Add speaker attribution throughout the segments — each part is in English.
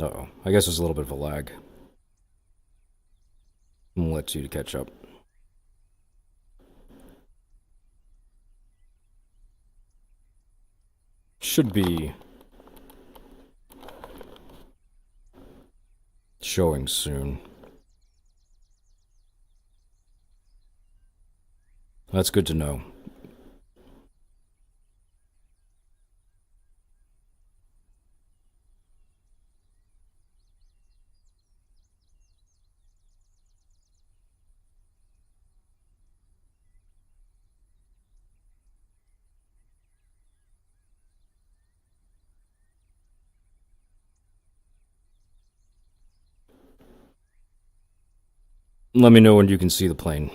Speaker 1: Uh-oh. I guess there's a little bit of a lag. I'm gonna let you catch up. Should be showing soon. That's good to know. Let me know when you can see the plane.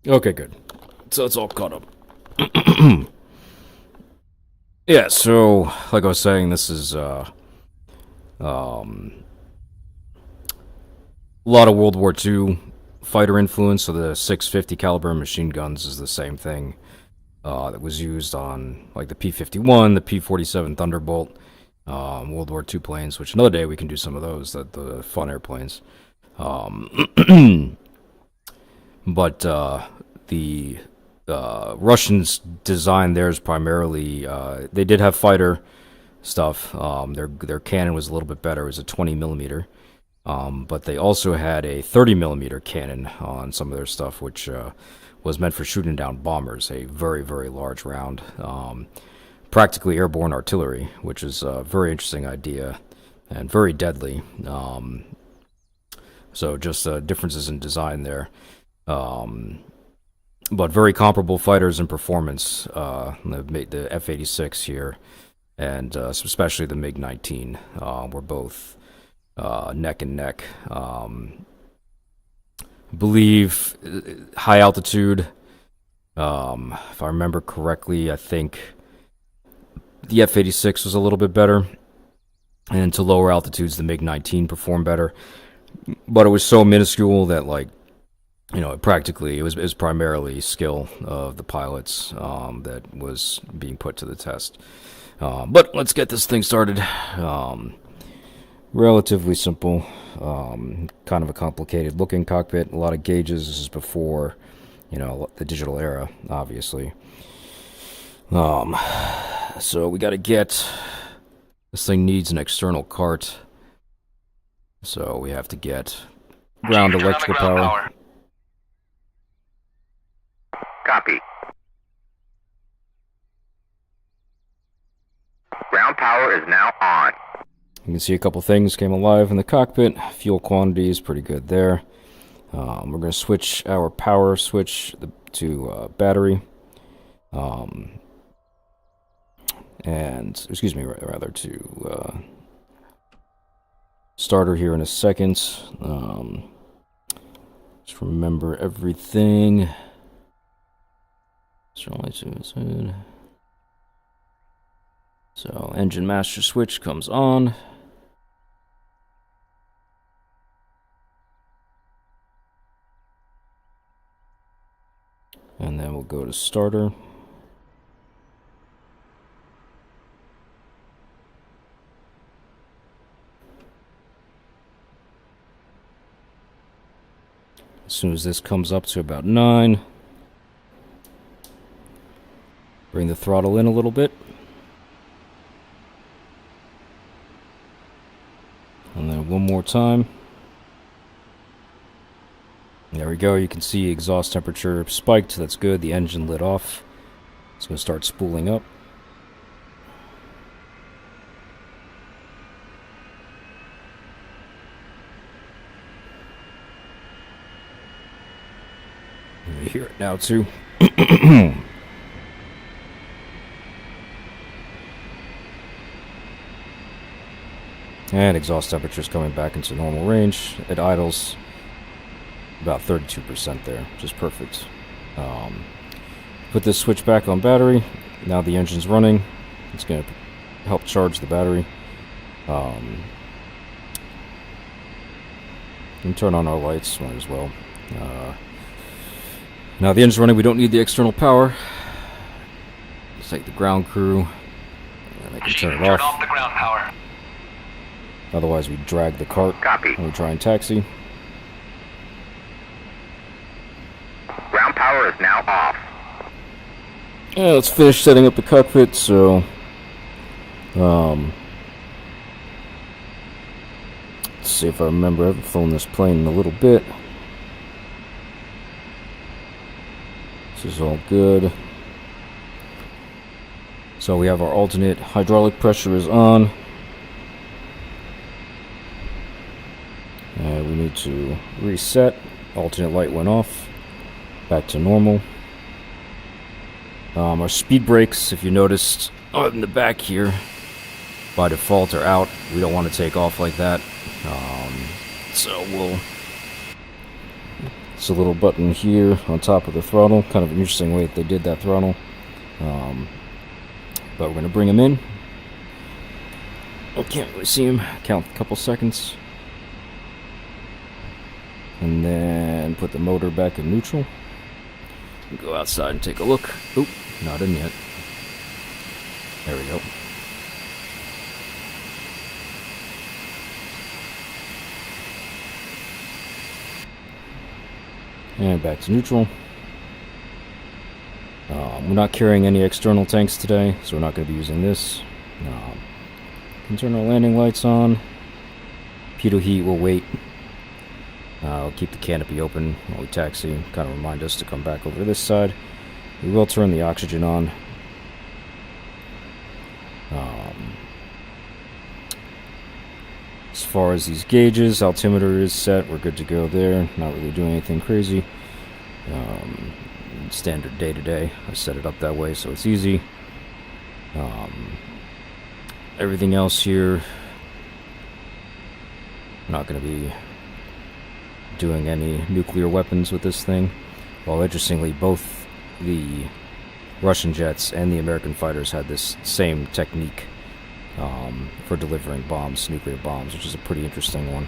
Speaker 1: Okay, good. So it's all caught up. Yeah, so like I was saying, this is a lot of World War II fighter influence. So the 650 caliber machine guns is the same thing that was used on like the P-51, the P-47 Thunderbolt, World War II planes. Which another day we can do some of those, the fun airplanes. But the Russians designed theirs primarily. They did have fighter stuff. Their cannon was a little bit better. It was a 20 millimeter. But they also had a 30 millimeter cannon on some of their stuff, which was meant for shooting down bombers. A very, very large round, practically airborne artillery, which is a very interesting idea and very deadly. So just differences in design there. But very comparable fighters in performance. The F-86 here, and especially the MiG-19, were both neck and neck. Believe high altitude. If I remember correctly, I think the F-86 was a little bit better, and to lower altitudes, the MiG-19 performed better. But it was so minuscule that, like, it was primarily skill of the pilots that was being put to the test. But let's get this thing started. Relatively simple, kind of a complicated looking cockpit. A lot of gauges. This is before, the digital era, obviously. So we got to get. This thing needs an external cart. So we have to get ground electrical power.
Speaker 2: Copy. Ground power is now on.
Speaker 1: You can see a couple things came alive in the cockpit. Fuel quantity is pretty good there. We're going to switch our power switch to battery. To starter here in a second. Just remember everything. So engine master switch comes on. And then we'll go to starter. As soon as this comes up to about 9, bring the throttle in a little bit. And then one more time. There we go. You can see exhaust temperature spiked. That's good. The engine lit off. It's going to start spooling up. You hear it now too. And exhaust temperature is coming back into normal range. It idles about 32% there, which is perfect. Put this switch back on battery. Now the engine's running. It's going to help charge the battery. And turn on our lights, might as well. Now the engine's running, we don't need the external power. Let's take the ground crew, and they can turn it off.
Speaker 2: Turn off the ground power.
Speaker 1: Otherwise we drag the cart.
Speaker 2: Copy.
Speaker 1: And we try and taxi.
Speaker 2: Ground power is now off.
Speaker 1: Yeah, let's finish setting up the cockpit, so let's see if I remember. I haven't flown this plane in a little bit. This is all good. So we have our alternate hydraulic pressure is on. We need to reset. Alternate light went off. Back to normal. Our speed brakes, if you noticed, in the back here, by default are out. We don't want to take off like that. It's a little button here on top of the throttle. Kind of an interesting way that they did that throttle. But we're going to bring them in. I can't really see him. Count a couple seconds. And then put the motor back in neutral. Go outside and take a look. Oop, not in yet. There we go. And back to neutral. We're not carrying any external tanks today, so we're not going to be using this. Can turn our landing lights on. Pitot heat will wait. We'll keep the canopy open while we taxi, kind of remind us to come back over to this side. We will turn the oxygen on. As far as these gauges, altimeter is set. We're good to go there. Not really doing anything crazy. Standard day-to-day. I set it up that way so it's easy. Everything else here I'm not going to be doing any nuclear weapons with this thing. Well, interestingly, both the Russian jets and the American fighters had this same technique for delivering bombs, nuclear bombs, which is a pretty interesting one.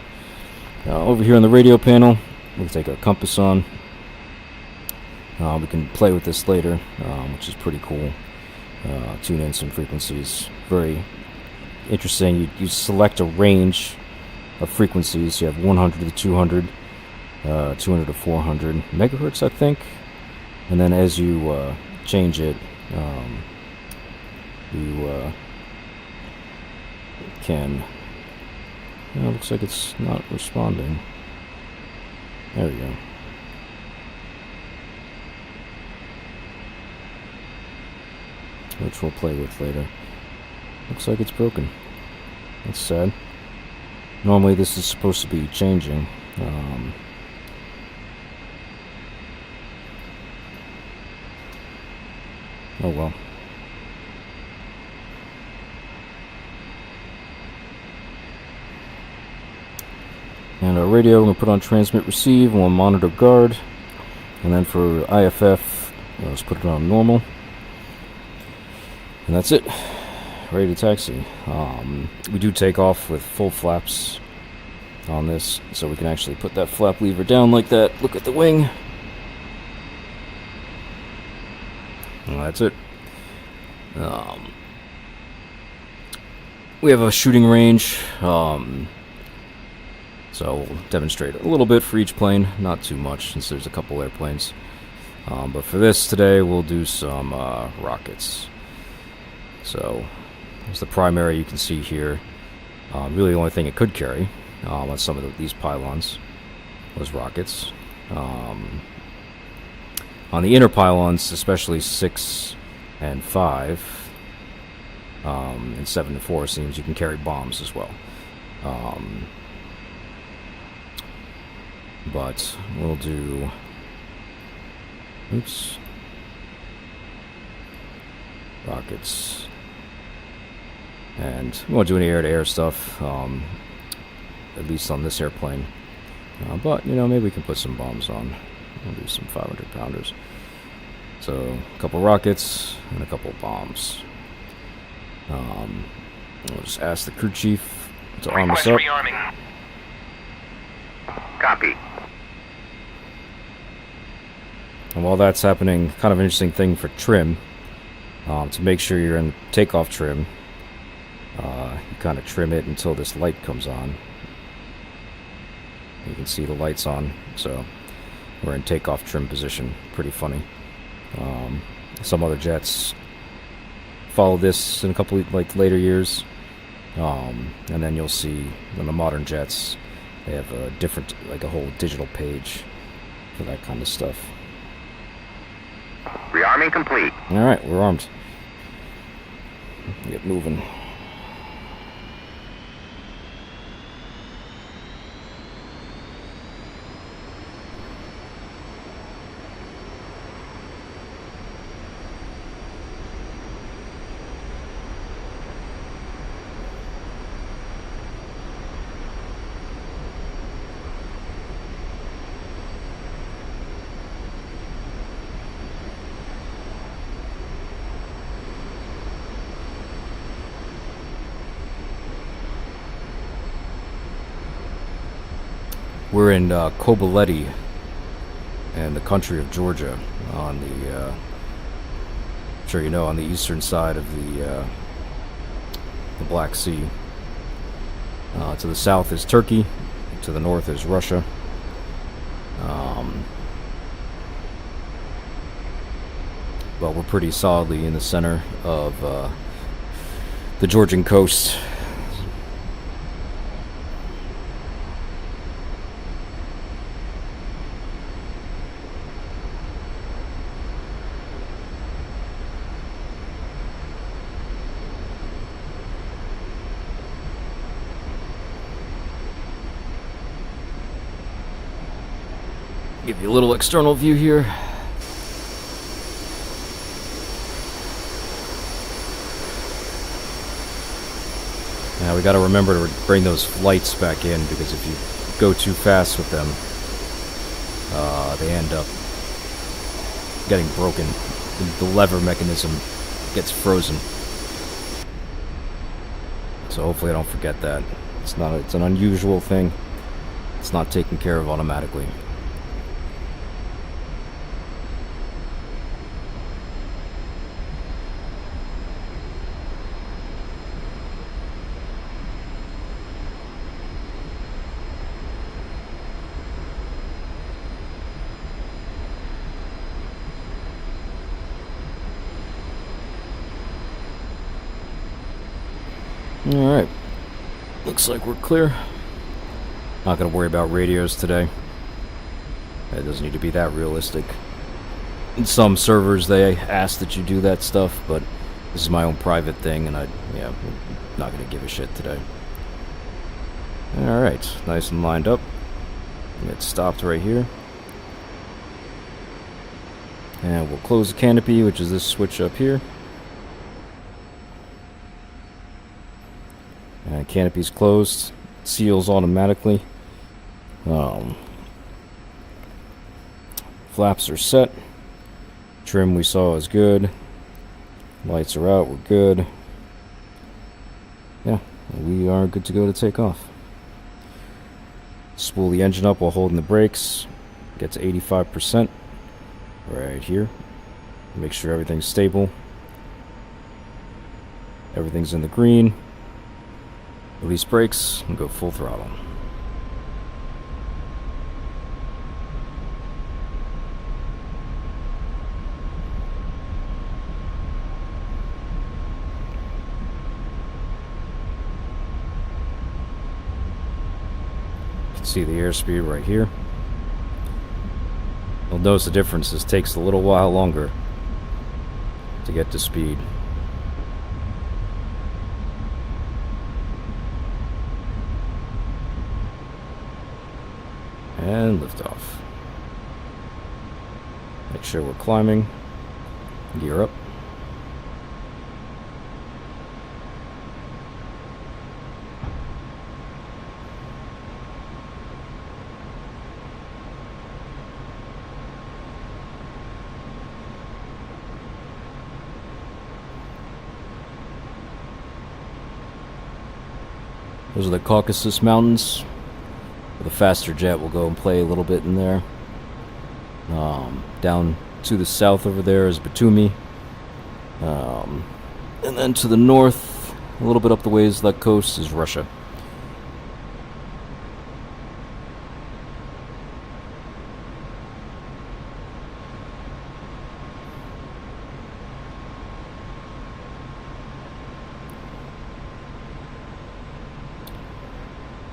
Speaker 1: Over here on the radio panel, we'll take our compass on. We can play with this later, which is pretty cool. Tune in some frequencies. Very interesting. You select a range of frequencies. You have 100 to 200, 200 to 400 megahertz, I think. And then as you change it, you can... it looks like it's not responding. There we go. Which we'll play with later. Looks like it's broken. That's sad. Normally this is supposed to be changing. Oh well. And our radio, we're going to put on transmit receive, and we'll monitor guard. And then for IFF, let's put it on normal. And that's it. Ready to taxi. We do take off with full flaps on this, so we can actually put that flap lever down like that. Look at the wing. And that's it. We have a shooting range, so we'll demonstrate a little bit for each plane, not too much since there's a couple airplanes. But for this today, we'll do some rockets. So there's the primary you can see here. Really the only thing it could carry on some of these pylons was rockets. On the inner pylons, especially 6 and 5, and 7 and 4 seems you can carry bombs as well. But we'll do... Oops. Rockets. And we won't do any air-to-air stuff, at least on this airplane. But, maybe we can put some bombs on. We'll do some 500-pounders. So, a couple rockets and a couple bombs. We'll just ask the crew chief to arm us up.
Speaker 2: Rearming. Copy.
Speaker 1: And while that's happening, kind of an interesting thing for trim, to make sure you're in takeoff trim, you kind of trim it until this light comes on. You can see the lights on, so we're in takeoff trim position. Pretty funny. Some other jets follow this in a couple of, later years, and then you'll see in the modern jets they have a different, a whole digital page for that kind of stuff.
Speaker 2: Rearming complete.
Speaker 1: All right, we're armed. Get moving. We're in Kobyleti, in the country of Georgia, on the, I'm sure you know, on the eastern side of the Black Sea. To the south is Turkey, to the north is Russia. But we're pretty solidly in the center of the Georgian coast. Give you a little external view here. Now we got to remember to bring those flights back in, because if you go too fast with them, they end up getting broken. The lever mechanism gets frozen. So hopefully I don't forget that. It's an unusual thing. It's not taken care of automatically. Alright, looks like we're clear. Not gonna worry about radios today. It doesn't need to be that realistic. In some servers they ask that you do that stuff, but this is my own private thing, and I'm not gonna give a shit today. Alright, nice and lined up. It stopped right here. And we'll close the canopy, which is this switch up here. And canopy's closed, seals automatically. Flaps are set. Trim we saw is good. Lights are out, we're good. Yeah, we are good to go to take off. Spool the engine up while holding the brakes. Get to 85%. Right here. Make sure everything's stable. Everything's in the green. Release brakes and go full throttle. You can see the airspeed right here. You'll notice the difference. This takes a little while longer to get to speed. And liftoff. Make sure we're climbing. Gear up. Those are the Caucasus Mountains. The faster jet will go and play a little bit in there. Down to the south over there is Batumi. And then to the north, a little bit up the ways that coast, is Russia.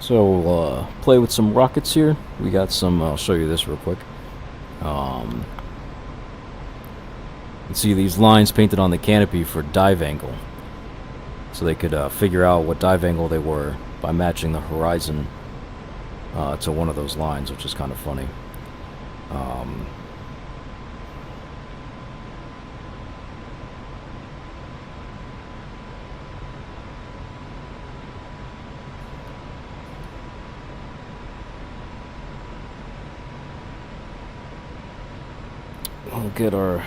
Speaker 1: So we'll play with some rockets here. We got some, I'll show you this real quick. You can see these lines painted on the canopy for dive angle. So they could figure out what dive angle they were by matching the horizon to one of those lines, which is kind of funny. We'll get our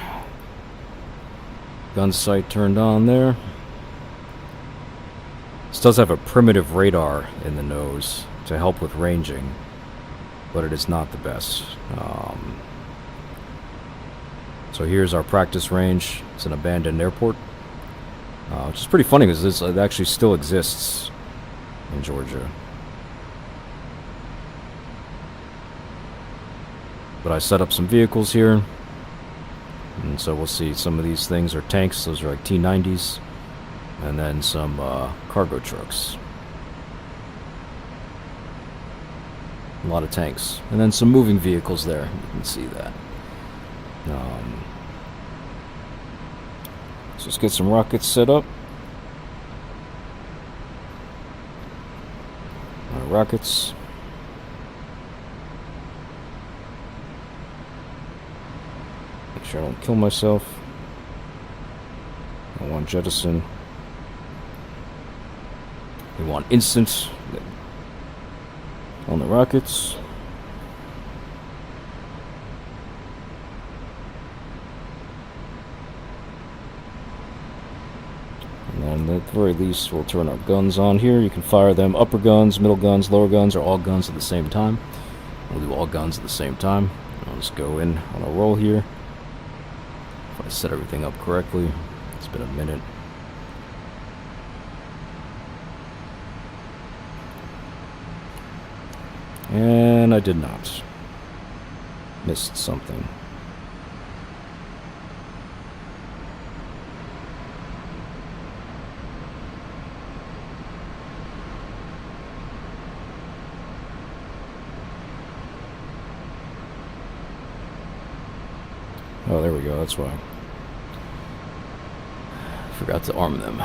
Speaker 1: gun sight turned on there. This does have a primitive radar in the nose to help with ranging, but it is not the best. So here's our practice range. It's an abandoned airport, which is pretty funny because it actually still exists in Georgia. But I set up some vehicles here. And so we'll see some of these things are tanks. Those are like T-90s. And then some cargo trucks. A lot of tanks. And then some moving vehicles there. You can see that. So let's get some rockets set up. Rockets. Make sure I don't kill myself. I want jettison. We want instant on the rockets. And then at the very least, we'll turn our guns on here. You can fire them upper guns, middle guns, lower guns, or all guns at the same time. We'll do all guns at the same time. I'll just go in on a roll here. If I set everything up correctly. It's been a minute. And I did not. Missed something. Oh, there we go, that's why. Forgot to arm them.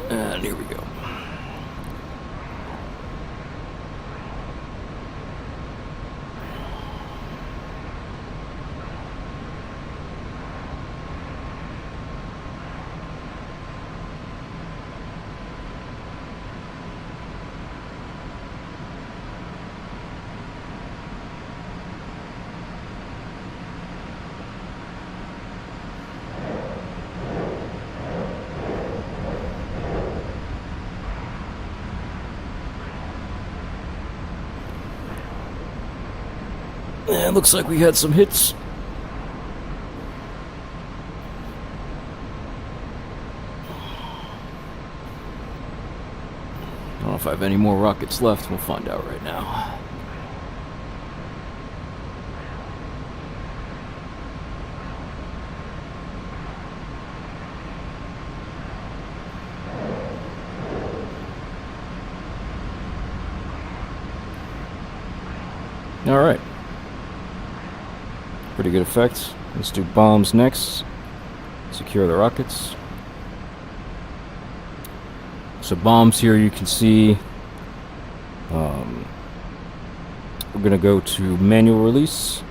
Speaker 1: And here we go. And looks like we had some hits. I don't know if I have any more rockets left. We'll find out right now. All right. Pretty good effect. Let's do bombs next. Secure the rockets. So bombs here, you can see we're going to go to manual release.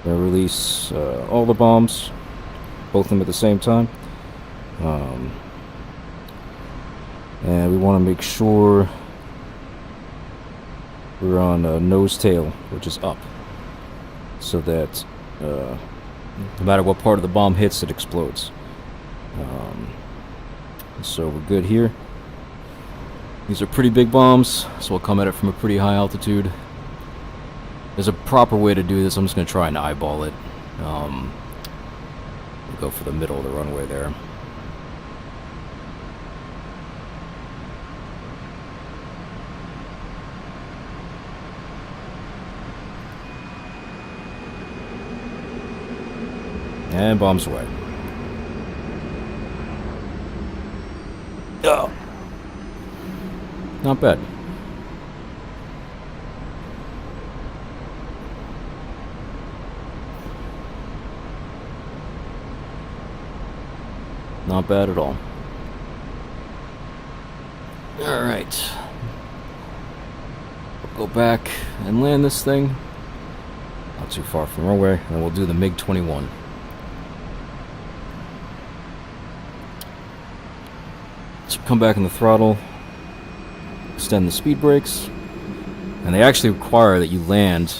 Speaker 1: We're going to release all the bombs, both of them at the same time. And we want to make sure we're on nose tail, which is up, so that no matter what part of the bomb hits, it explodes. So we're good here. These are pretty big bombs, so we'll come at it from a pretty high altitude. There's a proper way to do this. I'm just going to try and eyeball it. We'll go for the middle of the runway there. And bombs away. Oh. Not bad. Not bad at all. Alright. We'll go back and land this thing. Not too far from the runway, and we'll do the MiG-21. So come back in the throttle, extend the speed brakes, and they actually require that you land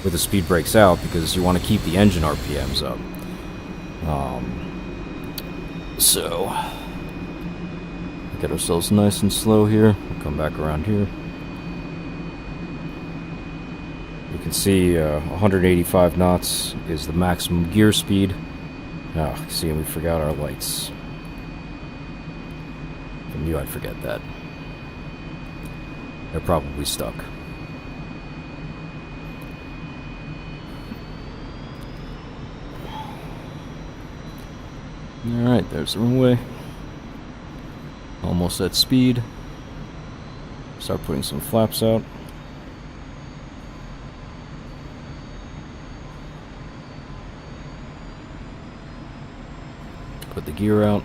Speaker 1: with the speed brakes out because you want to keep the engine RPMs up. So get ourselves nice and slow here. We'll come back around here. You can see 185 knots is the maximum gear speed. Oh, see, we forgot our lights. I knew I'd forget that. They're probably stuck. Alright, there's the runway. Almost at speed. Start putting some flaps out. Put the gear out.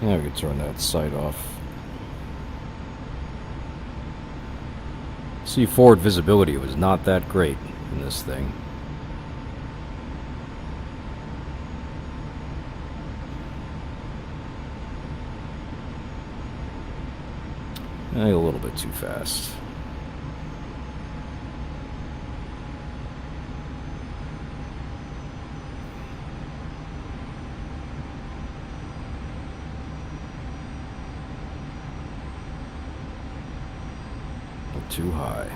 Speaker 1: Yeah, we can turn that sight off. See, forward visibility was not that great in this thing. A little bit too fast. Too high.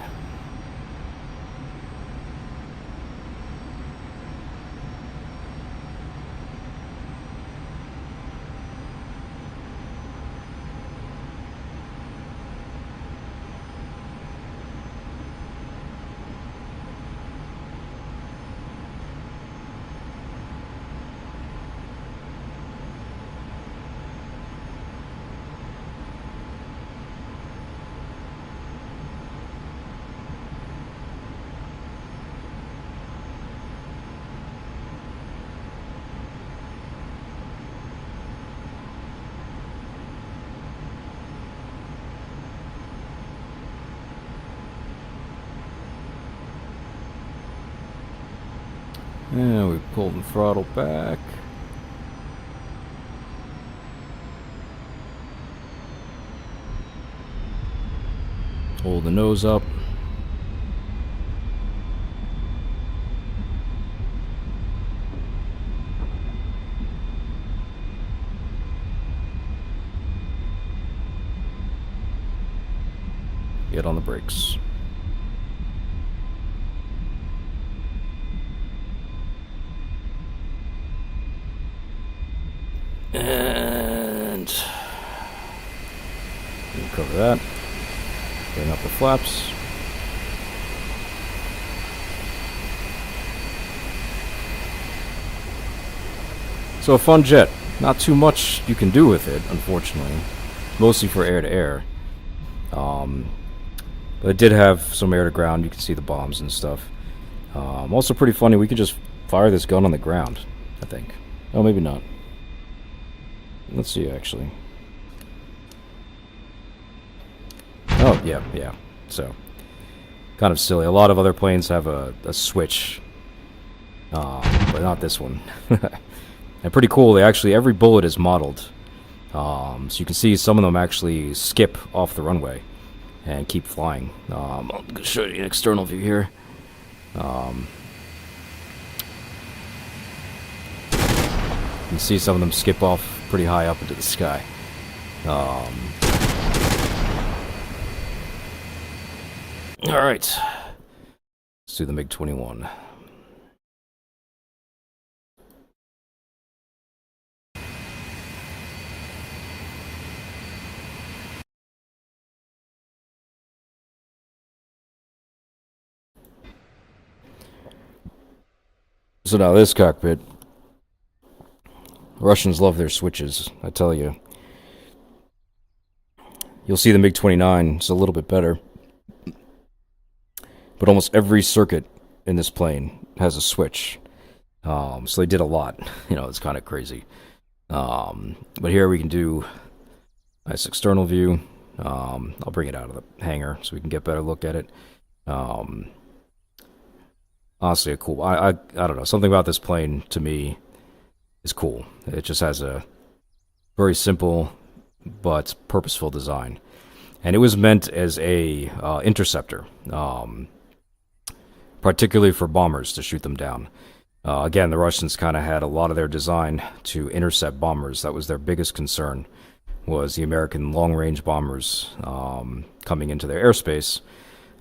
Speaker 1: And we pulled the throttle back. Hold the nose up. Get on the brakes. And we'll cover that. Bring up the flaps. So a fun jet. Not too much you can do with it, unfortunately. Mostly for air to air. But it did have some air to ground. You can see the bombs and stuff. Also pretty funny. We could just fire this gun on the ground, I think. Oh, maybe not. Let's see, actually. Oh, yeah. So, kind of silly. A lot of other planes have a switch, but not this one. And pretty cool. They actually, every bullet is modeled. So you can see some of them actually skip off the runway and keep flying. I'll show you an external view here. You can see some of them skip off pretty high up into the sky. Alright. Let's do the MiG-21. So now this cockpit, Russians love their switches, I tell you. You'll see the MiG-29 is a little bit better, but almost every circuit in this plane has a switch. So they did a lot. It's kind of crazy. But here we can do a nice external view. I'll bring it out of the hangar so we can get a better look at it. Honestly, a cool. I don't know. Something about this plane to me is cool. It just has a very simple but purposeful design, and it was meant as a interceptor, particularly for bombers to shoot them down. Again, the Russians kind of had a lot of their design to intercept bombers. That was their biggest concern, was the American long-range bombers coming into their airspace.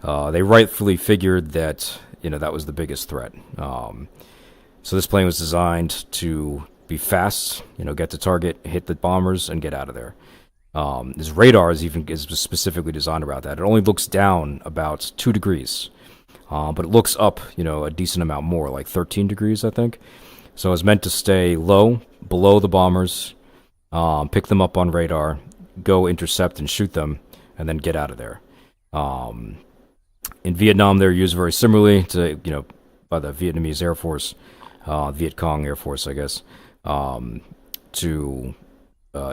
Speaker 1: They rightfully figured that that was the biggest threat. So this plane was designed to be fast, get to target, hit the bombers, and get out of there. This radar is specifically designed about that. It only looks down about 2 degrees, but it looks up, a decent amount more, like 13 degrees, I think. So it's meant to stay low, below the bombers, pick them up on radar, go intercept and shoot them, and then get out of there. In Vietnam, they're used very similarly to, by the Vietnamese Air Force, Viet Cong Air Force, I guess, to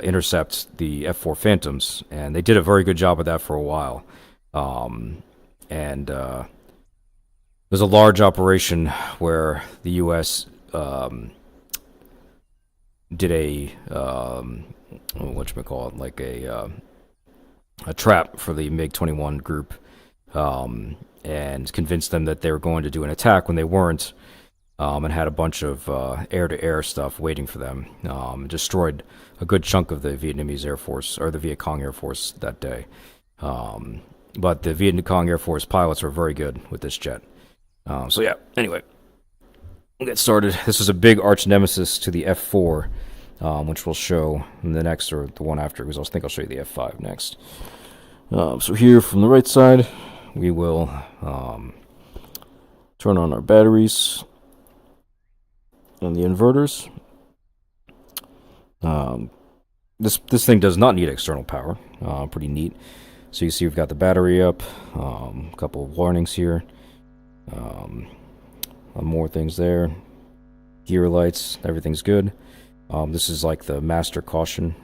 Speaker 1: intercept the F-4 Phantoms, and they did a very good job of that for a while. And there's a large operation where the U.S. Did a whatchamacallit, like a trap for the MiG-21 group, and convinced them that they were going to do an attack when they weren't, and had a bunch of air-to-air stuff waiting for them. Destroyed a good chunk of the Vietnamese Air Force, or the Viet Cong Air Force that day. But the Viet Cong Air Force pilots were very good with this jet. So yeah, anyway, we'll get started. This is a big arch nemesis to the F4, which we'll show in the next, or the one after, because I think I'll show you the F5 next. So here from the right side, we will turn on our batteries and the inverters. This thing does not need external power. Pretty neat. So you see we've got the battery up, a couple of warnings here, more things there, gear lights, everything's good. This is like the master caution,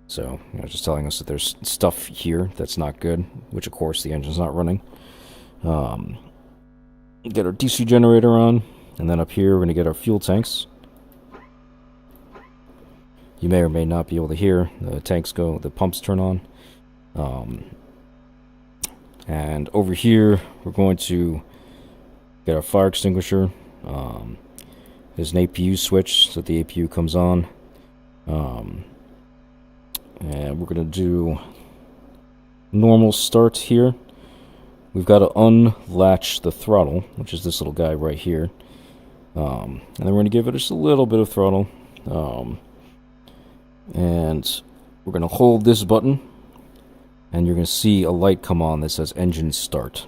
Speaker 1: so just telling us that there's stuff here that's not good, which of course the engine's not running. Get our DC generator on, and then up here we're going to get our fuel tanks. You may or may not be able to hear the tanks go, the pumps turn on. And over here we're going to get our fire extinguisher. There's an APU switch so that the APU comes on. And we're going to do normal start here. We've got to unlatch the throttle, which is this little guy right here. And then we're going to give it just a little bit of throttle. And we're going to hold this button, and you're going to see a light come on that says engine start.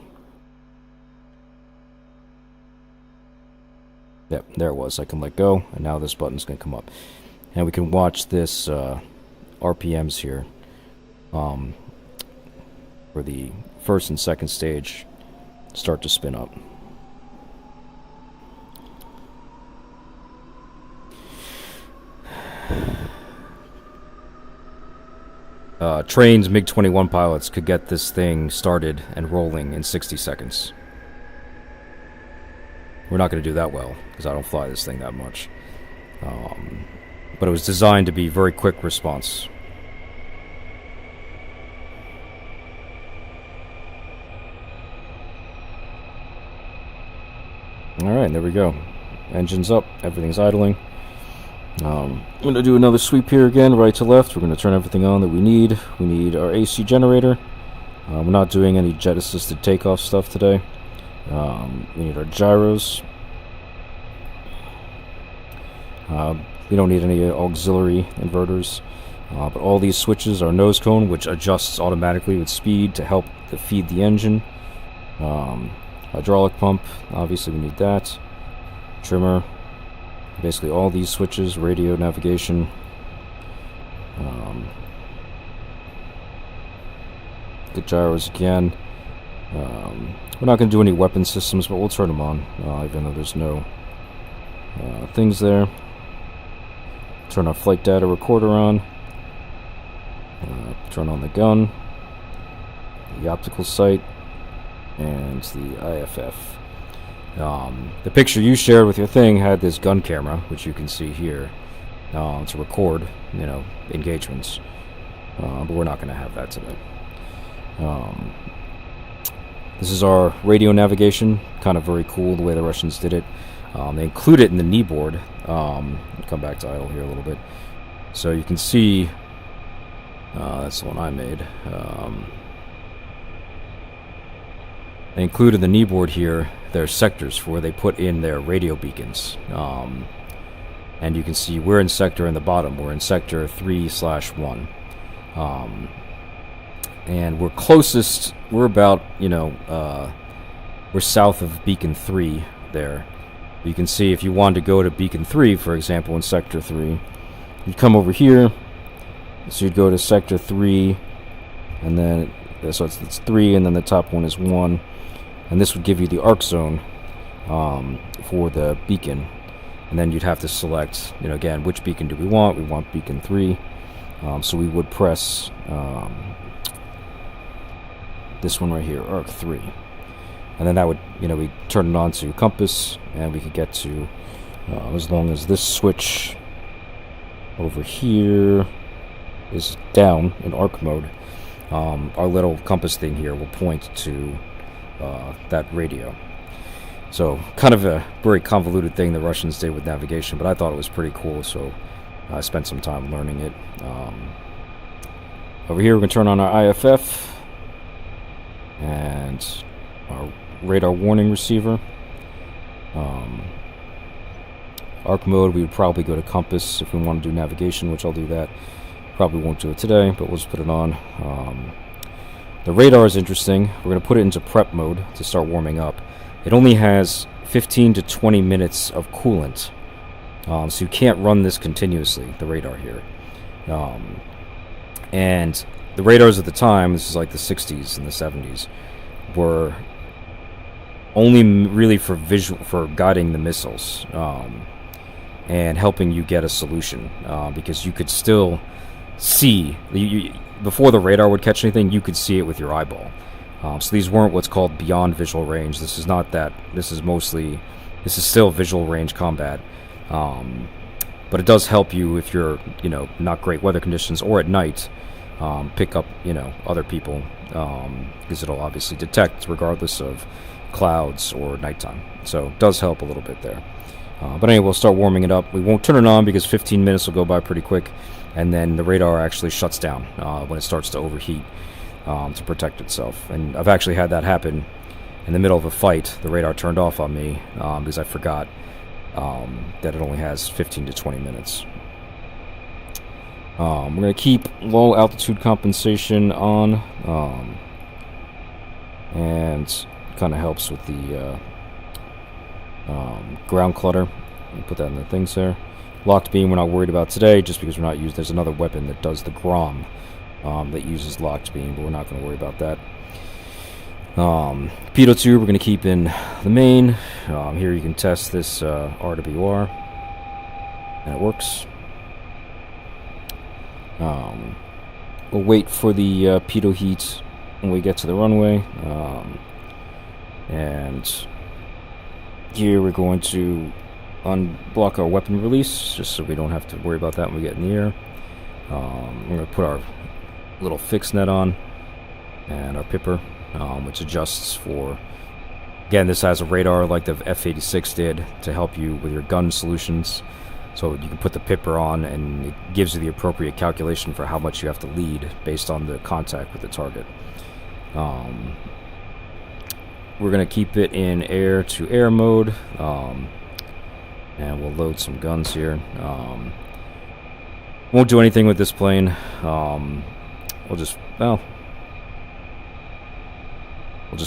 Speaker 1: Yep, there it was. I can let go, and now this button's going to come up. And we can watch this RPMs here for the first and second stage start to spin up. Trained MiG-21 pilots could get this thing started and rolling in 60 seconds. We're not going to do that well, because I don't fly this thing that much. But it was designed to be very quick response. Alright, there we go. Engine's up, everything's idling. I'm going to do another sweep here again, right to left. We're going to turn everything on that we need. We need our AC generator. We're not doing any jet-assisted takeoff stuff today. We need our gyros. We don't need any auxiliary inverters. But all these switches are nose cone, which adjusts automatically with speed to help to feed the engine. Hydraulic pump, obviously we need that. Trimmer. Basically all these switches, radio, navigation. The gyros again. We're not going to do any weapon systems, but we'll turn them on, even though there's no things there. Turn our flight data recorder on. Turn on the gun, the optical sight, and the IFF. The picture you shared with your thing had this gun camera, which you can see here, to record, engagements. But we're not going to have that today. This is our radio navigation. Kind of very cool the way the Russians did it. They include it in the knee board. Come back to idle here a little bit. So you can see, that's the one I made. They included the knee board here, their sectors for where they put in their radio beacons. And you can see we're in sector in the bottom. We're in sector 3/1. And we're closest, we're about, we're south of beacon 3 there. You can see if you wanted to go to beacon 3, for example, in sector 3, you'd come over here, so you'd go to sector 3, and then, so it's 3, and then the top one is 1, and this would give you the arc zone for the beacon. And then you'd have to select, again, which beacon do we want? We want beacon 3. So we would press this one right here, arc 3. And then that would, we turn it on to compass, and we could get to, as long as this switch over here is down in arc mode, our little compass thing here will point to that radio. So kind of a very convoluted thing the Russians did with navigation, but I thought it was pretty cool, so I spent some time learning it. Over here we're going to turn on our IFF and our radar warning receiver. Arc mode, we would probably go to compass if we want to do navigation, which I'll do that. Probably won't do it today, but we'll just put it on. The radar is interesting. We're going to put it into prep mode to start warming up. It only has 15 to 20 minutes of coolant, so you can't run this continuously, the radar here. And the radars at the time, this is like the 60s and the 70s, were only really for guiding the missiles and helping you get a solution, because you could still see, before the radar would catch anything, you could see it with your eyeball. So these weren't what's called beyond visual range. This is not that. This is still visual range combat. But it does help you if you're, not great weather conditions or at night, pick up, other people, because it'll obviously detect regardless of clouds or nighttime. So it does help a little bit there. But anyway, we'll start warming it up. We won't turn it on because 15 minutes will go by pretty quick, and then the radar actually shuts down when it starts to overheat to protect itself. And I've actually had that happen in the middle of a fight. The radar turned off on me because I forgot that it only has 15 to 20 minutes. We're going to keep low altitude compensation on, and kind of helps with the ground clutter. Put that in the things there. Locked beam we're not worried about today, just because we're not using. There's another weapon that does the Grom that uses locked beam, but we're not going to worry about that. Pitot tube we're going to keep in the main. Here you can test this RWR, and it works. We'll wait for the pitot heat when we get to the runway, and here we're going to unblock our weapon release, just so we don't have to worry about that when we get in the air. We're going to put our little fixed net on, and our pipper, which adjusts for, again, this has a radar like the F-86 did to help you with your gun solutions. So you can put the pipper on, and it gives you the appropriate calculation for how much you have to lead based on the contact with the target. We're going to keep it in air-to-air mode, and we'll load some guns here. Won't do anything with this plane. We'll just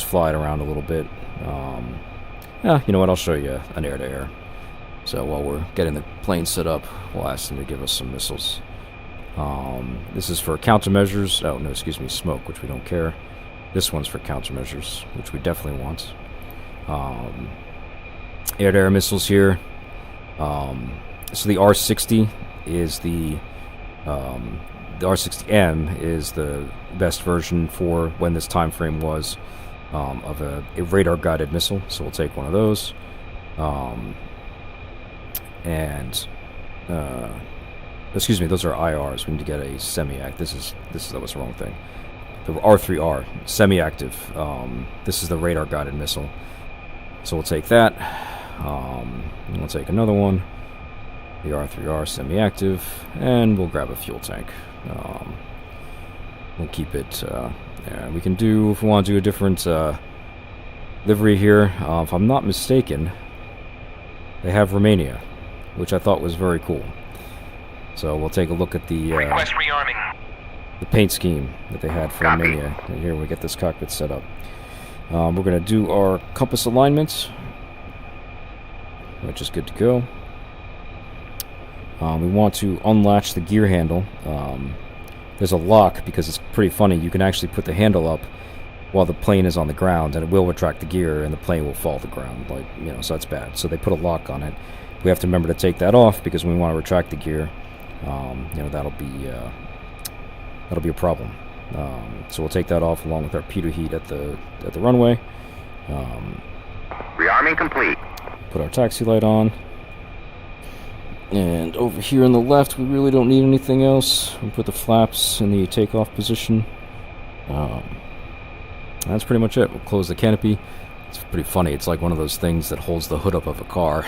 Speaker 1: fly it around a little bit. Yeah, you know what? I'll show you an air-to-air. So while we're getting the plane set up, we'll ask them to give us some missiles. This is for countermeasures. Oh, no, excuse me, smoke, which we don't care. This one's for countermeasures, which we definitely want. Air-to-air missiles here. So the R60 is the R60M is the best version for when this time frame was of a radar-guided missile. So we'll take one of those. Excuse me, those are IRs. We need to get a semi-act. That was the wrong thing. The R3R, semi-active. This is the radar-guided missile. So we'll take that. We'll take another one, the R3R semi-active, and we'll grab a fuel tank. We'll keep it there. We can do, if we want to do a different livery here, if I'm not mistaken, they have Romania, which I thought was very cool. So we'll take a look at the
Speaker 2: Request rearming.
Speaker 1: the paint scheme that they had for Romania. And here we get this cockpit set up. We're going to do our compass alignments, which is good to go. We want to unlatch the gear handle. There's a lock, because it's pretty funny. You can actually put the handle up while the plane is on the ground, and it will retract the gear, and the plane will fall to the ground. Like, so that's bad. So they put a lock on it. We have to remember to take that off because when we want to retract the gear, that'll be a problem. So we'll take that off along with our pitot heat at the runway.
Speaker 2: Rearming complete.
Speaker 1: Put our taxi light on. And over here on the left, we really don't need anything else. We put the flaps in the takeoff position. That's pretty much it. We'll close the canopy. It's pretty funny. It's like one of those things that holds the hood up of a car.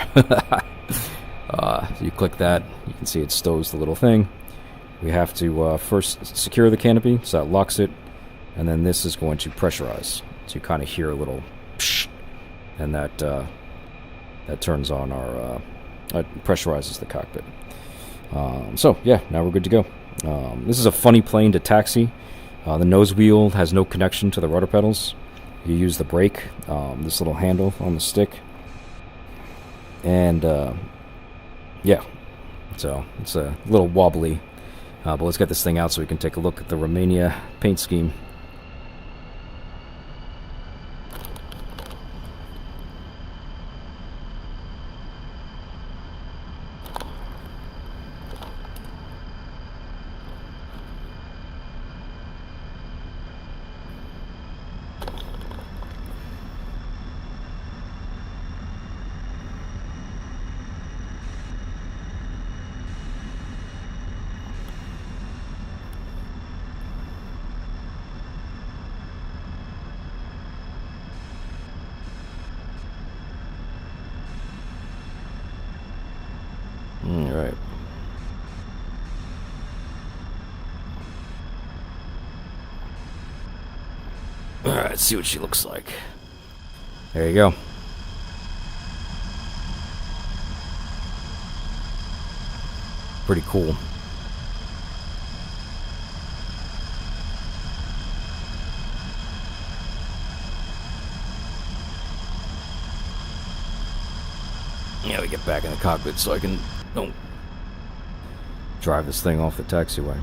Speaker 1: So you click that, you can see it stows the little thing. We have to first secure the canopy, so that locks it, and then this is going to pressurize. So you kind of hear a little psh, and that turns on our pressurizes the cockpit. So yeah, now we're good to go. This is a funny plane to taxi. The nose wheel has no connection to the rudder pedals. You use the brake, this little handle on the stick, and yeah, so it's a little wobbly, but let's get this thing out so we can take a look at the Romania paint scheme. Alright. Alright, let's see what she looks like. There you go. Pretty cool. Yeah, we get back in the cockpit so I can don't drive this thing off the taxiway.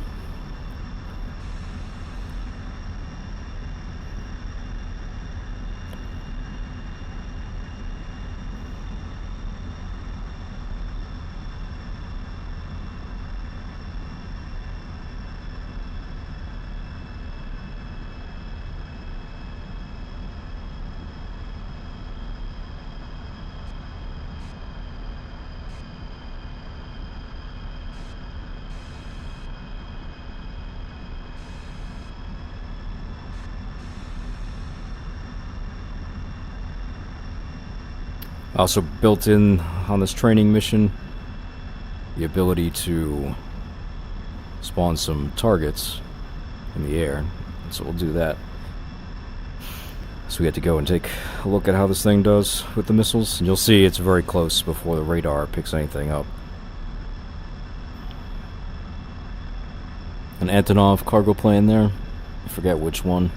Speaker 1: Also built in on this training mission, the ability to spawn some targets in the air, so we'll do that. So we get to go and take a look at how this thing does with the missiles, and you'll see it's very close before the radar picks anything up. An Antonov cargo plane there, I forget which one.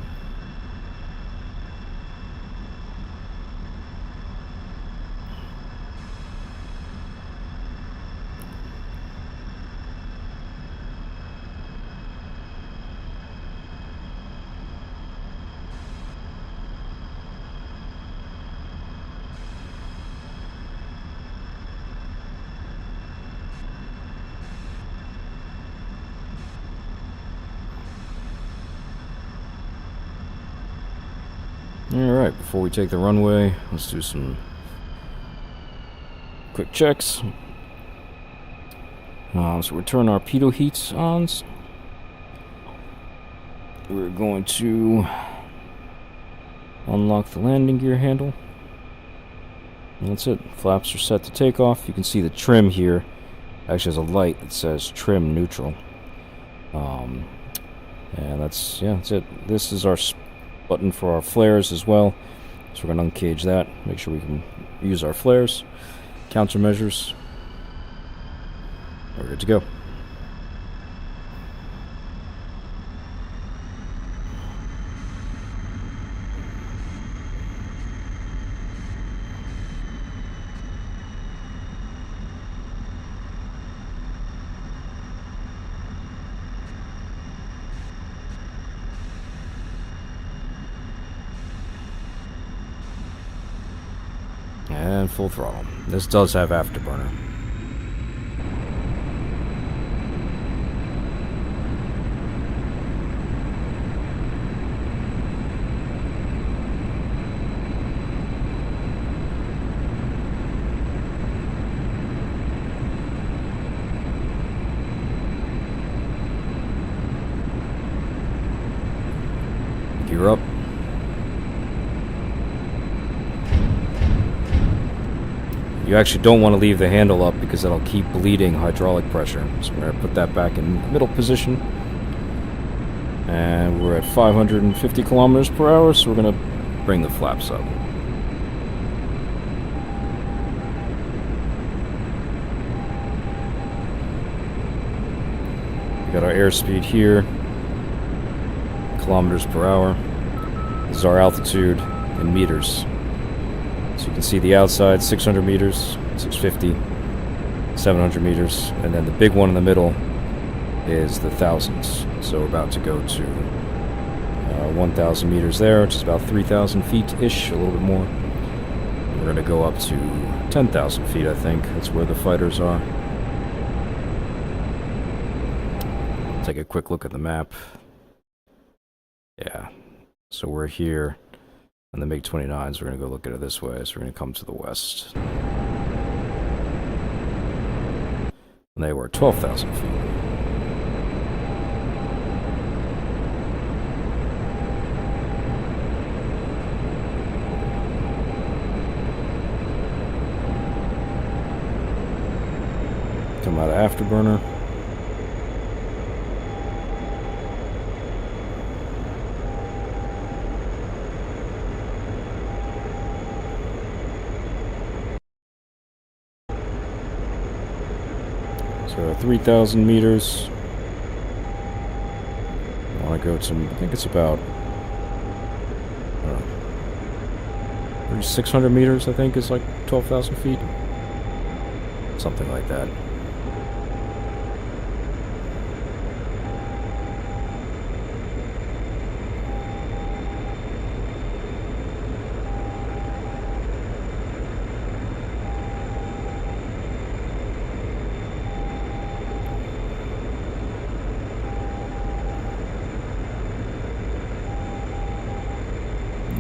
Speaker 1: Alright, before we take the runway, let's do some quick checks. So we turn our pitot heats on. We're going to unlock the landing gear handle. And that's it. Flaps are set to take off. You can see the trim here actually has a light that says trim neutral. And that's it. This is our button for our flares as well, so we're going to uncage that, make sure we can use our flares, countermeasures. We're good to go. And full throttle. This does have afterburner. Gear up. You actually don't want to leave the handle up because that'll keep bleeding hydraulic pressure. So we're going to put that back in middle position. And we're at 550 kilometers per hour, so we're going to bring the flaps up. We got our airspeed here, kilometers per hour. This is our altitude in meters. So you can see the outside, 600 meters, 650, 700 meters, and then the big one in the middle is the thousands. So we're about to go to 1,000 meters there, which is about 3,000 feet-ish, a little bit more. We're going to go up to 10,000 feet, I think. That's where the fighters are. Take a quick look at the map. Yeah, so we're here. And the MiG-29s, we're going to go look at it this way, so we're going to come to the west. And they were 12,000 feet. Come out of afterburner. So 3,000 meters. I want to go to, I think it's about 600 meters, I think, is like 12,000 feet. Something like that.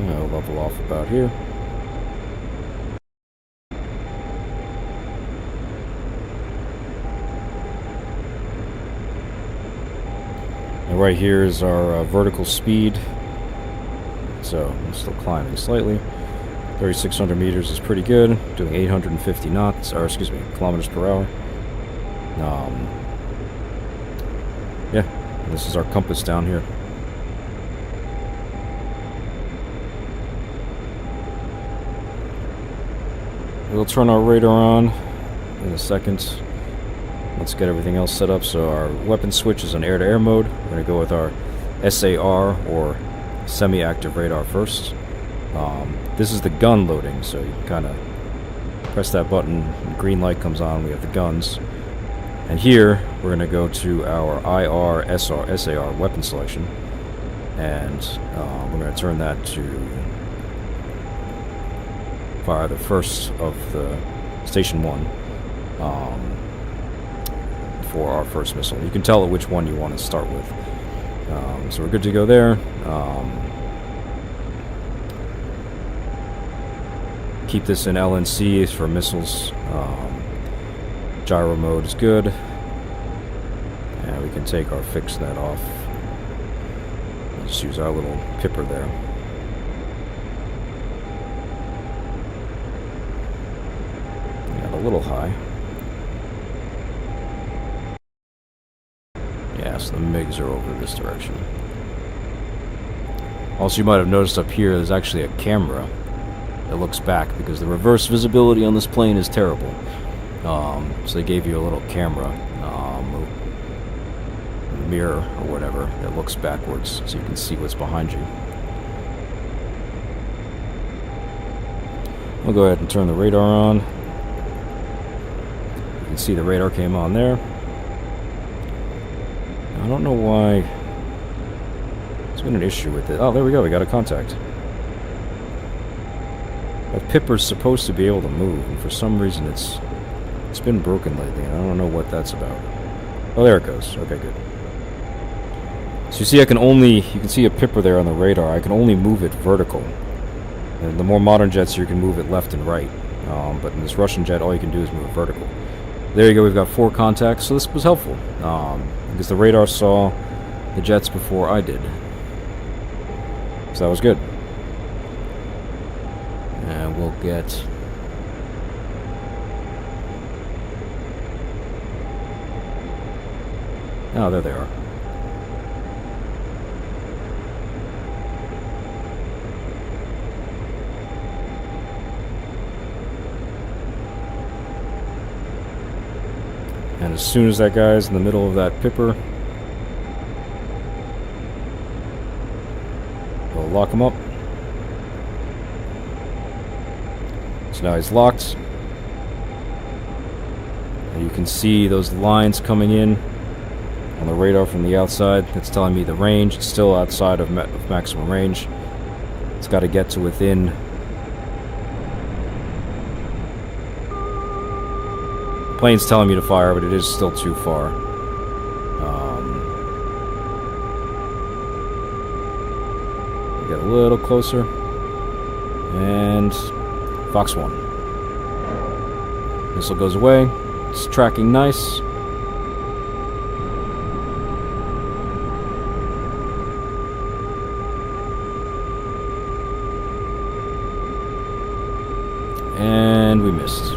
Speaker 1: I'll level off about here. And right here is our vertical speed. So I'm still climbing slightly. 3,600 meters is pretty good. Doing 850 knots, or excuse me, kilometers per hour. Yeah, this is our compass down here. We'll turn our radar on in a second. Let's get everything else set up. So our weapon switch is on air-to-air mode. We're going to go with our SAR, or semi-active radar, first. This is the gun loading, so you kind of press that button, green light comes on, we have the guns. And here, we're going to go to our IR, SAR weapon selection. And we're going to turn that to fire the first of the Station 1 for our first missile. You can tell it which one you want to start with. So we're good to go there. Keep this in LNC for missiles. Gyro mode is good. And we can take our fixed net off. We'll just use our little pipper there. A little high. Yeah, so the MiGs are over this direction. Also, you might have noticed up here there's actually a camera that looks back because the reverse visibility on this plane is terrible. So they gave you a little camera, a mirror or whatever, that looks backwards so you can see what's behind you. We'll go ahead and turn the radar on. You can see the radar came on there. I don't know why there's been an issue with it. Oh, there we go. We got a contact. That Pipper's supposed to be able to move, and for some reason it's been broken lately, and I don't know what that's about. Oh, there it goes. Okay, good. So you see, you can see a Pipper there on the radar. I can only move it vertical. And the more modern jets, you can move it left and right. But in this Russian jet, all you can do is move it vertical. There you go, we've got 4 contacts, so this was helpful. Because the radar saw the jets before I did. So that was good. And we'll get... Oh, there they are. And as soon as that guy's in the middle of that Pipper, we'll lock him up. So now he's locked. And you can see those lines coming in on the radar from the outside. It's telling me the range. It's still outside of maximum range. It's got to get to within... The plane's telling me to fire, but it is still too far. Get a little closer. And... Fox 1. Missile goes away. It's tracking nice. And we missed.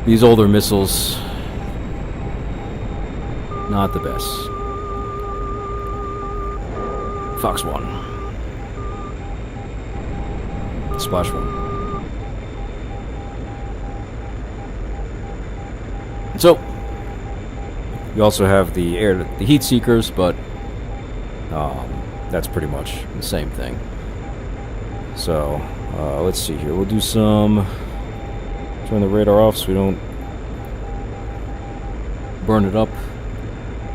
Speaker 1: These older missiles, not the best. Fox 1. Splash 1. So, you also have the heat seekers, but that's pretty much the same thing. So, let's see here. We'll do some... Turn the radar off so we don't burn it up.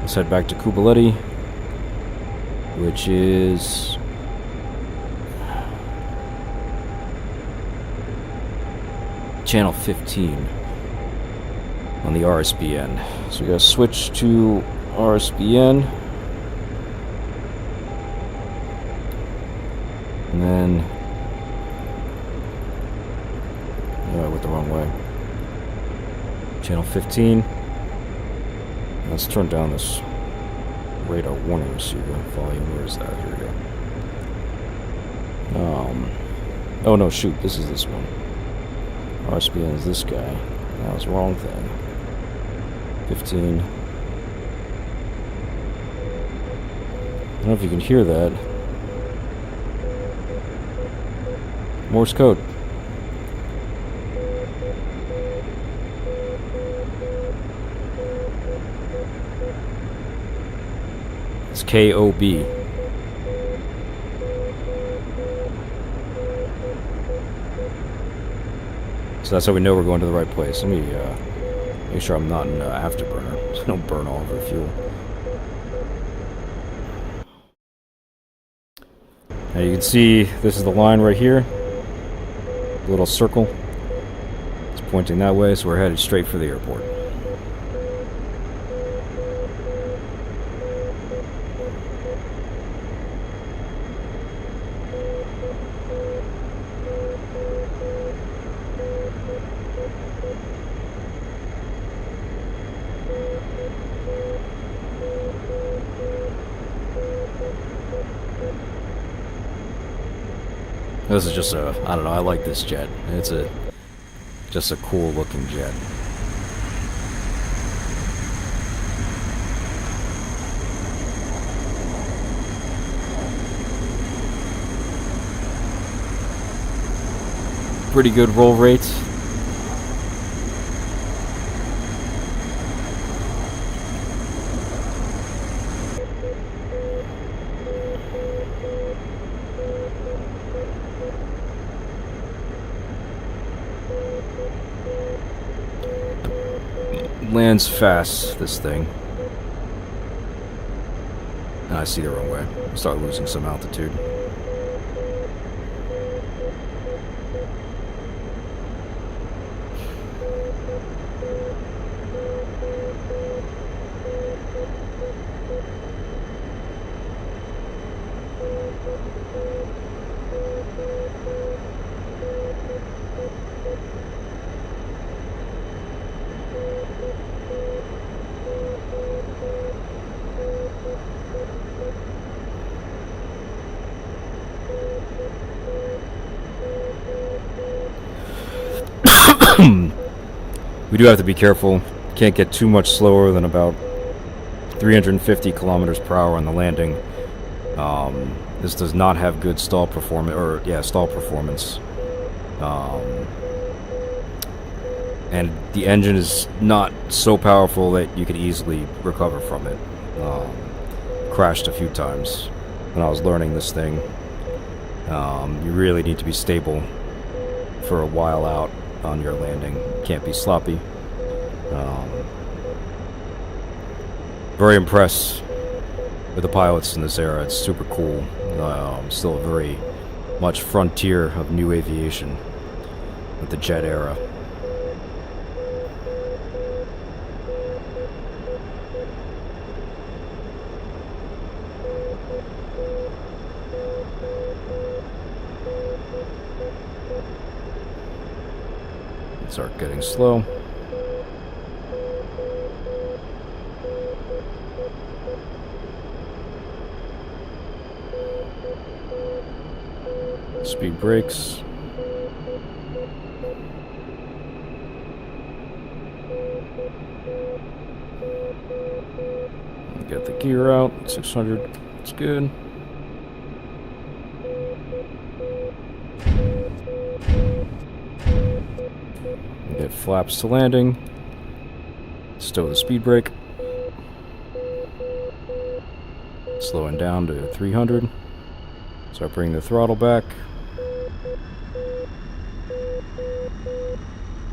Speaker 1: Let's head back to Kubaletti, which is... Channel 15 on the RSBN. So we gotta switch to RSBN. And then... I went the wrong way. Channel 15. Let's turn down this radar warning receiver volume. Where is that? Here we go. Oh no, shoot, this is this one. RSBN is this guy. That was the wrong thing. 15. I don't know if you can hear that. Morse code. It's KOB. So that's how we know we're going to the right place. Let me make sure I'm not in afterburner, so I don't burn all of our fuel. Now you can see this is the line right here. The little circle. It's pointing that way, so we're headed straight for the airport. This is just a, I don't know, I like this jet. It's just a cool looking jet. Pretty good roll rate. Lands fast, this thing. I see the wrong way. Start losing some altitude. We do have to be careful. Can't get too much slower than about 350 kilometers per hour on the landing. This does not have good stall performance. And the engine is not so powerful that you could easily recover from it. Crashed a few times when I was learning this thing. You really need to be stable for a while out on your landing. Can't be sloppy. Very impressed with the pilots in this era. It's super cool. Still a very much frontier of new aviation with the jet era. Start getting slow. Speed brakes. Get the gear out. 600. It's good. Get flaps to landing. Stow the speed brake. Slowing down to 300. Start bringing the throttle back.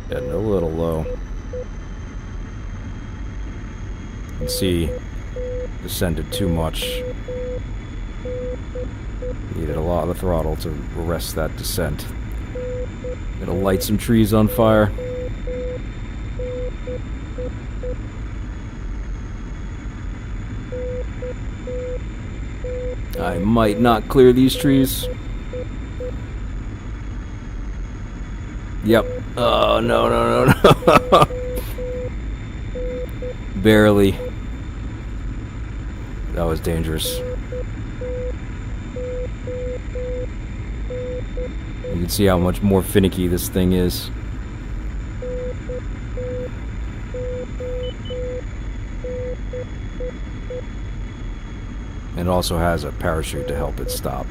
Speaker 1: Getting a little low. You can see descended too much. Needed a lot of the throttle to arrest that descent. Gonna light some trees on fire. I might not clear these trees. Yep. Oh, no. Barely. That was dangerous. You can see how much more finicky this thing is. And it also has a parachute to help it stop.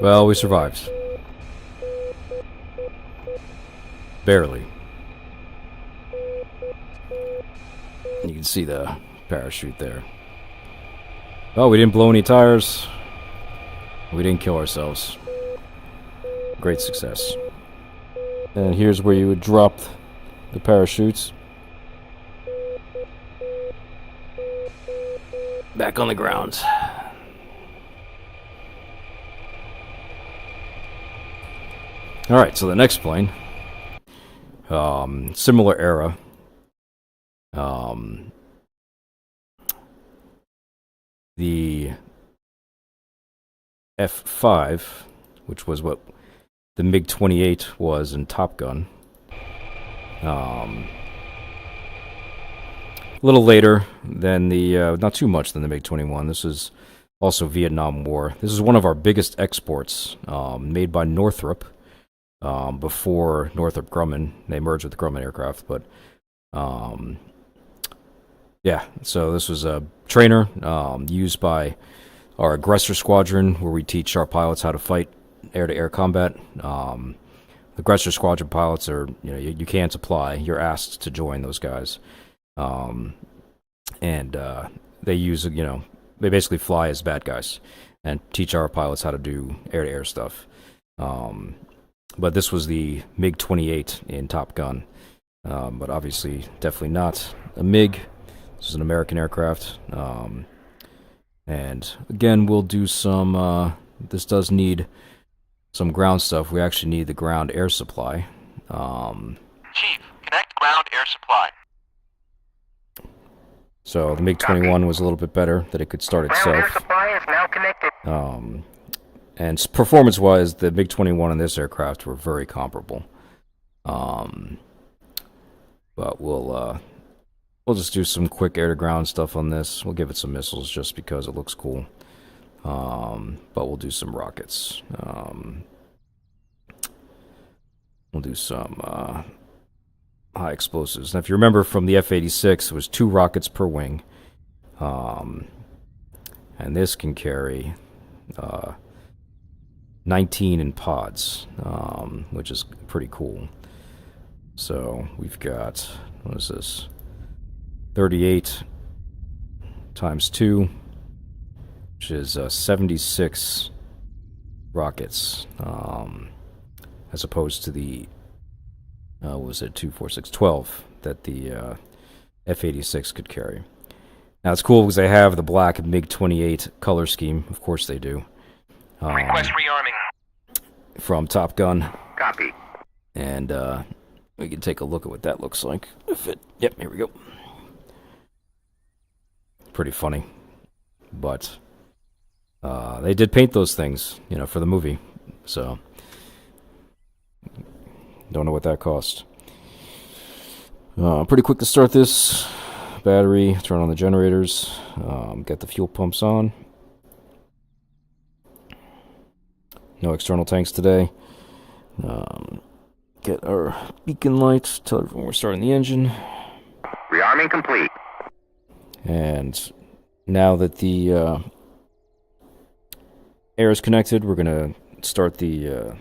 Speaker 1: Well, we survived. Barely. You can see the parachute there. Oh, we didn't blow any tires. We didn't kill ourselves. Great success. And here's where you would drop the parachutes. Back on the ground. Alright, so the next plane. Similar era. The F5, which was what the MiG-28 was in Top Gun. A little later than the, not too much than the MiG-21. This is also Vietnam War. This is one of our biggest exports, made by Northrop, before Northrop Grumman. They merged with Grumman Aircraft, but, yeah, so this was a trainer, used by our aggressor squadron, where we teach our pilots how to fight air-to-air combat. Aggressor squadron pilots are, you can't apply. You're asked to join those guys. They use, they basically fly as bad guys and teach our pilots how to do air-to-air stuff. But this was the MiG-28 in Top Gun. But obviously, definitely not a MiG. This is an American aircraft. And again, we'll do some. This does need some ground stuff. We actually need the ground air supply.
Speaker 2: Chief, connect ground air supply.
Speaker 1: So the MiG-21 was a little bit better, that it could start
Speaker 2: Ground air
Speaker 1: itself.
Speaker 2: supply is now connected.
Speaker 1: And performance-wise, the MiG-21 and this aircraft were very comparable. But we'll just do some quick air-to-ground stuff on this. We'll give it some missiles just because it looks cool. But we'll do some rockets. We'll do some high explosives. Now, if you remember from the F-86, it was 2 rockets per wing. And this can carry 19 in pods, which is pretty cool. So we've got, what is this? 38 times 2, which is 76 rockets, as opposed to the, what was it, 2, 4, 6, 12 that the F-86 could carry. Now it's cool because they have the black MiG-28 color scheme. Of course they do.
Speaker 2: Request rearming.
Speaker 1: From Top Gun.
Speaker 2: Copy.
Speaker 1: And we can take a look at what that looks like. Yep, here we go. Pretty funny. But they did paint those things, for the movie. So don't know what that cost. Pretty quick to start this. Battery, turn on the generators, get the fuel pumps on. No external tanks today. Get our beacon light, tell everyone we're starting the engine.
Speaker 2: Rearming complete.
Speaker 1: And now that the air is connected, we're going to start the...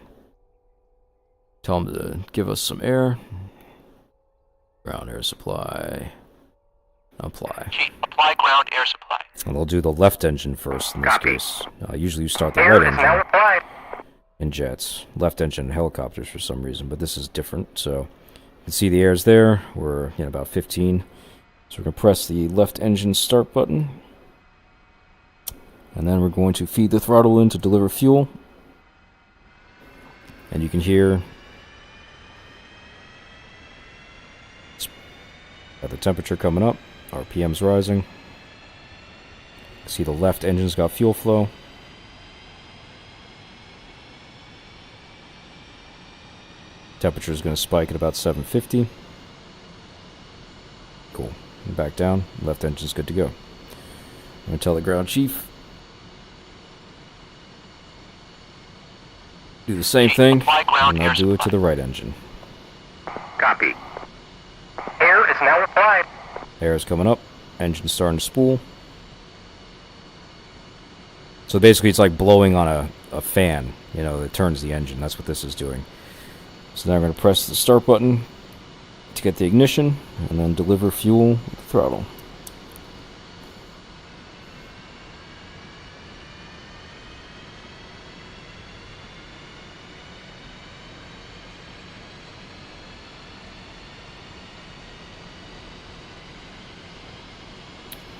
Speaker 1: tell them to give us some air. Ground air supply. Apply.
Speaker 2: Chief, apply ground air supply.
Speaker 1: And we'll do the left engine first in this
Speaker 2: Copy.
Speaker 1: case. Usually you start the
Speaker 2: Air
Speaker 1: right
Speaker 2: is now
Speaker 1: engine
Speaker 2: applied.
Speaker 1: in jets. Left engine in helicopters for some reason, but this is different. So you can see the air's there. We're about 15. So we're going to press the left engine start button. And then we're going to feed the throttle in to deliver fuel. And you can hear got the temperature coming up. RPM's rising. See the left engine's got fuel flow. Temperature is going to spike at about 750. Cool. And back down. Left engine's good to go. I'm going to tell the ground chief. Do the same thing, and I'll do it to the right engine.
Speaker 2: Copy. Air is now applied.
Speaker 1: Air is coming up. Engine's starting to spool. So basically it's like blowing on a fan, that turns the engine. That's what this is doing. So now I'm going to press the start button to get the ignition, and then deliver fuel with the throttle.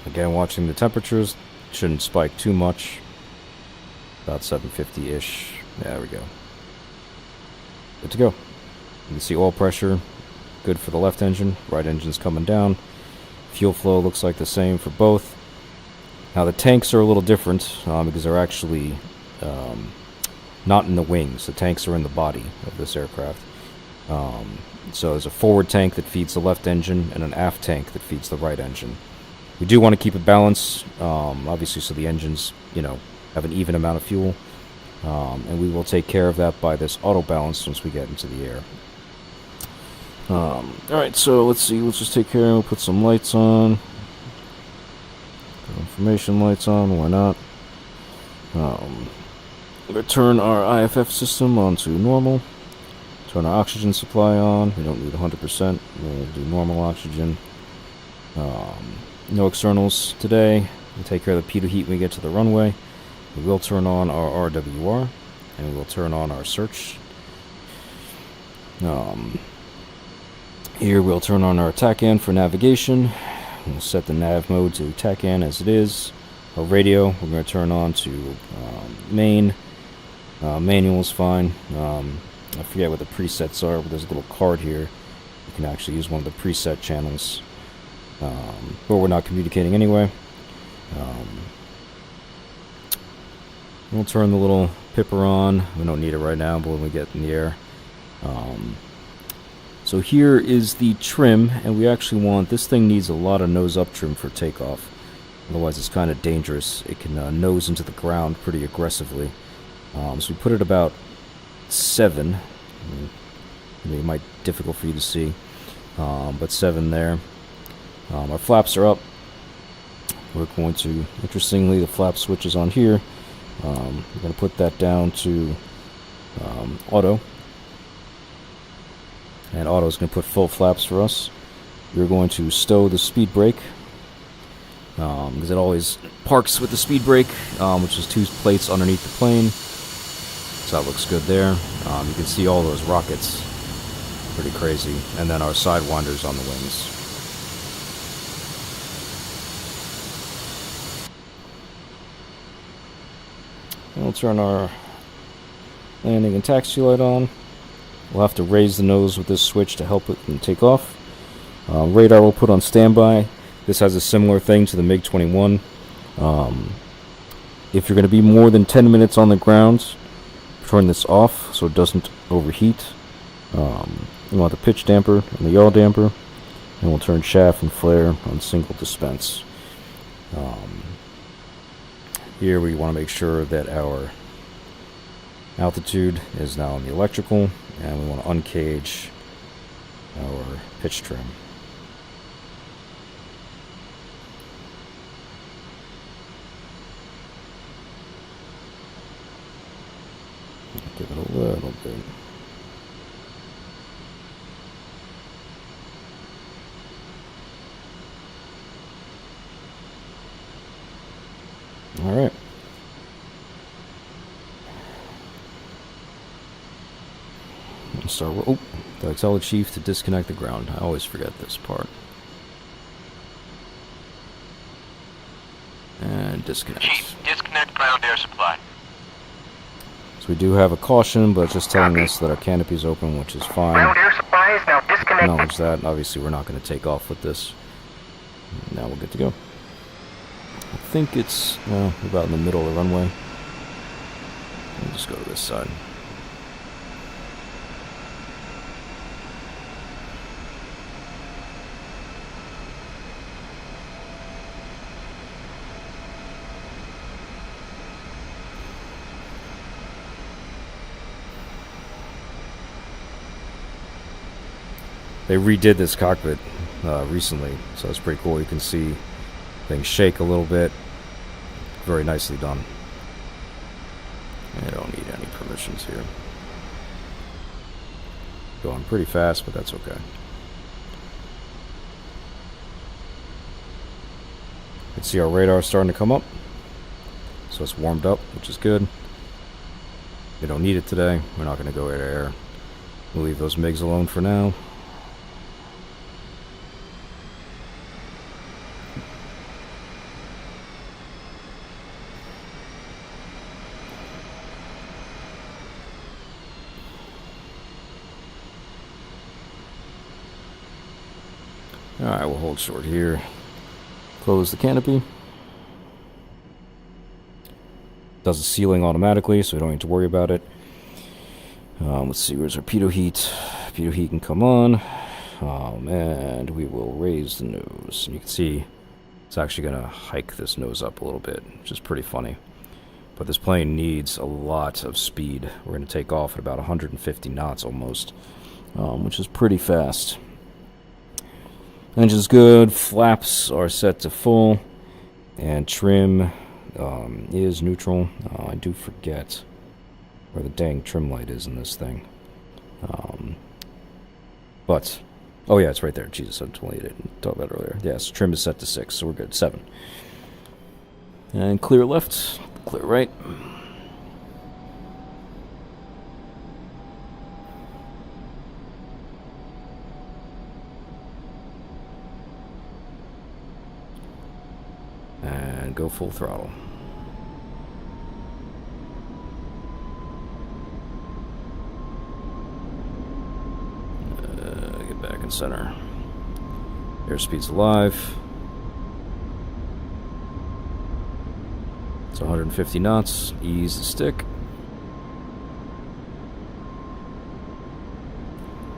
Speaker 1: Again, watching the temperatures, shouldn't spike too much. About 750-ish. There we go. Good to go. You can see oil pressure, good for the left engine. Right engine's coming down. Fuel flow looks like the same for both. Now the tanks are a little different because they're actually not in the wings. The tanks are in the body of this aircraft. So there's a forward tank that feeds the left engine and an aft tank that feeds the right engine. We do want to keep it balanced, obviously, so the engines, have an even amount of fuel. And we will take care of that by this auto balance once we get into the air. Alright, so let's see. Let's just take care. We'll put some lights on. Put information lights on. Why not? We're going to turn our IFF system onto normal. Turn our oxygen supply on. We don't need 100%. We'll do normal oxygen. No externals today. We'll take care of the pitot heat when we get to the runway. We will turn on our RWR, and we will turn on our search. Here we'll turn on our TACAN for navigation. We'll set the nav mode to TACAN as it is. Our radio, we're going to turn on to main. Manual is fine. I forget what the presets are, but there's a little card here. You can actually use one of the preset channels. But we're not communicating anyway. We'll turn the little pipper on. We don't need it right now, but when we get in the air. So here is the trim, and we actually want, this thing needs a lot of nose-up trim for takeoff. Otherwise it's kind of dangerous. It can nose into the ground pretty aggressively. So we put it about 7. It might be difficult for you to see, but 7 there. Our flaps are up. We're going to, interestingly, the flap switch is on here. We're going to put that down to auto. And auto is going to put full flaps for us. We're going to stow the speed brake, because it always parks with the speed brake, which is 2 plates underneath the plane. So that looks good there. You can see all those rockets. Pretty crazy. And then our sidewinders on the wings. We'll turn our landing and taxi light on. We'll have to raise the nose with this switch to help it take off. Radar we'll put on standby. This has a similar thing to the MiG-21. If you're going to be more than 10 minutes on the ground, turn this off so it doesn't overheat. We want the pitch damper and the yaw damper. And we'll turn chaff and flare on single dispense. Here we want to make sure that our altitude is now on the electrical, and we want to uncage our pitch trim. Give it a little bit. All right. Start. Oh, did I tell the chief to disconnect the ground? I always forget this part. And disconnect.
Speaker 2: Chief, disconnect ground air supply.
Speaker 1: So we do have a caution, but it's just telling us that our canopy's open, which is fine.
Speaker 2: Ground air supply is now disconnected.
Speaker 1: Acknowledge that. Obviously, we're not going to take off with this. Now we're good to go. I think it's about in the middle of the runway. We'll just go to this side. They redid this cockpit recently, so it's pretty cool. You can see things shake a little bit. Very nicely done. I don't need any permissions here. Going pretty fast, but that's okay. You can see our radar starting to come up. So it's warmed up, which is good. We don't need it today. We're not going to go air to air. We'll leave those MiGs alone for now. Alright, we'll hold short here. Close the canopy. Does the sealing automatically, so we don't need to worry about it. Let's see, where's our pitot heat? Pitot heat can come on. And we will raise the nose. And you can see it's actually going to hike this nose up a little bit, which is pretty funny. But this plane needs a lot of speed. We're going to take off at about 150 knots almost, which is pretty fast. Engine's good, flaps are set to full, and trim is neutral. I do forget where the dang trim light is in this thing. But, oh yeah, it's right there. Jesus, I totally didn't talk about it earlier. Yes, trim is set to 6, so we're good. 7. And clear left, clear right. And go full throttle. Get back in center. Airspeed's alive. It's 150 knots. Ease the stick.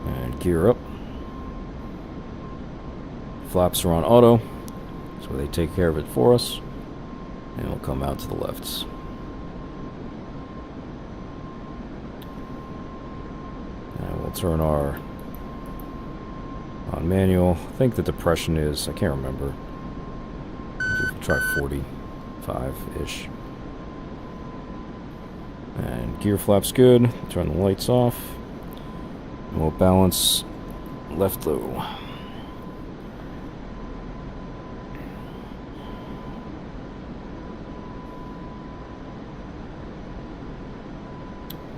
Speaker 1: And gear up. Flaps are on auto, so they take care of it for us. And we'll come out to the left. And we'll turn our on manual. I think the depression is, I can't remember. Try 45-ish. And gear flaps good. Turn the lights off. And we'll balance left low.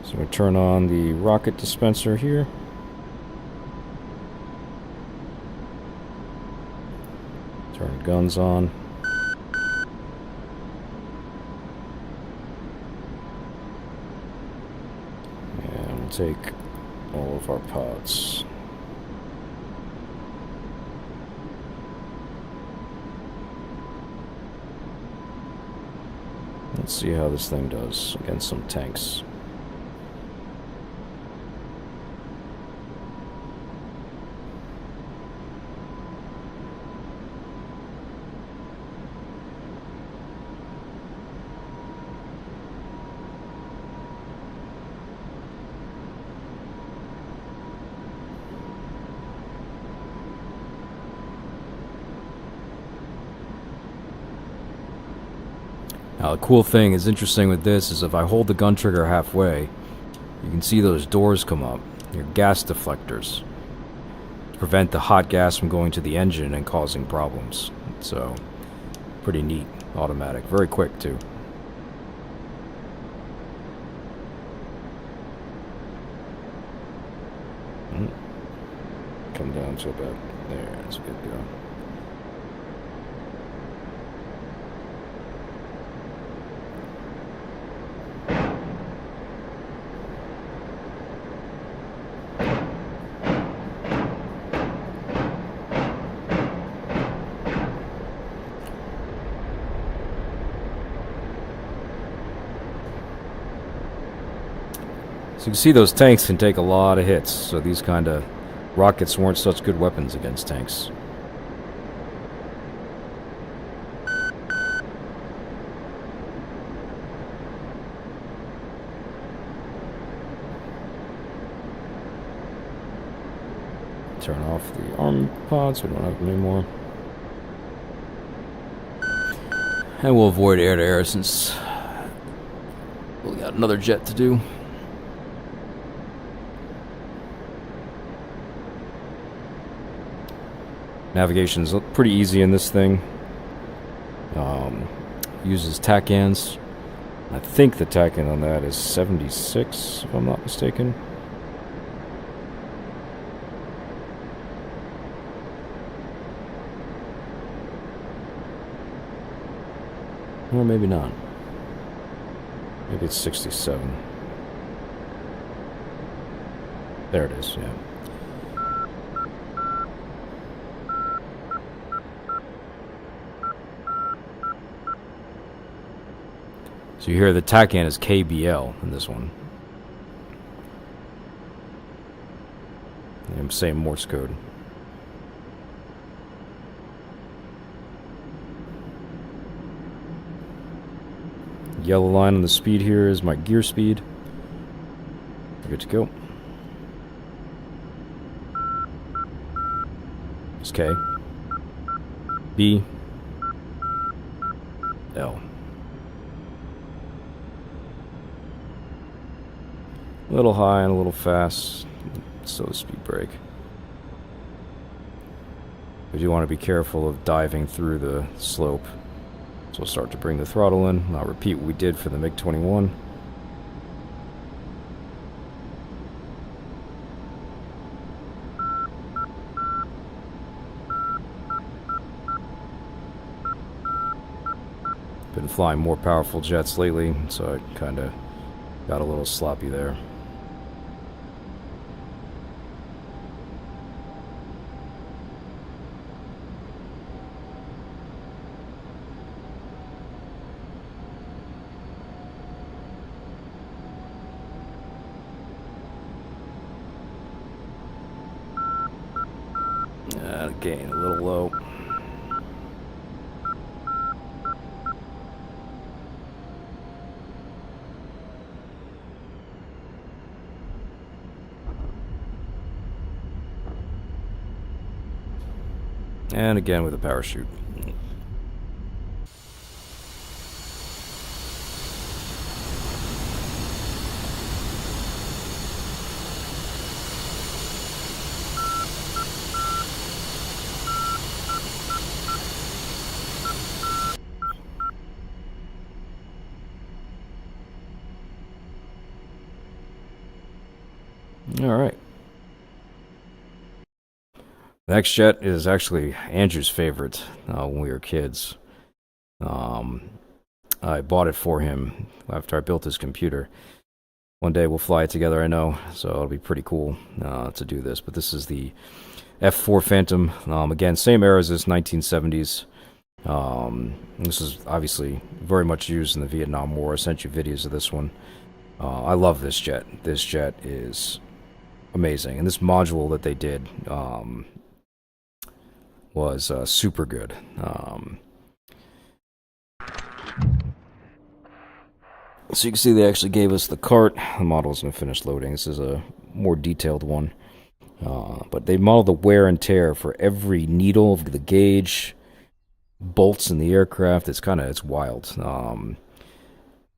Speaker 1: So we turn on the rocket dispenser here. Turn guns on. And we'll take all of our pods. Let's see how this thing does against some tanks. Now the cool thing is interesting with this is if I hold the gun trigger halfway, you can see those doors come up. They're gas deflectors to prevent the hot gas from going to the engine and causing problems. So, pretty neat. Automatic. Very quick too. Come down to about there. That's a good go. So you can see those tanks can take a lot of hits, so these kind of rockets weren't such good weapons against tanks. Turn off the arm pods, we don't have them anymore. And we'll avoid air-to-air since we got another jet to do. Navigation's pretty easy in this thing. Uses TACANs. I think the TACAN on that is 76, if I'm not mistaken. Or maybe not. Maybe it's 67. There it is, yeah. So you hear the TACAN is KBL in this one. I'm saying Morse code. Yellow line on the speed here is my gear speed. Good to go. It's K. B. L. A little high and a little fast. So the speed brake. We do want to be careful of diving through the slope. So we'll start to bring the throttle in. I'll repeat what we did for the MiG-21. been flying more powerful jets lately, so I kind of got a little sloppy there. Gain a little low. And again with a parachute. Alright. The next jet is actually Andrew's favorite when we were kids. I bought it for him after I built his computer. One day we'll fly it together, I know, so it'll be pretty cool to do this. But this is the F4 Phantom. Again, same era as this, 1970s. This is obviously very much used in the Vietnam War. I sent you videos of this one. I love this jet. This jet is amazing. And this module that they did was super good. So you can see they actually gave us the cart. The model isn't finished loading. This is a more detailed one. But they modeled the wear and tear for every needle of the gauge, bolts in the aircraft. It's wild.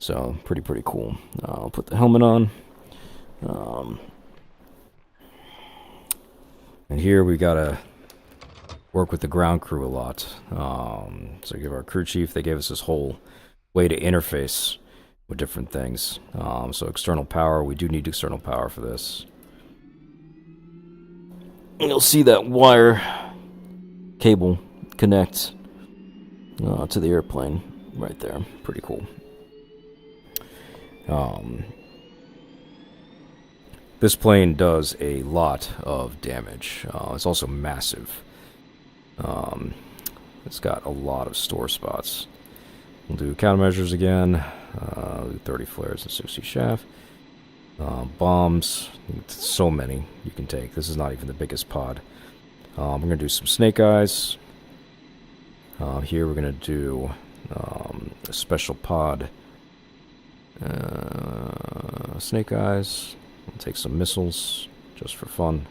Speaker 1: So pretty cool. I'll put the helmet on. And here we gotta work with the ground crew a lot. So give our crew chief, they gave us this whole way to interface with different things. So external power, we do need external power for this. And you'll see that wire cable connect to the airplane right there. Pretty cool. This plane does a lot of damage. It's also massive. It's got a lot of store spots. We'll do countermeasures again. 30 flares and 60 shaft. Bombs. So many you can take. This is not even the biggest pod. We're going to do some snake eyes. Here we're going to do a special pod. Snake eyes. We'll take some missiles just for fun.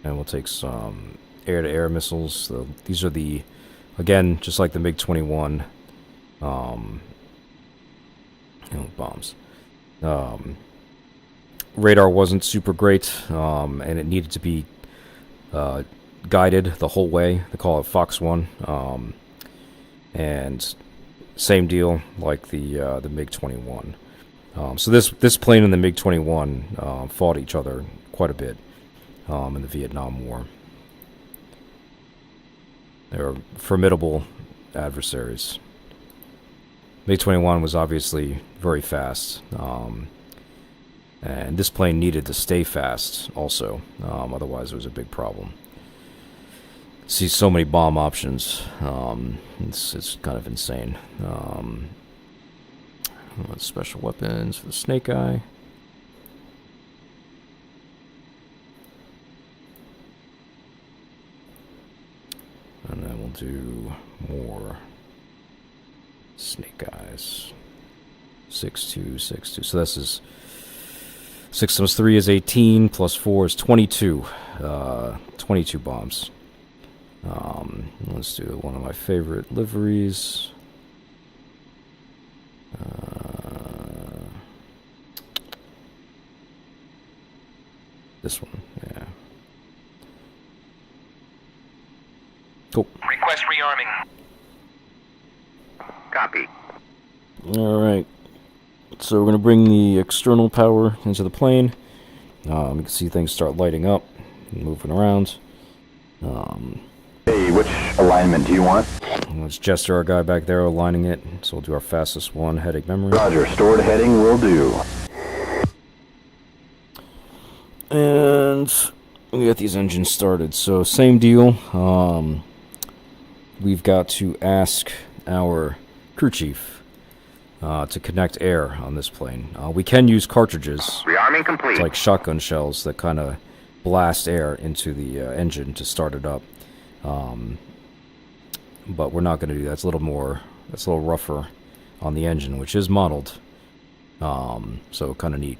Speaker 1: And we'll take some air-to-air missiles. These are the, again, just like the MiG-21 bombs. Radar wasn't super great, and it needed to be guided the whole way. They call it Fox 1. And same deal like the MiG-21. So this plane and the MiG-21 fought each other quite a bit in the Vietnam War. They were formidable adversaries. MiG-21 was obviously very fast, and this plane needed to stay fast also, otherwise it was a big problem. See so many bomb options. It's kind of insane. Special weapons for the snake eye. And then we'll do more snake eyes. 6-2, 6-2. So this is 6 times 3 is 18, plus 4 is 22. 22 bombs. Let's do one of my favorite liveries. This one, yeah. Cool.
Speaker 2: Request rearming. Copy.
Speaker 1: Alright. So we're going to bring the external power into the plane. You can see things start lighting up and moving around.
Speaker 3: Hey, which alignment do you want?
Speaker 1: It's Jester, our guy back there, aligning it. So we'll do our fastest one, heading memory.
Speaker 3: Roger, stored heading will do.
Speaker 1: And we got these engines started. So same deal. We've got to ask our crew chief to connect air on this plane. We can use cartridges.
Speaker 2: Rearming complete.
Speaker 1: It's like shotgun shells that kind of blast air into the engine to start it up. But we're not going to do that. It's a little rougher on the engine, which is modeled. So kind of neat.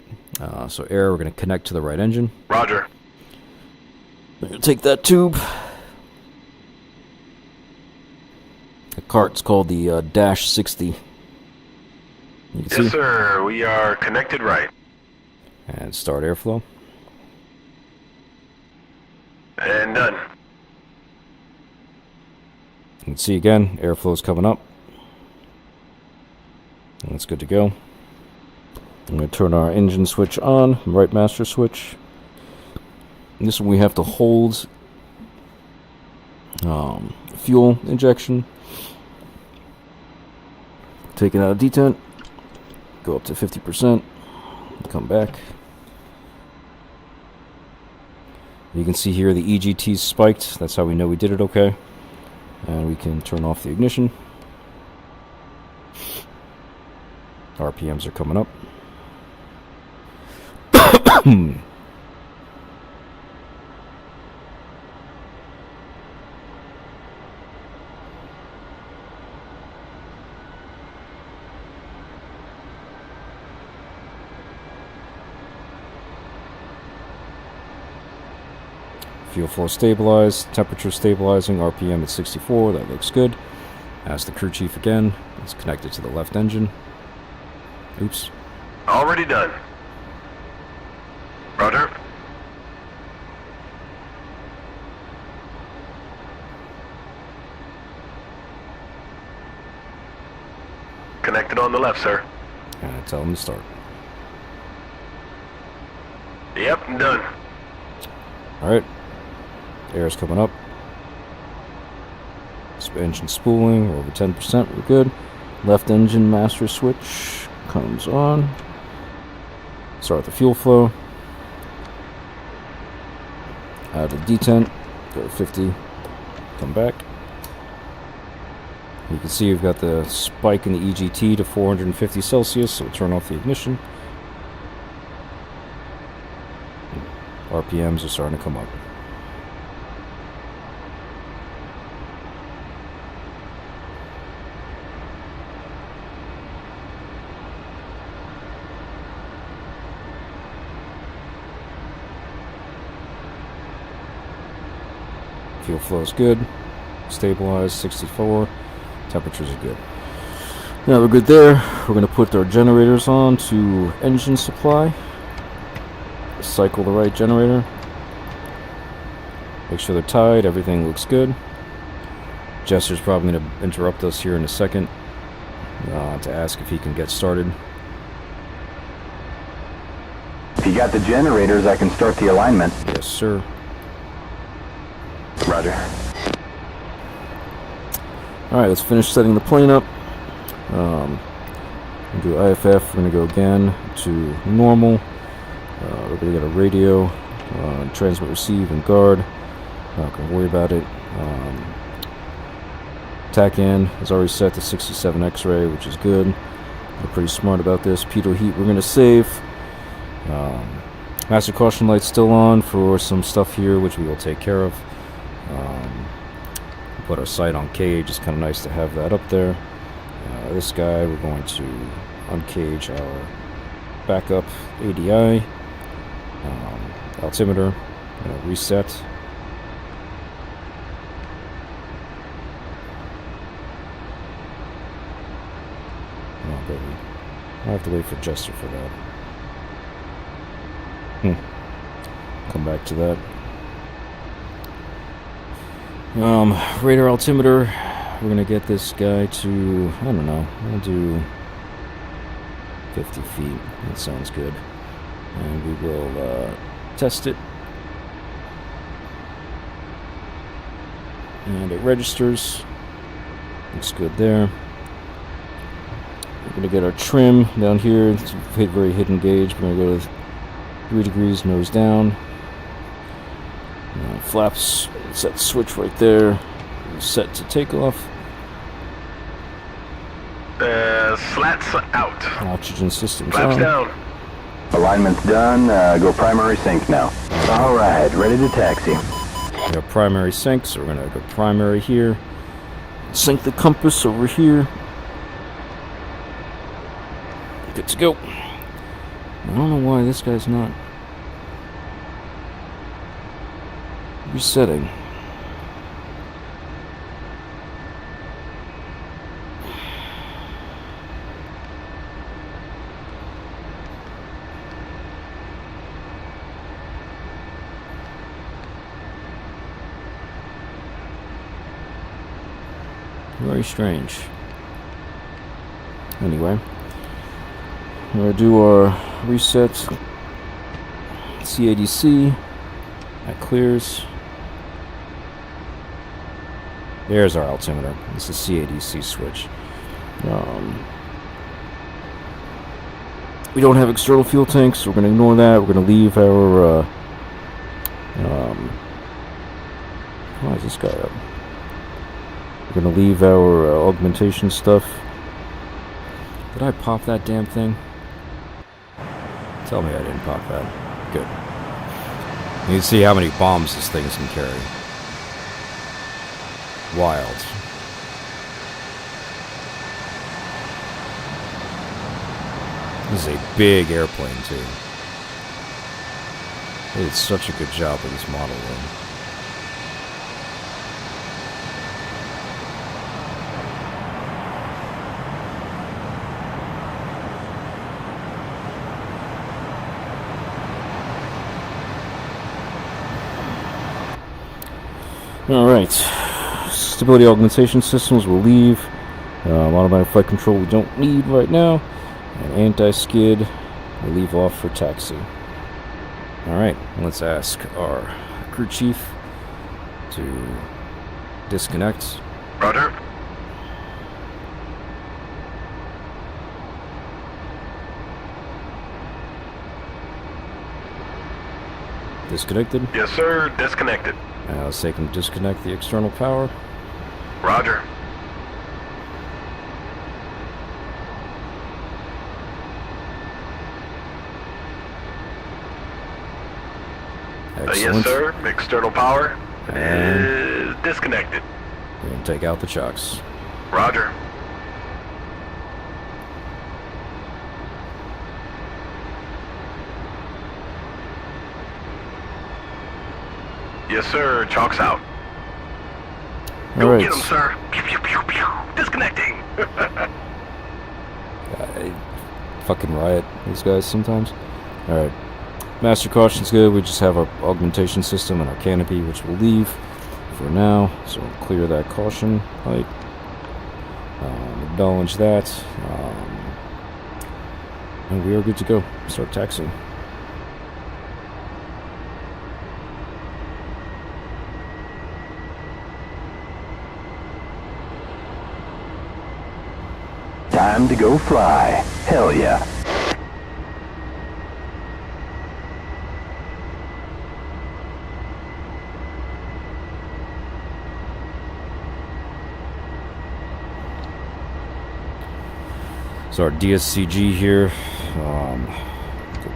Speaker 1: So air, we're going to connect to the right engine.
Speaker 2: Roger.
Speaker 1: We're going to take that tube. The cart's called the Dash 60. You can see.
Speaker 2: Yes, sir. We are connected right.
Speaker 1: And start airflow.
Speaker 2: And done.
Speaker 1: You can see again, airflow's coming up. And that's good to go. I'm going to turn our engine switch on, right master switch. And this one we have to hold fuel injection. Take it out of detent. Go up to 50%. Come back. You can see here the EGT's spiked. That's how we know we did it okay. And we can turn off the ignition. RPMs are coming up. Fuel flow stabilized, temperature stabilizing, RPM at 64, that looks good. Ask the crew chief again. It's connected to the left engine. Oops.
Speaker 2: Already done. Roger. Connected on the left, sir.
Speaker 1: And tell them to start.
Speaker 2: Yep, done.
Speaker 1: Alright. Air's coming up. Engine spooling, we're over 10%, we're good. Left engine master switch comes on. Start the fuel flow. Out of detent, go to 50, come back. You can see we've got the spike in the EGT to 450 Celsius, so we'll turn off the ignition. RPMs are starting to come up. Fuel flow is good. Stabilized, 64. Temperatures are good. Now we're good there. We're going to put our generators on to engine supply. Cycle the right generator. Make sure they're tied. Everything looks good. Jester's probably going to interrupt us here in a second to ask if he can get started.
Speaker 3: If you got the generators, I can start the alignment.
Speaker 1: Yes, sir.
Speaker 3: Roger.
Speaker 1: Alright, let's finish setting the plane up. We'll do IFF. We're going to go again to normal. We're going to get a radio, transmit, receive, and guard. Not going to worry about it. TACAN is already set to 67 X-ray, which is good. We're pretty smart about this. Pitot heat we're going to save. Master caution light's still on for some stuff here, which we will take care of. Put our sight on cage. It's kind of nice to have that up there. This guy, we're going to uncage our backup ADI. Altimeter, reset. Oh, baby. I have to wait for Jester for that. Come back to that. Radar altimeter. We're gonna get this guy to, I don't know, we'll do 50 feet. That sounds good. And we will test it. And it registers. Looks good there. We're going to get our trim down here. It's a very hidden gauge. We're going to go to 3 degrees, nose down. Flaps, set switch right there. Set to takeoff.
Speaker 4: Slats out.
Speaker 1: Oxygen systems
Speaker 4: Flaps
Speaker 1: on.
Speaker 4: down.
Speaker 3: Alignment's done. Go primary sync now. All right, ready to taxi.
Speaker 1: We got primary sync, so we're going to go primary here. Sync the compass over here. Good to go. I don't know why this guy's not resetting. Very strange. Anyway, we're going to do our reset. CADC. That clears. There's our altimeter. This is CADC switch. We don't have external fuel tanks, so we're going to ignore that. We're going to leave our... why is this guy up? We're going to leave our augmentation stuff. Did I pop that damn thing? Tell me I didn't pop that. Good. You can see how many bombs this thing can carry. Wild. This is a big airplane, too. They did such a good job with this model, though. Alright, stability augmentation systems will leave. Automatic flight control we don't need right now. And anti-skid we'll leave off for taxi. Alright, let's ask our crew chief to disconnect.
Speaker 4: Roger.
Speaker 1: Disconnected.
Speaker 4: Yes, sir. Disconnected.
Speaker 1: Let's take him to disconnect the external power.
Speaker 4: Roger.
Speaker 1: Excellent.
Speaker 4: Yes, sir. External power
Speaker 1: And
Speaker 4: is disconnected.
Speaker 1: we're going to take out the chucks.
Speaker 4: Roger. Yes, sir. Chalk's out. Go
Speaker 1: Alright.
Speaker 4: get him, sir. Pew, pew, pew, pew. Disconnecting.
Speaker 1: I fucking riot, these guys sometimes. Alright. Master caution's good. We just have our augmentation system and our canopy, which we'll leave for now. So we'll clear that caution light. Acknowledge that. And we are good to go. Start taxiing.
Speaker 3: Time to go fly. Hell yeah.
Speaker 1: So our DSCG here, we'll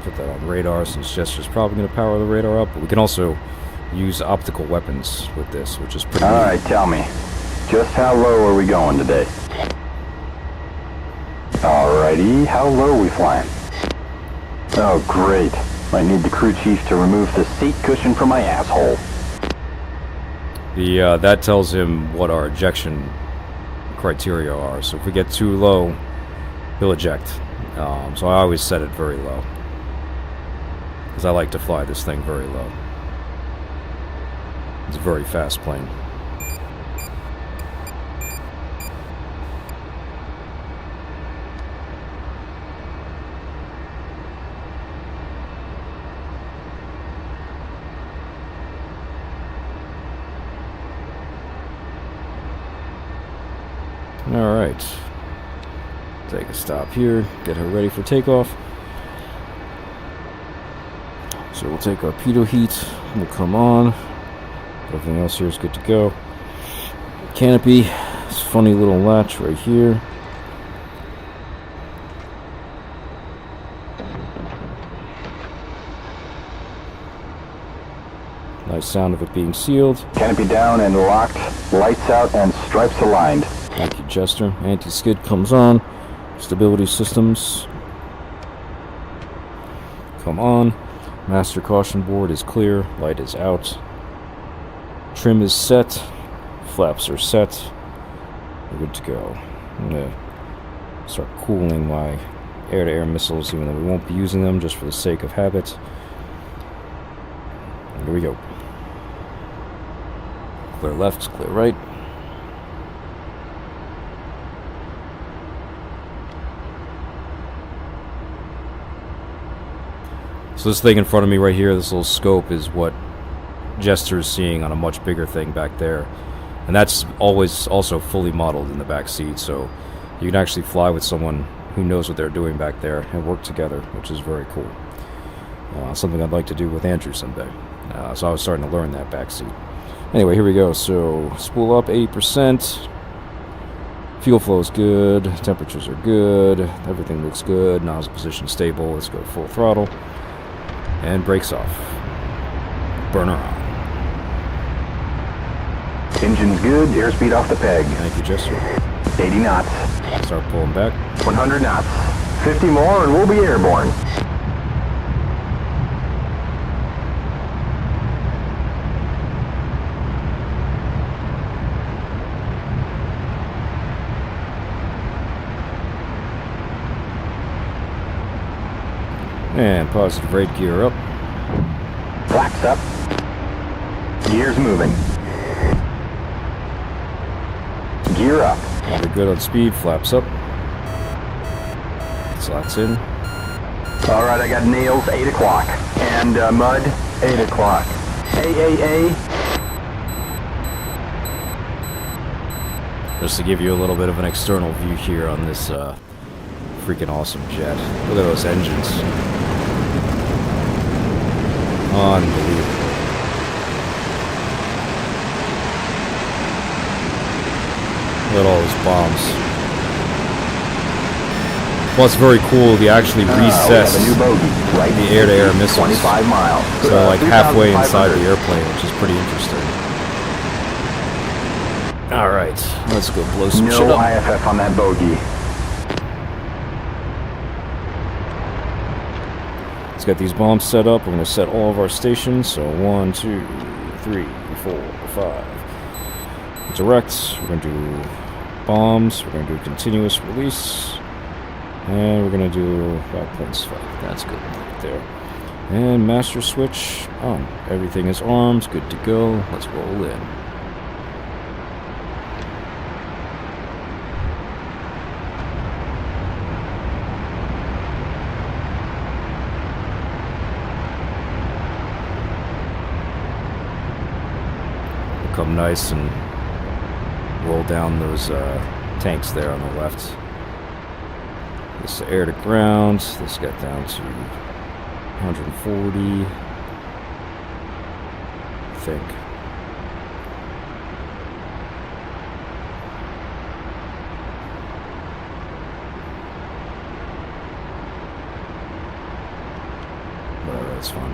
Speaker 1: put that on radar since Jester's probably going to power the radar up, but we can also use optical weapons with this, which is pretty
Speaker 3: All
Speaker 1: neat.
Speaker 3: right, tell me. Just how low are we going today? Alrighty, how low are we flying? Oh, great. I need the crew chief to remove the seat cushion from my asshole.
Speaker 1: That tells him what our ejection criteria are, so if we get too low, he'll eject. So I always set it very low, because I like to fly this thing very low. It's a very fast plane. Alright. Take a stop here, get her ready for takeoff. So we'll take our pitot heat, we'll come on. Everything else here is good to go. Canopy, this funny little latch right here. Nice sound of it being sealed.
Speaker 3: Canopy down and locked, lights out and stripes aligned.
Speaker 1: Thank you, Jester. Anti-skid comes on. Stability systems. Come on. Master caution board is clear. Light is out. Trim is set. Flaps are set. We're good to go. I'm going to start cooling my air-to-air missiles, even though we won't be using them, just for the sake of habit. Here we go. Clear left, clear right. So this thing in front of me right here, this little scope, is what Jester is seeing on a much bigger thing back there. And that's always also fully modeled in the back seat, so you can actually fly with someone who knows what they're doing back there and work together, which is very cool. Something I'd like to do with Andrew someday. So I was starting to learn that back seat. Anyway, here we go. So spool up 80%. Fuel flow is good. Temperatures are good. Everything looks good. Nozzle position stable. Let's go full throttle. And brakes off. Burner on.
Speaker 3: Engine's good, airspeed off the peg.
Speaker 1: Thank you, Jester.
Speaker 3: 80 knots.
Speaker 1: Start pulling back.
Speaker 3: 100 knots. 50 more and we'll be airborne.
Speaker 1: And positive rate gear up.
Speaker 3: Flaps up. Gears moving. Gear up.
Speaker 1: We're good on speed. Flaps up. Slots in.
Speaker 3: Alright, I got nails, 8 o'clock. And mud, 8 o'clock. AAA.
Speaker 1: Just to give you a little bit of an external view here on this freaking awesome jet. Look at those engines. Unbelievable. Look at all those bombs. Well, it's very cool. They actually recess
Speaker 3: we have a new bogey, right?
Speaker 1: the air-to-air missiles.
Speaker 3: 25 miles.
Speaker 1: So like halfway inside
Speaker 3: 3,500.
Speaker 1: the airplane, which is pretty interesting. Alright, let's go blow some shit
Speaker 3: No
Speaker 1: up.
Speaker 3: IFF on that bogey.
Speaker 1: Let's get these bombs set up. We're going to set all of our stations. So 1, 2, 3, 4, 5. Direct. We're going to do bombs. We're going to do continuous release. And we're going to do 5.5. That's good right there. And master switch on. Everything is armed. Good to go. Let's roll in. Come nice and roll down those tanks there on the left. This air to ground. This got down to 140, I think. Whatever, that's fine.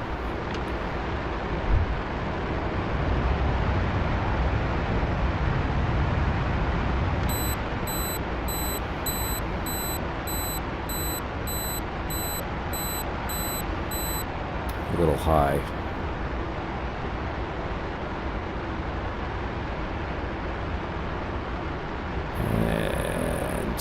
Speaker 1: A little high. And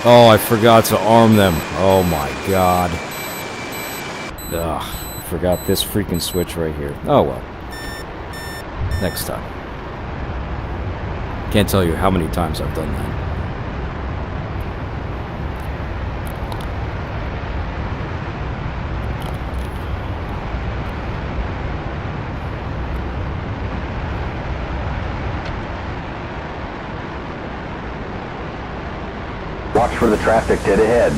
Speaker 1: oh, I forgot to arm them. Oh my god. Ugh, I forgot this freaking switch right here. Oh well. Next time. Can't tell you how many times I've done that.
Speaker 3: for the traffic dead ahead.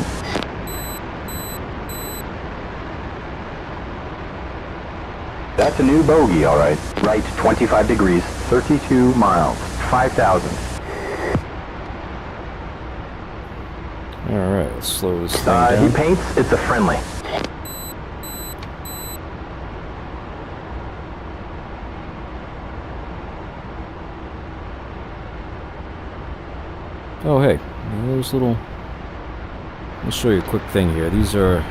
Speaker 3: That's a new bogey, all right. Right 25 degrees, 32 miles, 5,000.
Speaker 1: Alright, let's slow this thing down.
Speaker 3: He paints, it's a friendly.
Speaker 1: Oh, hey, there's little... Let me show you a quick thing here. These are...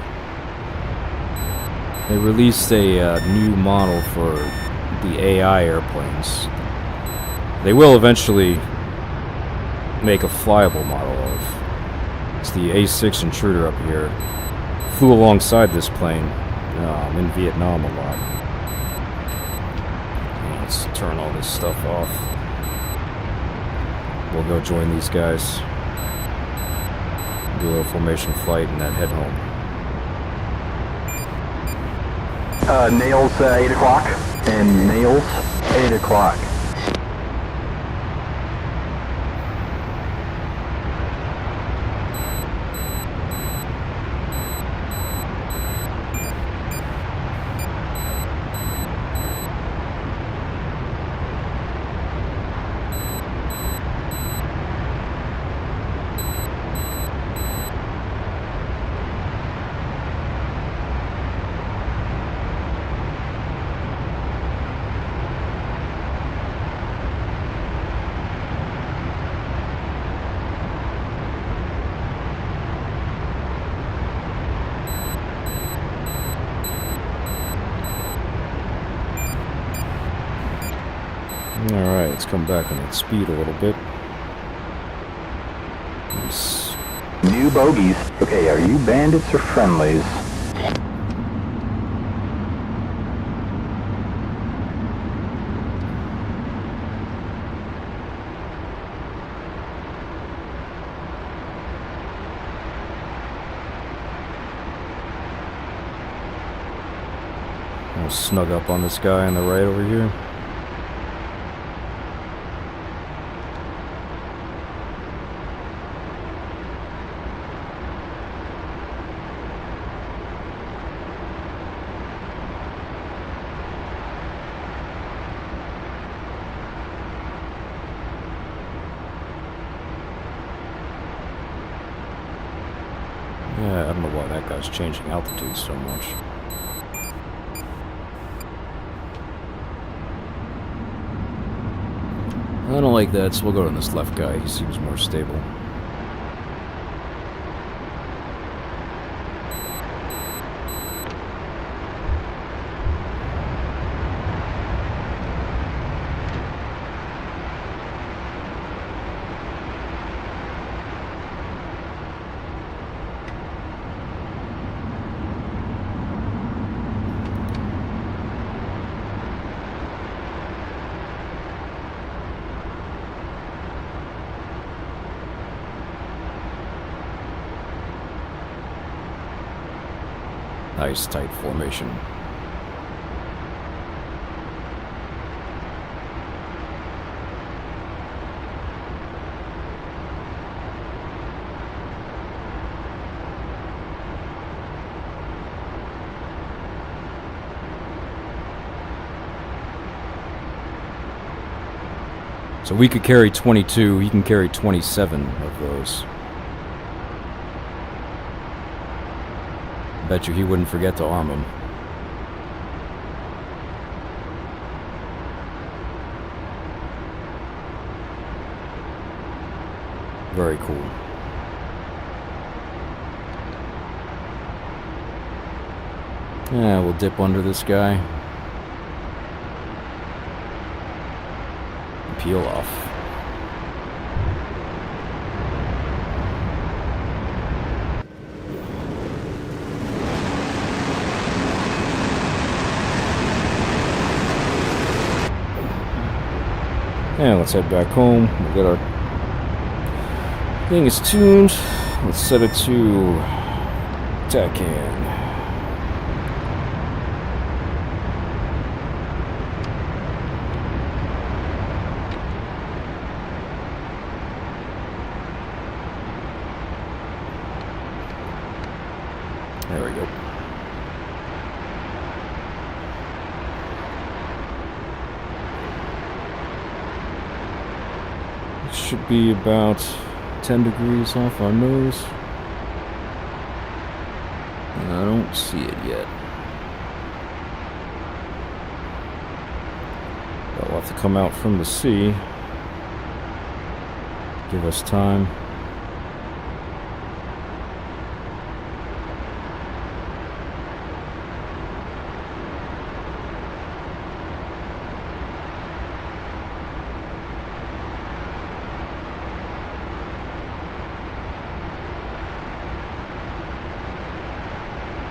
Speaker 1: They released a new model for the AI airplanes. They will eventually make a flyable model of. It's the A6 Intruder up here. Flew alongside this plane in Vietnam a lot. Let's turn all this stuff off. We'll go join these guys. Do a little formation flight and then head home.
Speaker 3: Nails 8 o'clock. And nails 8 o'clock.
Speaker 1: Alright, let's come back on that speed a little bit. Nice.
Speaker 3: New bogeys. Okay, are you bandits or friendlies?
Speaker 1: I'll snug up on this guy on the right over here. Yeah, I don't know why that guy's changing altitude so much. I don't like that, so we'll go to this left guy. He seems more stable. Nice tight formation. So we could carry 22, he can carry 27 of those. Bet you he wouldn't forget to arm them. Very cool. Yeah, we'll dip under this guy. Peel off. And let's head back home. We'll get our thing is tuned. Let's set it to TACAN. There we go. It should be about 10 degrees off our nose. And I don't see it yet. But we'll have to come out from the sea. Give us time.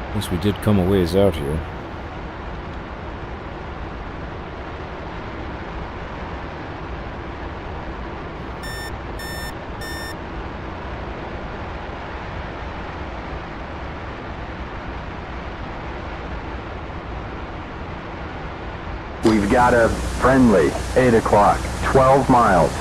Speaker 1: At least we did come a ways out here.
Speaker 3: We've got a friendly, 8 o'clock, 12 miles.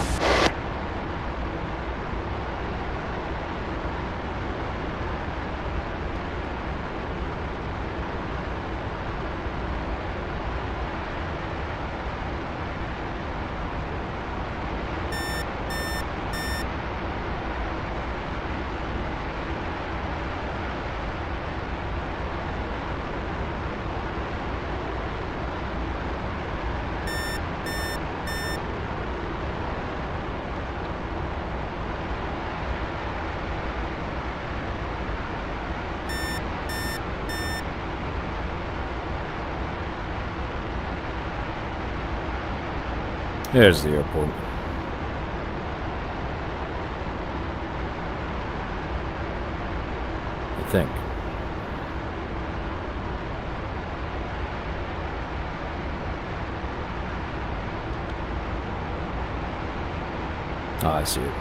Speaker 1: There's the airport. I think. Ah, I see it.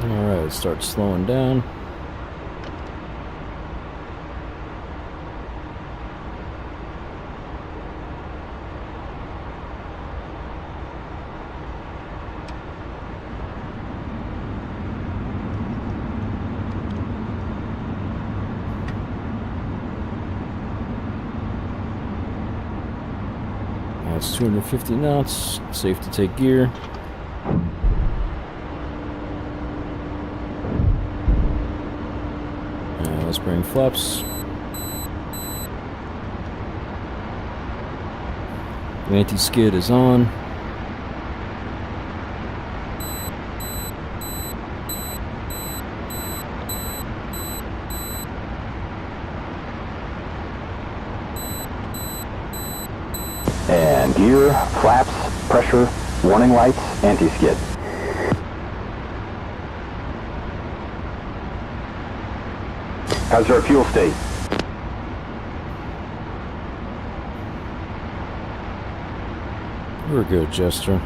Speaker 1: Alright, start slowing down. That's 250 knots. Safe to take gear. Let's bring flaps. Anti-skid is on.
Speaker 3: And gear, flaps, pressure, warning lights, anti-skid. How's our fuel state?
Speaker 1: We're good, Jester.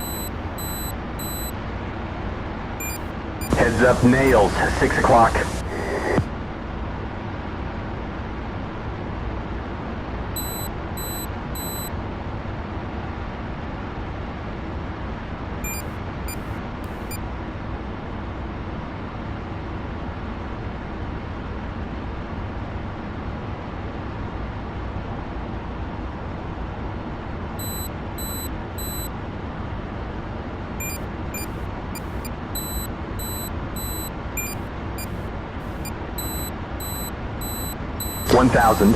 Speaker 3: Heads up, nails, 6 o'clock. $1,000.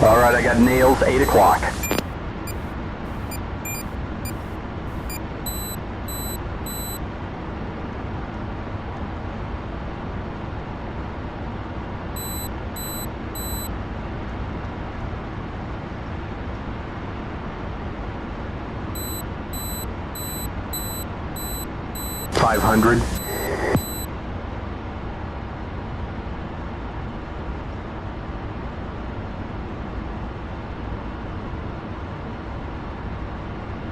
Speaker 3: All right, I got nails, 8 o'clock. 500.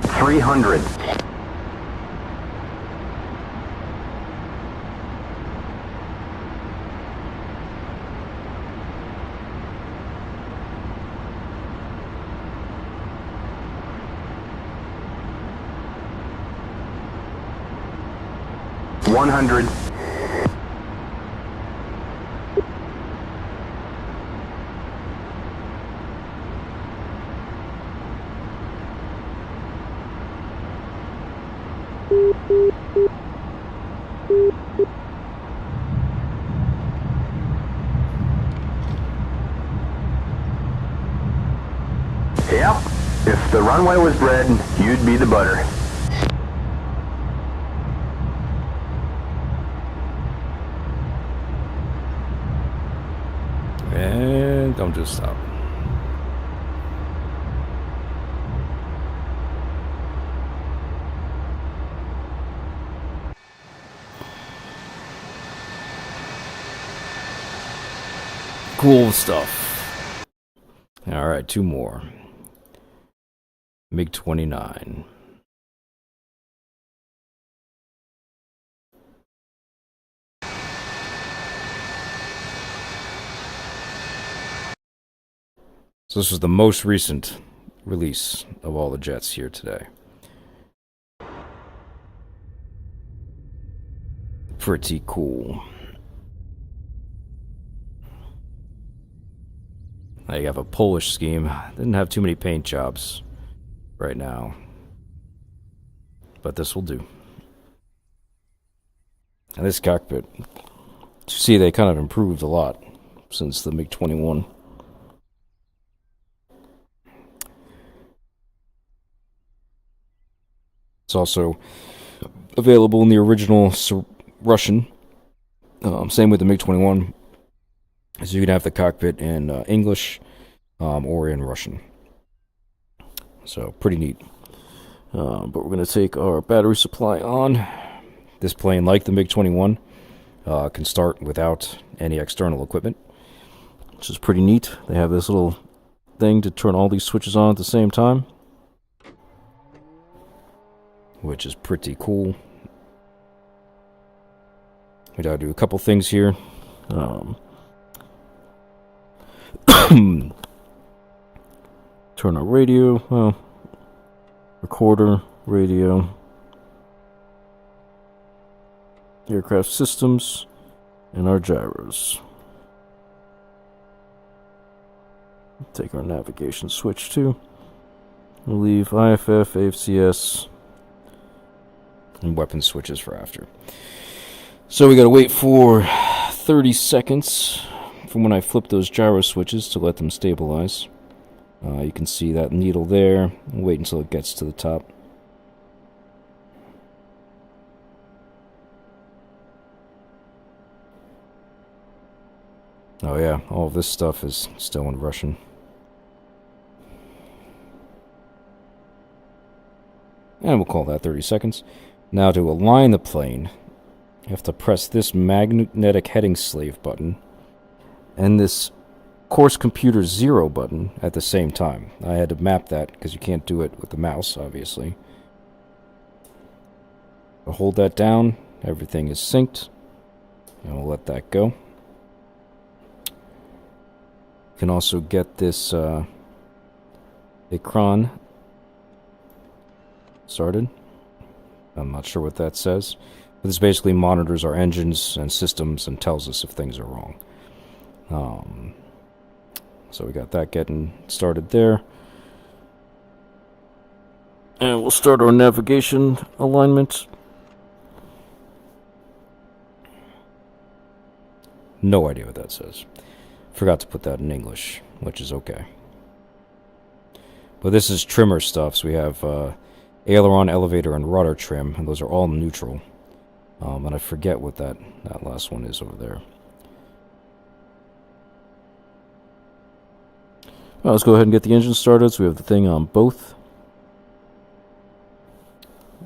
Speaker 3: $300. $100. Yep. If the runway was bread, you'd be the butter.
Speaker 1: And don't just stop. Cool stuff. All right, two more. MiG-29. So this was the most recent release of all the jets here today. Pretty cool. Now you have a Polish scheme. Didn't have too many paint jobs right now, but this will do. And this cockpit, you see they kind of improved a lot since the MiG-21. It's also available in the original Russian. Same with the MiG-21. So you can have the cockpit in English or in Russian. So pretty neat. But we're going to take our battery supply on. This plane, like the MiG-21, can start without any external equipment, which is pretty neat. They have this little thing to turn all these switches on at the same time, which is pretty cool. We gotta do a couple things here. Turn our radio, recorder, radio, aircraft systems, and our gyros. Take our navigation switch too. We'll leave IFF, AFCS, and weapon switches for after. So we gotta wait for 30 seconds from when I flip those gyro switches to let them stabilize. You can see that needle there. Wait until it gets to the top. Oh yeah, all of this stuff is still in Russian. And we'll call that 30 seconds. Now to align the plane, you have to press this magnetic heading slave button and this course computer 0 button at the same time. I had to map that because you can't do it with the mouse, obviously. I'll hold that down, everything is synced, and we'll let that go. You can also get this Ekran started. I'm not sure what that says, but this basically monitors our engines and systems and tells us if things are wrong. So we got that getting started there. And we'll start our navigation alignment. No idea what that says. Forgot to put that in English, which is okay. But this is trimmer stuff, so we have aileron, elevator, and rudder trim, and those are all neutral. And I forget what that last one is over there. Well, let's go ahead and get the engine started. So we have the thing on both.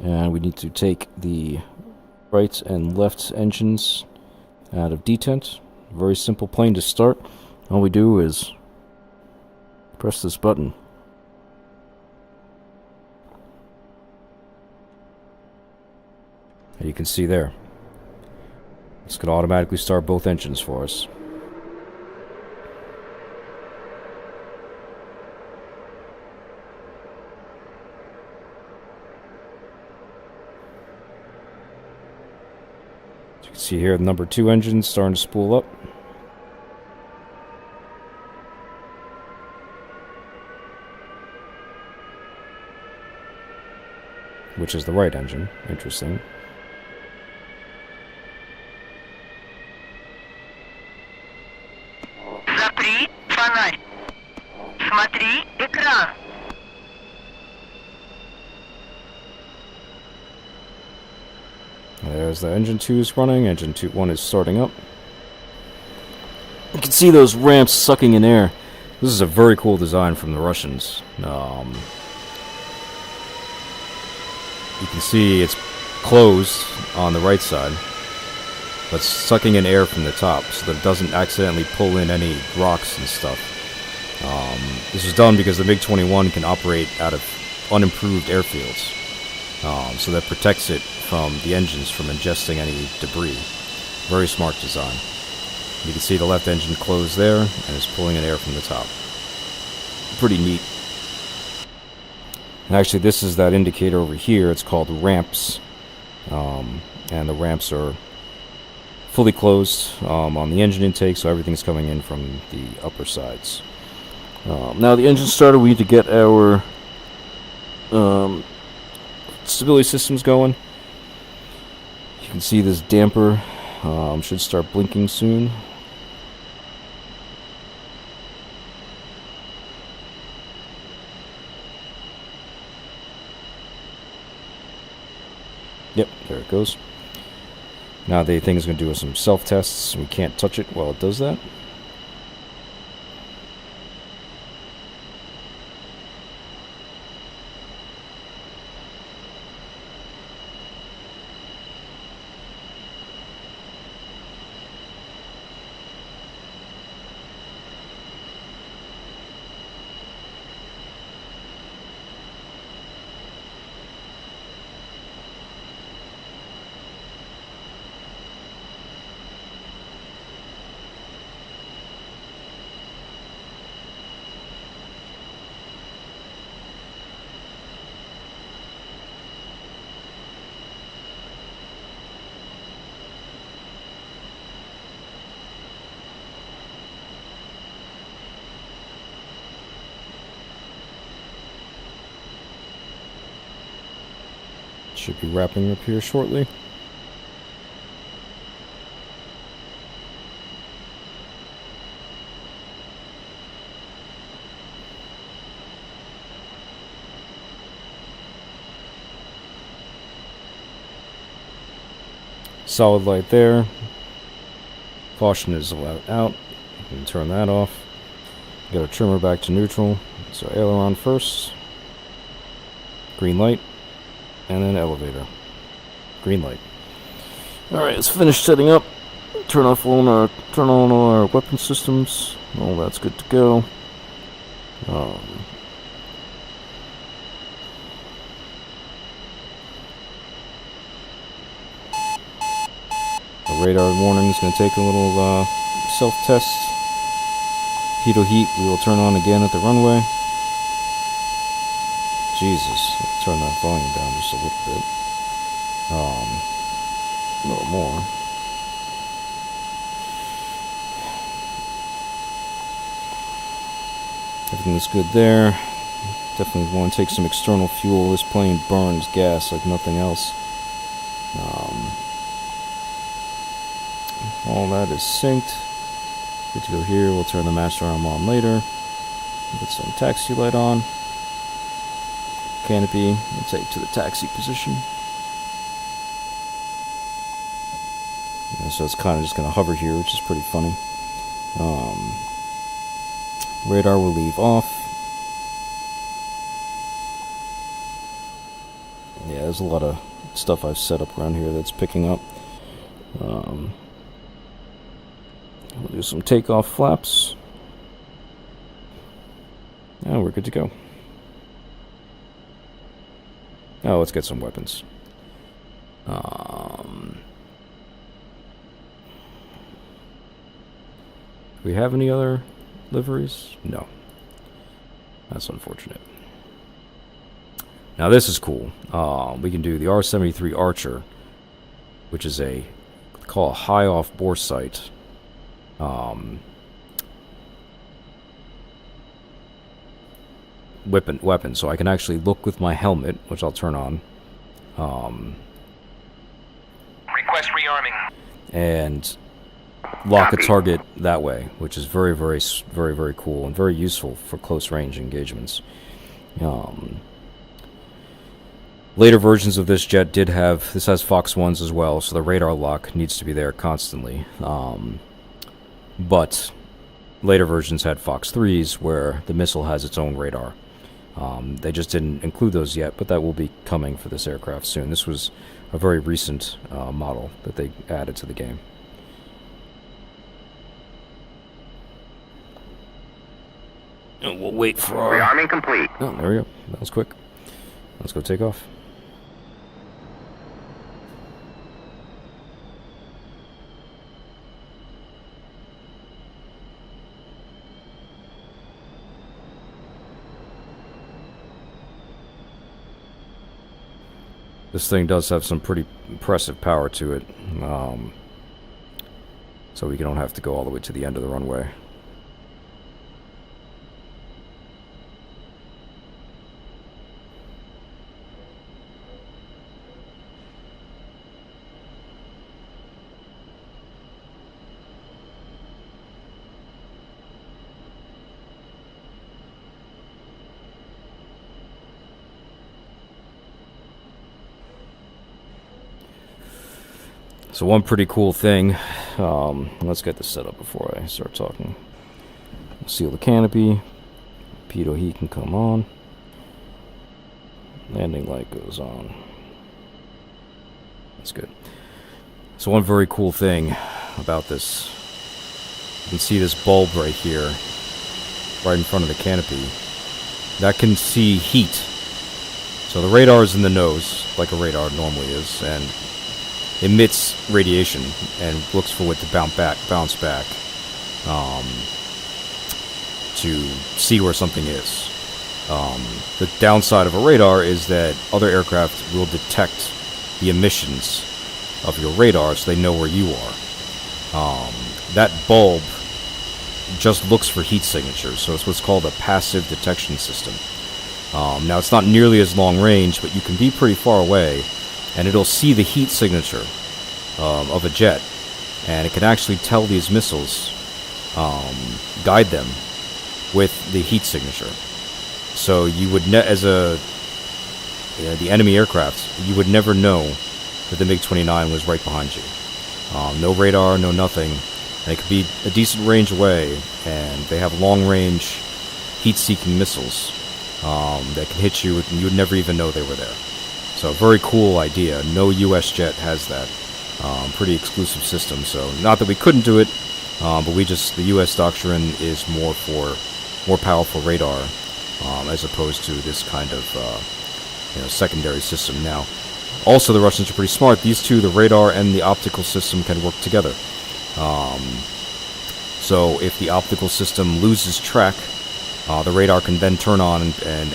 Speaker 1: And we need to take the right and left engines out of detent. Very simple plane to start. All we do is press this button. And you can see there. It's going to automatically start both engines for us. As you can see here, the number 2 engine starting to spool up. Which is the right engine. Interesting.
Speaker 5: Запри фонарь. Смотри экран.
Speaker 1: There's the engine 2 is running. Engine 1 is starting up. You can see those ramps sucking in air. This is a very cool design from the Russians. You can see it's closed on the right side, but sucking in air from the top so that it doesn't accidentally pull in any rocks and stuff. This was done because the MiG-21 can operate out of unimproved airfields, so that protects it from the engines from ingesting any debris. Very smart design. You can see the left engine closed there, and it's pulling in air from the top. Pretty neat. And actually, this is that indicator over here. It's called ramps, and the ramps are fully closed on the engine intake, so everything's coming in from the upper sides. Now the engine started, we need to get our stability systems going. You can see this damper should start blinking soon. Yep, there it goes. Now the thing is going to do some self-tests. We can't touch it while it does that. Should be wrapping up here shortly. Solid light there. Caution is allowed out. You can turn that off. Got our trimmer back to neutral. So aileron first. Green light. And then elevator. Green light. Alright, let's finish setting up. Turn on all our weapon systems. All that's good to go. The radar warning is going to take a little self-test. Pitot heat we will turn on again at the runway. Jesus, turn that volume down just a little bit. A little more. Everything is good there. Definitely want to take some external fuel. This plane burns gas like nothing else. All that is synced. Good to go here. We'll turn the master arm on later. Get some taxi light on. Canopy, and take to the taxi position. So it's kind of just going to hover here, which is pretty funny. Radar will leave off. Yeah, there's a lot of stuff I've set up around here that's picking up. We'll do some takeoff flaps. And we're good to go. Oh, let's get some weapons. Do we have any other liveries? No. That's unfortunate. Now this is cool. We can do the R-73 Archer, which is a high-off bore sight. Weapon, so I can actually look with my helmet, which I'll turn on.
Speaker 2: Request rearming.
Speaker 1: And lock a target that way, which is very, very, very, very cool and very useful for close range engagements. Later versions of this jet this has Fox 1s as well, so the radar lock needs to be there constantly. But later versions had Fox 3s where the missile has its own radar. They just didn't include those yet, but that will be coming for this aircraft soon. This was a very recent model that they added to the game. And we'll wait for our...
Speaker 2: Rearming complete.
Speaker 1: Oh, there we go. That was quick. Let's go take off. This thing does have some pretty impressive power to it, so we don't have to go all the way to the end of the runway. So one pretty cool thing, let's get this set up before I start talking. Seal the canopy, pitot heat can come on, landing light goes on. That's good. So one very cool thing about this, you can see this bulb right here, right in front of the canopy, that can see heat. So the radar is in the nose, like a radar normally is, and emits radiation and looks for it to bounce back to see where something is. The downside of a radar is that other aircraft will detect the emissions of your radar, so they know where you are. That bulb just looks for heat signatures, so it's what's called a passive detection system. Now it's not nearly as long range, but you can be pretty far away and it'll see the heat signature of a jet, and it can actually tell these missiles, guide them with the heat signature. So you would, the enemy aircraft, you would never know that the MiG-29 was right behind you. No radar, no nothing. And it could be a decent range away, and they have long-range heat-seeking missiles that can hit you, and you would never even know they were there. So, very cool idea. No U.S. jet has that. Pretty exclusive system. So, not that we couldn't do it, but the U.S. doctrine is more powerful radar, as opposed to this kind of, secondary system. Now, also the Russians are pretty smart. These two, the radar and the optical system, can work together. So, if the optical system loses track, the radar can then turn on and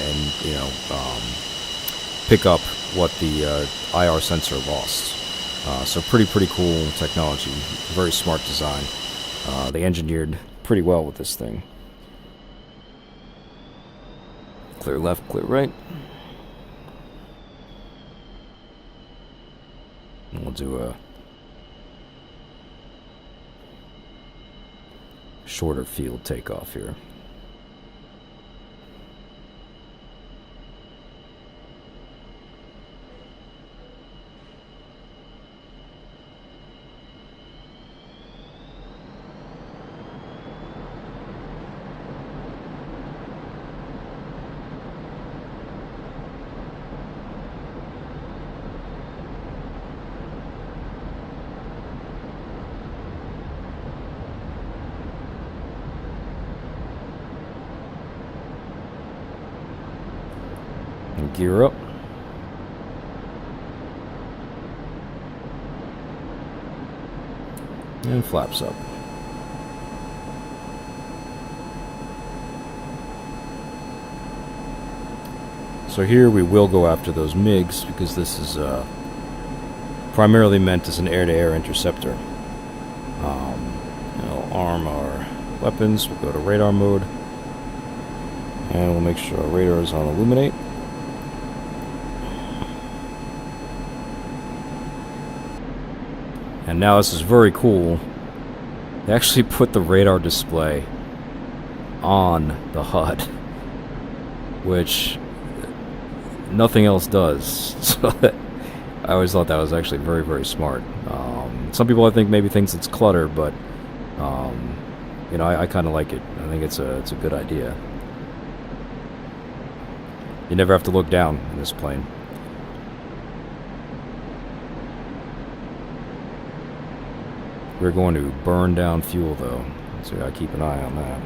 Speaker 1: pick up what the IR sensor lost. So pretty cool technology. Very smart design. They engineered pretty well with this thing. Clear left, clear right. And we'll do a shorter field takeoff here. And gear up. And flaps up. So here we will go after those MiGs because this is primarily meant as an air-to-air interceptor. We'll arm our weapons. We'll go to radar mode. And we'll make sure our radar is on illuminate. And now this is very cool. They actually put the radar display on the HUD, which nothing else does. So I always thought that was actually very, very smart. Some people I think maybe thinks it's clutter, but you know, I kind of like it. I think it's a good idea. You never have to look down in this plane. We're going to burn down fuel, though, so we gotta keep an eye on that.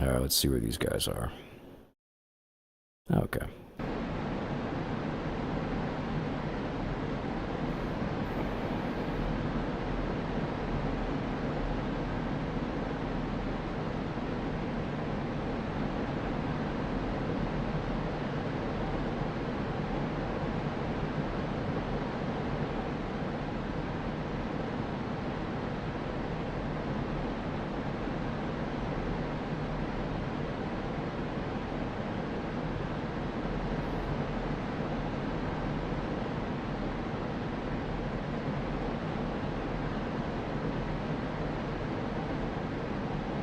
Speaker 1: Alright, let's see where these guys are. Okay.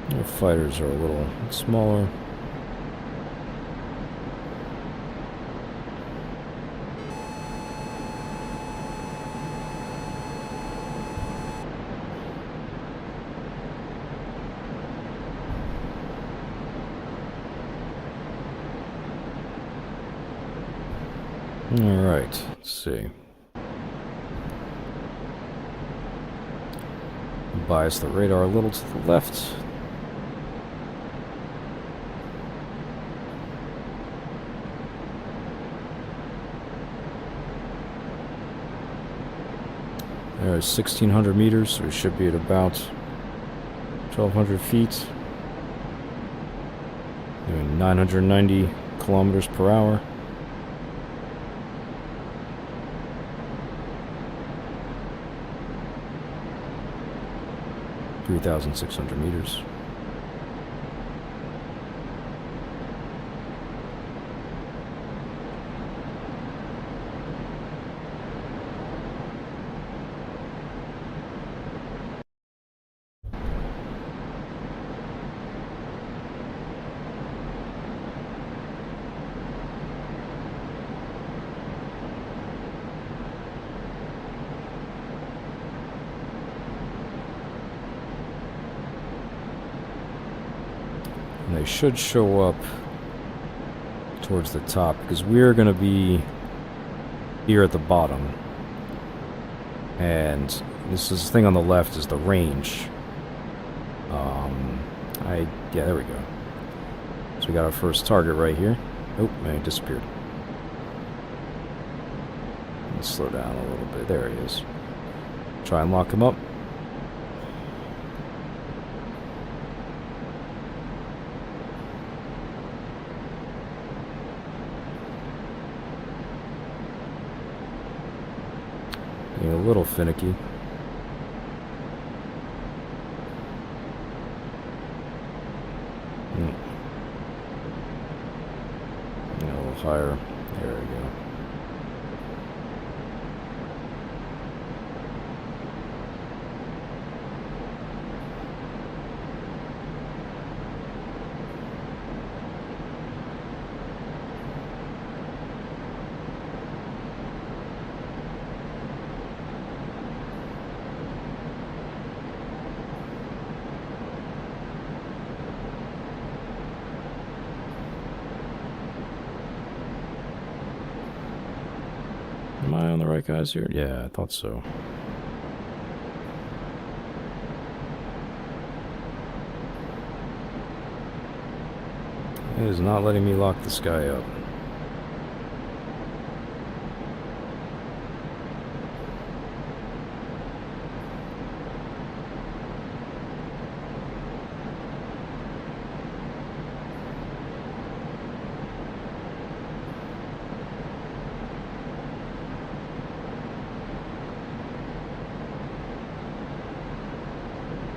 Speaker 1: The fighters are a little smaller. Alright, let's see. Bias the radar a little to the left. There's 1,600 meters, so we should be at about 1,200 feet. Doing 990 kilometers per hour. (3,600 meters). And they should show up towards the top because we're going to be here at the bottom. And this is the thing on the left is the range. Yeah, there we go. So we got our first target right here. Oh, man, he disappeared. Let's slow down a little bit. There he is. Try and lock him up. Being a little finicky. A little higher. There we go. Am I on the right guys here? Yeah, I thought so. It is not letting me lock this guy up.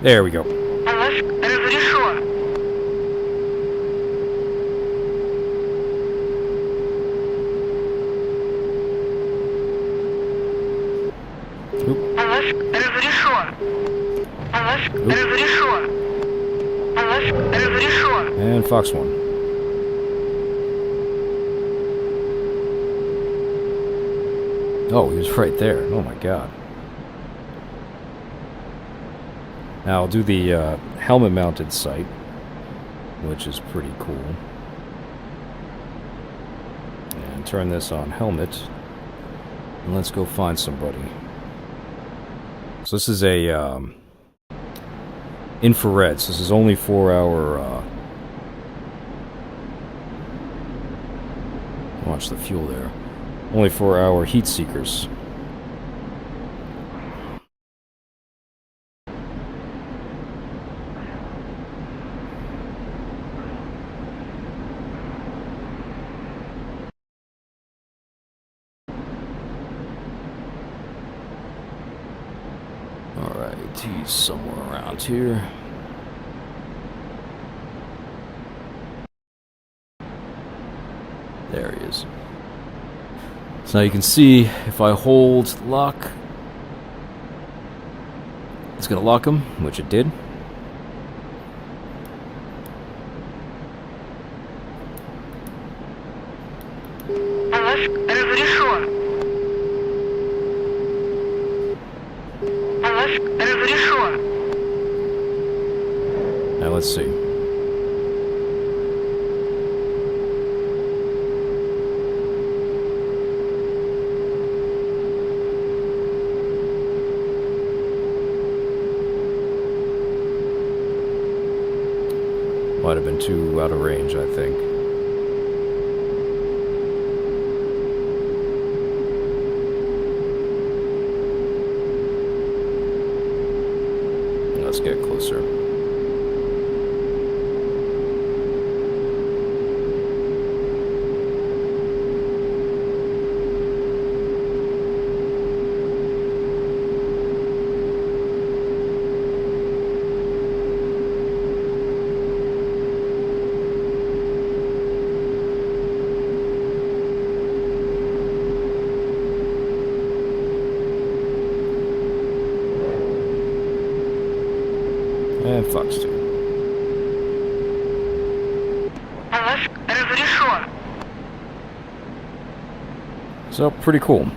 Speaker 1: There we go.
Speaker 5: Пуск разрешен. Пуск разрешен. Пуск разрешен. Пуск разрешен.
Speaker 1: And Fox 1. Oh, he was right there. Oh my god. Now I'll do the helmet-mounted sight, which is pretty cool. And turn this on helmet. And let's go find somebody. So this is a infrared. So this is only 4-hour. Watch the fuel there. Only 4-hour heat seekers. Alright, he's somewhere around here. There he is. So now you can see if I hold lock, it's going to lock him, which it did.
Speaker 5: Пуск разрешен. Пуск разрешен.
Speaker 1: Now let's see. Might have been too out of range, I think. Let's get closer. And Fox 2.
Speaker 5: Пуск разрешен.
Speaker 1: So, pretty cool.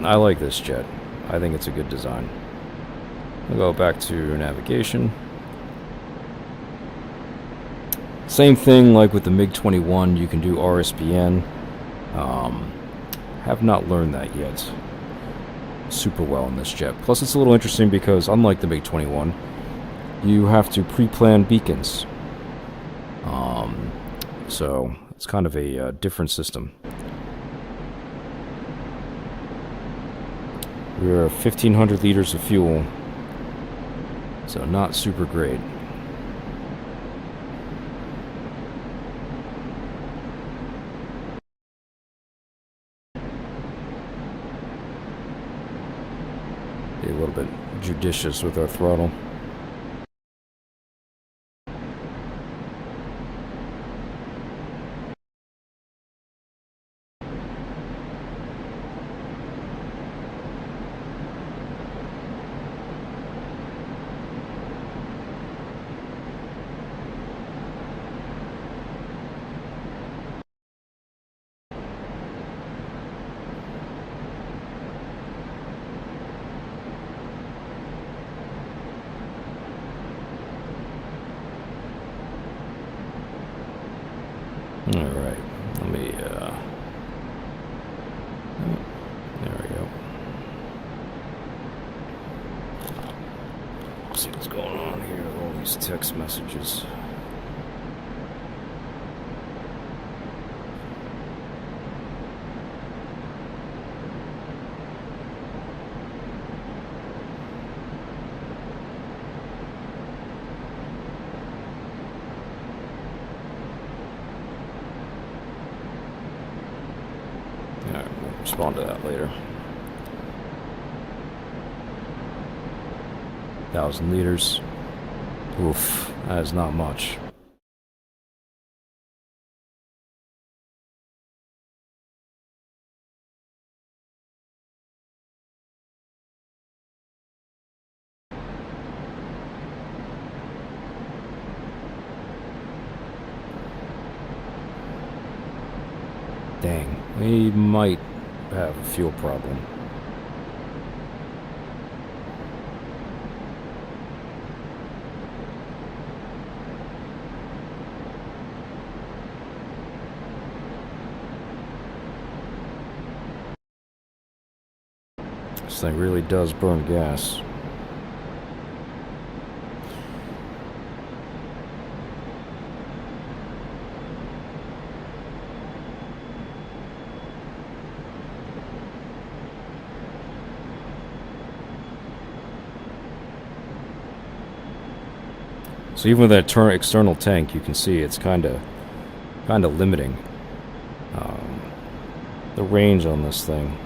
Speaker 1: I like this jet. I think it's a good design. I'll go back to navigation. Same thing like with the MiG-21, you can do RSBN. Have not learned that yet super well in this jet. Plus it's a little interesting because unlike the MiG-21, you have to pre-plan beacons. So it's kind of a different system. We're 1,500 liters of fuel, so not super great. Be a little bit judicious with our throttle. Alright, let me these text messages. Yeah, we'll respond to that later. 1,000 liters. Oof, that is not much. Dang, we might have a fuel problem. This thing really does burn gas. So even with that external tank, you can see it's kind of limiting the range on this thing.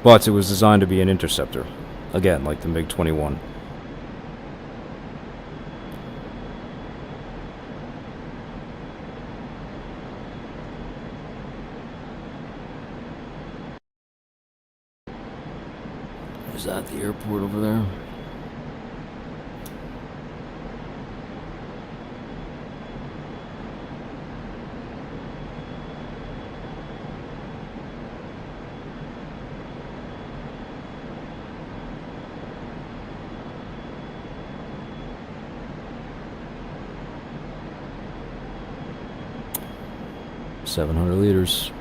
Speaker 1: But it was designed to be an interceptor, again, like the MiG-21. Is that the airport over there? .700 liters.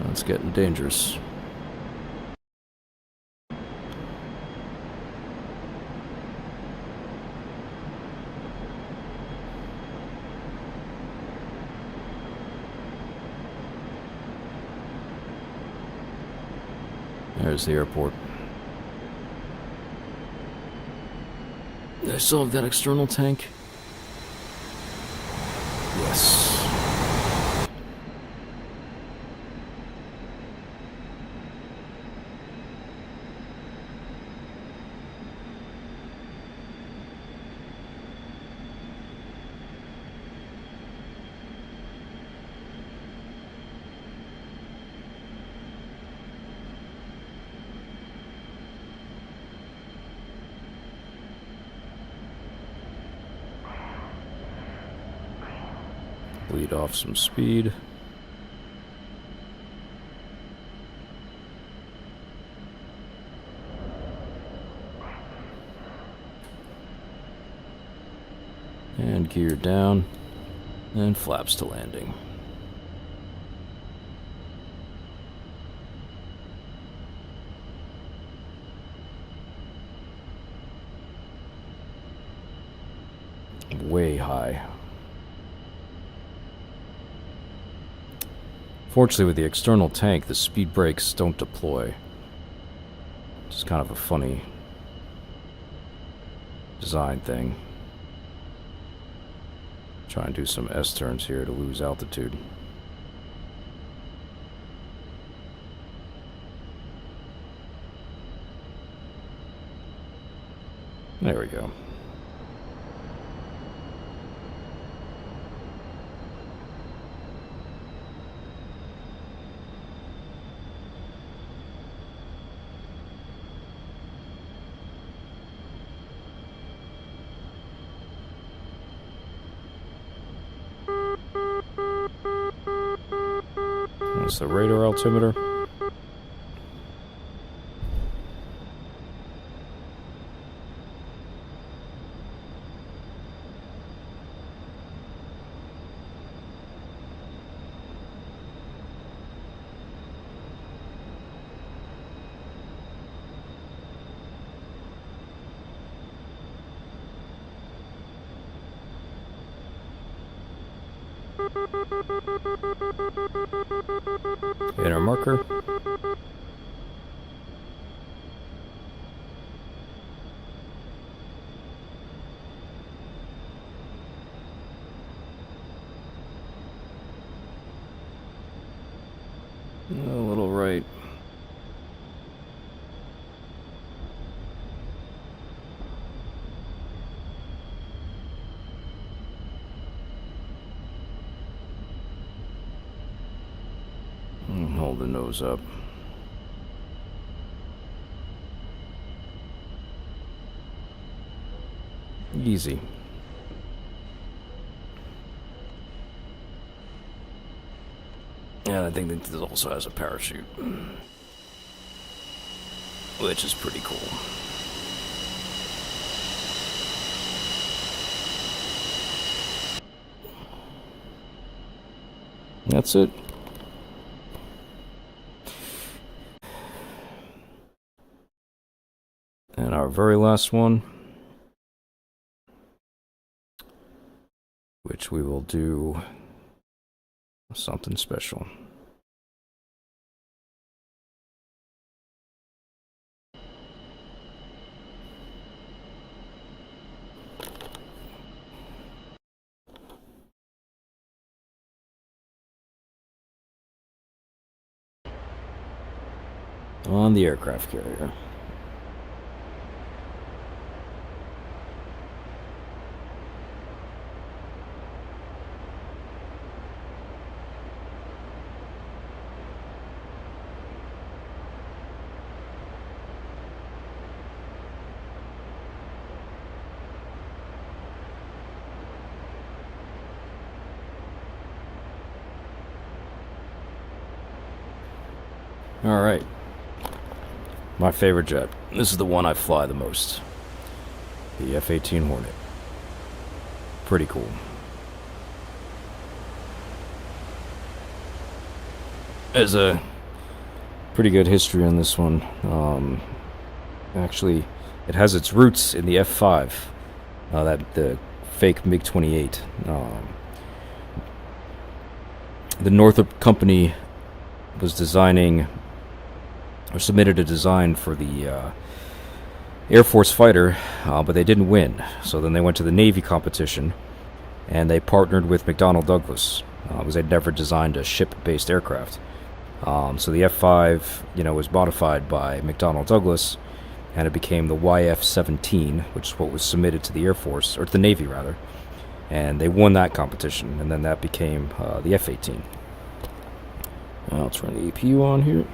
Speaker 1: That's getting dangerous. There's the airport. I still have that external tank. Yes. Lead off some speed. And gear down. And flaps to landing. Way high. Fortunately, with the external tank, the speed brakes don't deploy. It's kind of a funny design thing. Try and do some S-turns here to lose altitude. There we go. That's the radar altimeter. Inner marker. A little right. Hold the nose up. Easy. And I think that this also has a parachute, which is pretty cool. That's it. And our very last one, which we will do something special. On the aircraft carrier. All right. My favorite jet. This is the one I fly the most. The F-18 Hornet. Pretty cool. There's a pretty good history on this one. Actually, it has its roots in the F-5. The fake MiG-28. The Northrop Company was designing, or submitted a design for the Air Force fighter, but they didn't win. So then they went to the Navy competition, and they partnered with McDonnell Douglas, because they'd never designed a ship-based aircraft. So the F-5, was modified by McDonnell Douglas, and it became the YF-17, which is what was submitted to the Air Force, or to the Navy rather. And they won that competition, and then that became the F-18. I'll turn the APU on here.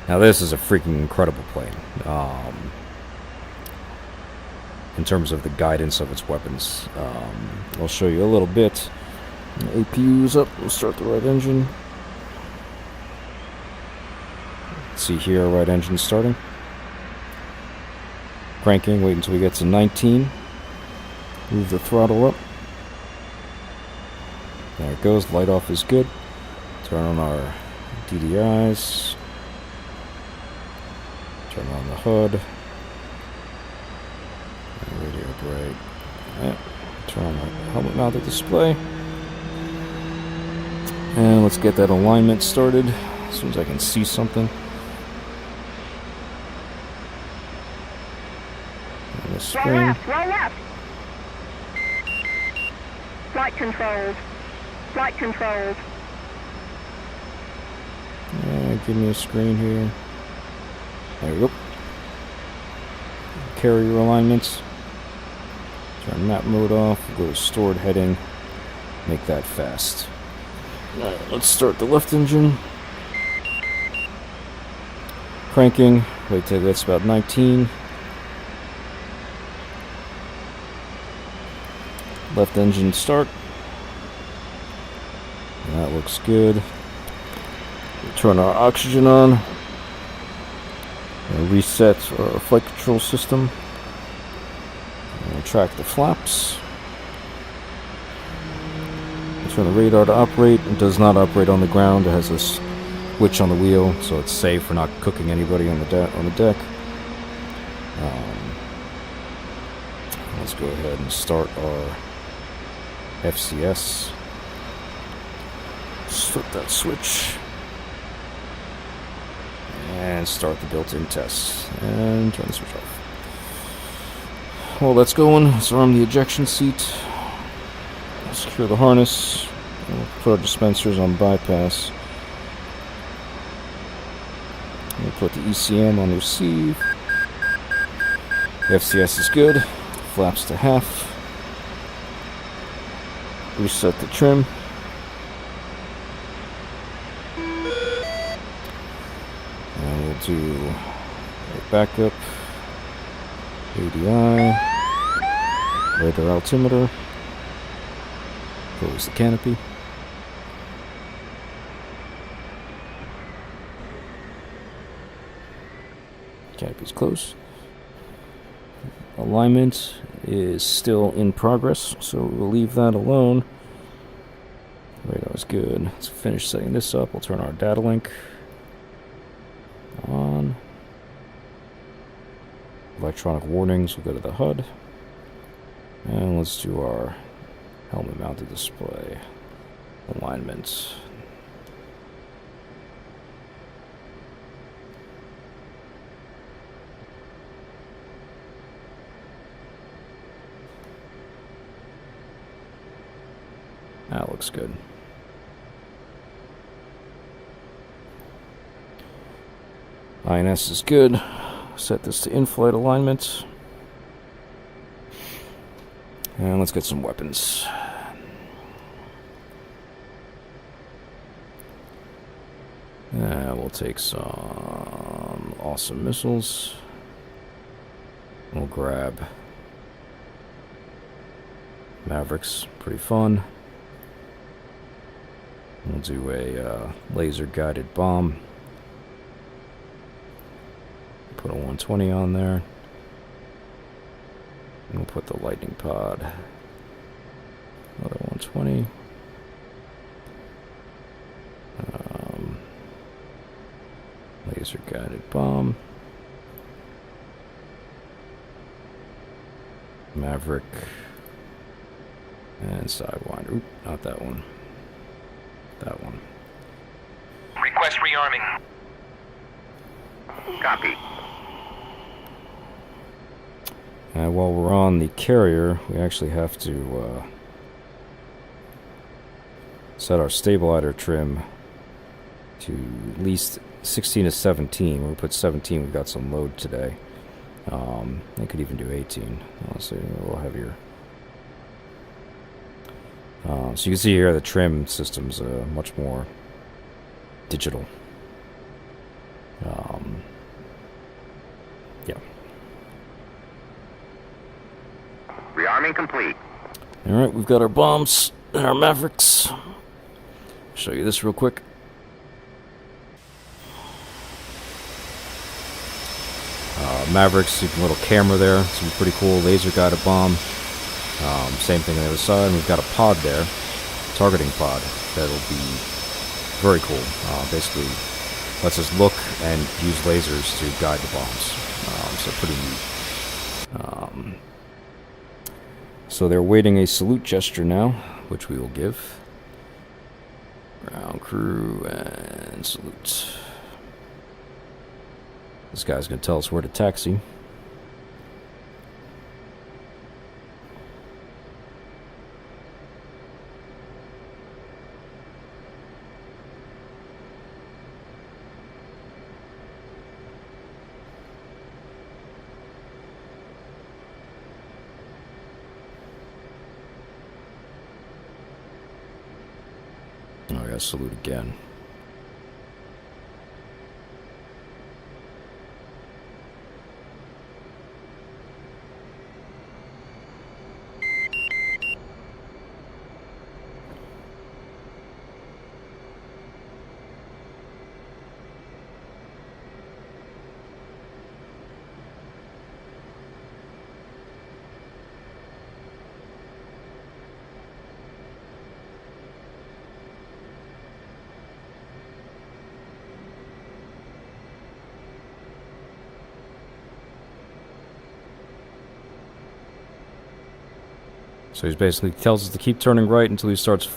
Speaker 1: Now this is a freaking incredible plane. In terms of the guidance of its weapons. I'll show you a little bit. The APU's up. We'll start the right engine. See here, right engine starting. Cranking, wait until we get to 19. Move the throttle up. There it goes, light off is good. Turn on our DDIs. Turn on the HUD. Radio brake. Yeah. Turn on the helmet mounted display. And let's get that alignment started as soon as I can see something. On the screen.
Speaker 5: Roll left. Flight controls. Flight controls.
Speaker 1: Give me a screen here. There we go. Carrier alignments. Turn map mode off. Go to stored heading. Make that fast. Alright, let's start the left engine. Cranking. Wait till that's about 19. Left engine start. That looks good. Turn our oxygen on. Reset our flight control system. Retract the flaps. Turn the radar to operate. It does not operate on the ground. It has a switch on the wheel, so it's safe. We're not cooking anybody on the deck. Let's go ahead and start our FCS. Flip that switch. And start the built-in tests. And turn the switch off. Well, that's going. Let's arm the ejection seat. Secure the harness. We'll put our dispensers on bypass. We'll put the ECM on receive. FCS is good. Flaps to half. Reset the trim. And we'll do a backup. ADI. Radar altimeter. Close the canopy. Canopy's closed. Alignment is still in progress, so we'll leave that alone. Radar's good. Let's finish setting this up. We'll turn our data link on. Electronic warnings, we'll go to the HUD. And let's do our helmet mounted display. Alignment. That looks good. INS is good. Set this to in-flight alignment. And let's get some weapons. We'll take some awesome missiles. We'll grab Mavericks, pretty fun. We'll do a laser-guided bomb. Put a 120 on there. And we'll put the lightning pod. Another 120. Laser-guided bomb. Maverick. And Sidewinder. Oop, not that one. That one.
Speaker 2: Request rearming. Copy.
Speaker 1: And while we're on the carrier, we actually have to set our stabilizer trim to at least 16 to 17. When we put 17, we've got some load today. I could even do 18. Honestly, a little heavier. So you can see here the trim system's much more digital. Yeah.
Speaker 2: Rearming complete.
Speaker 1: Alright, we've got our bombs and our Mavericks. Show you this real quick. Mavericks, little camera there. It's gonna be pretty cool. Laser guided bomb. Same thing on the other side. And we've got a pod there, targeting pod. That'll be very cool. Basically, lets us look and use lasers to guide the bombs. So pretty neat. So they're waiting a salute gesture now, which we will give. Ground crew and salute. This guy's going to tell us where to taxi. Oh, I got to salute again. So he basically tells us to keep turning right until he starts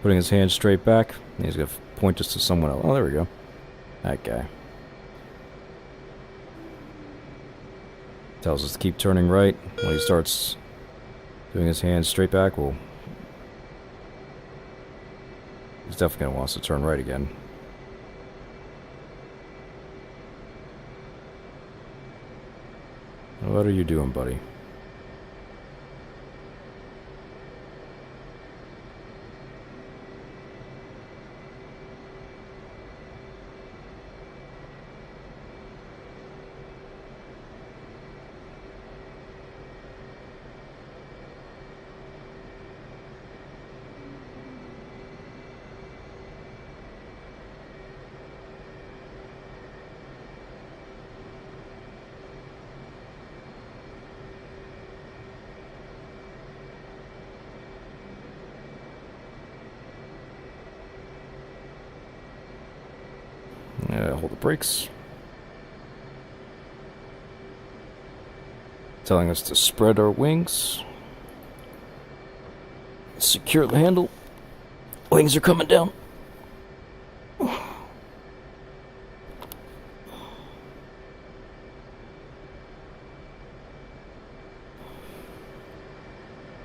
Speaker 1: putting his hand straight back. And he's going to point us to someone else. Oh, there we go. That guy. Tells us to keep turning right. When he starts doing his hand straight back, well, he's definitely going to want us to turn right again. What are you doing, buddy? Hold the brakes. Telling us to spread our wings. Secure the handle. Wings are coming down.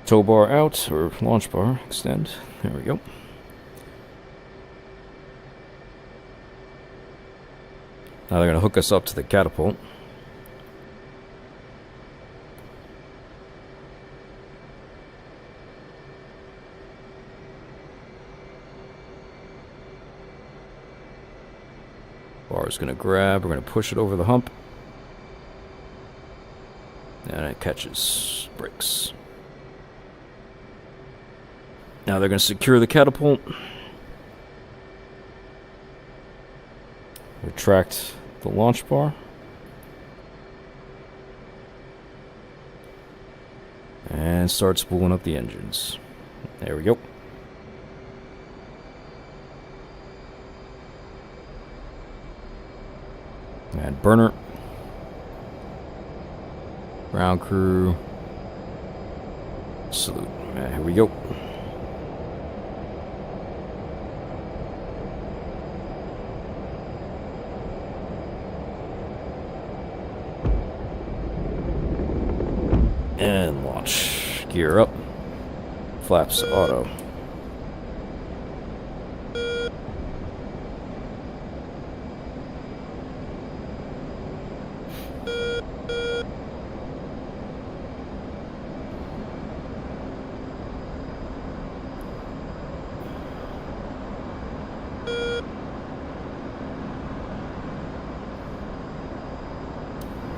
Speaker 1: Tow bar out, or launch bar, extend. There we go. Now they're going to hook us up to the catapult. Bar is going to grab, we're going to push it over the hump. And it catches brakes. Now they're going to secure the catapult. Retract the launch bar. And start spooling up the engines. There we go. And burner. Ground crew. Salute. And here we go. And launch. Gear up. Flaps to auto.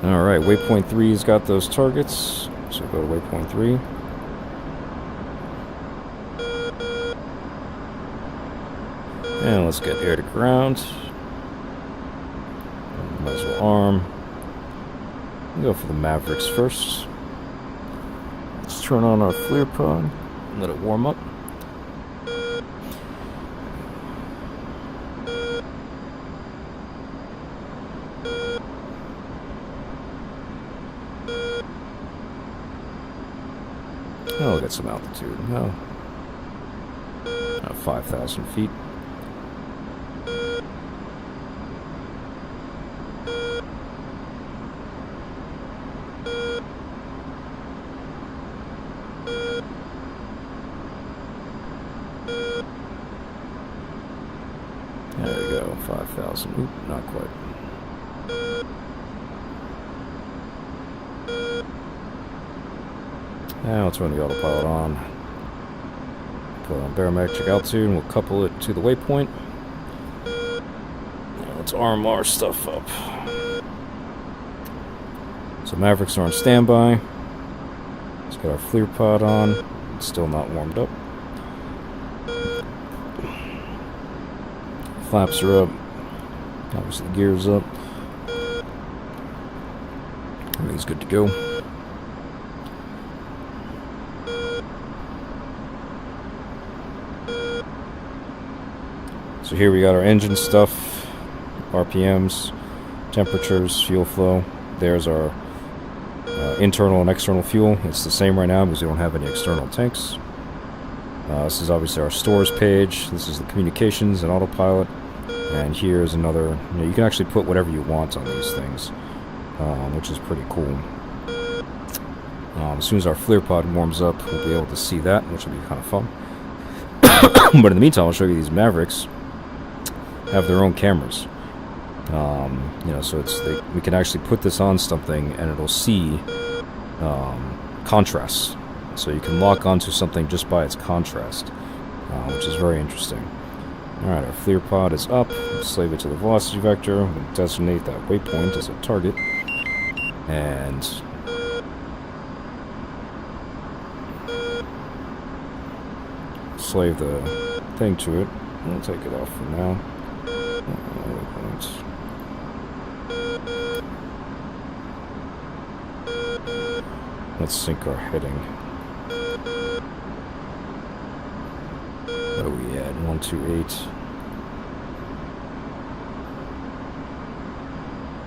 Speaker 1: Alright, waypoint 3's got those targets. So go to waypoint 3. And let's get air to ground. Might as well arm. We'll go for the Mavericks first. Let's turn on our FLIR pod and let it warm up. Oh, we'll get some altitude. No. 5,000 feet. There we go, 5,000. Oop, not quite. Now let's run the autopilot on. Put on barometric altitude and we'll couple it to the waypoint. Now let's arm our stuff up. So Mavericks are on standby. Let's get our FLIR pod on. It's still not warmed up. Flaps are up. Obviously the gear's up. Everything's good to go. So here we got our engine stuff, RPMs, temperatures, fuel flow. There's our internal and external fuel. It's the same right now because we don't have any external tanks. This is obviously our stores page. This is the communications and autopilot. And here's another, you can actually put whatever you want on these things, which is pretty cool. As soon as our FLIR pod warms up, we'll be able to see that, which will be kind of fun. But in the meantime, I'll show you these Mavericks have their own cameras. So we can actually put this on something and it'll see contrasts. So you can lock onto something just by its contrast, which is very interesting. Alright, our FLIR pod is up. We'll slave it to the velocity vector. We'll designate that waypoint as a target. And slave the thing to it. We'll take it off for now. Let's sync our heading. What do we add? 128.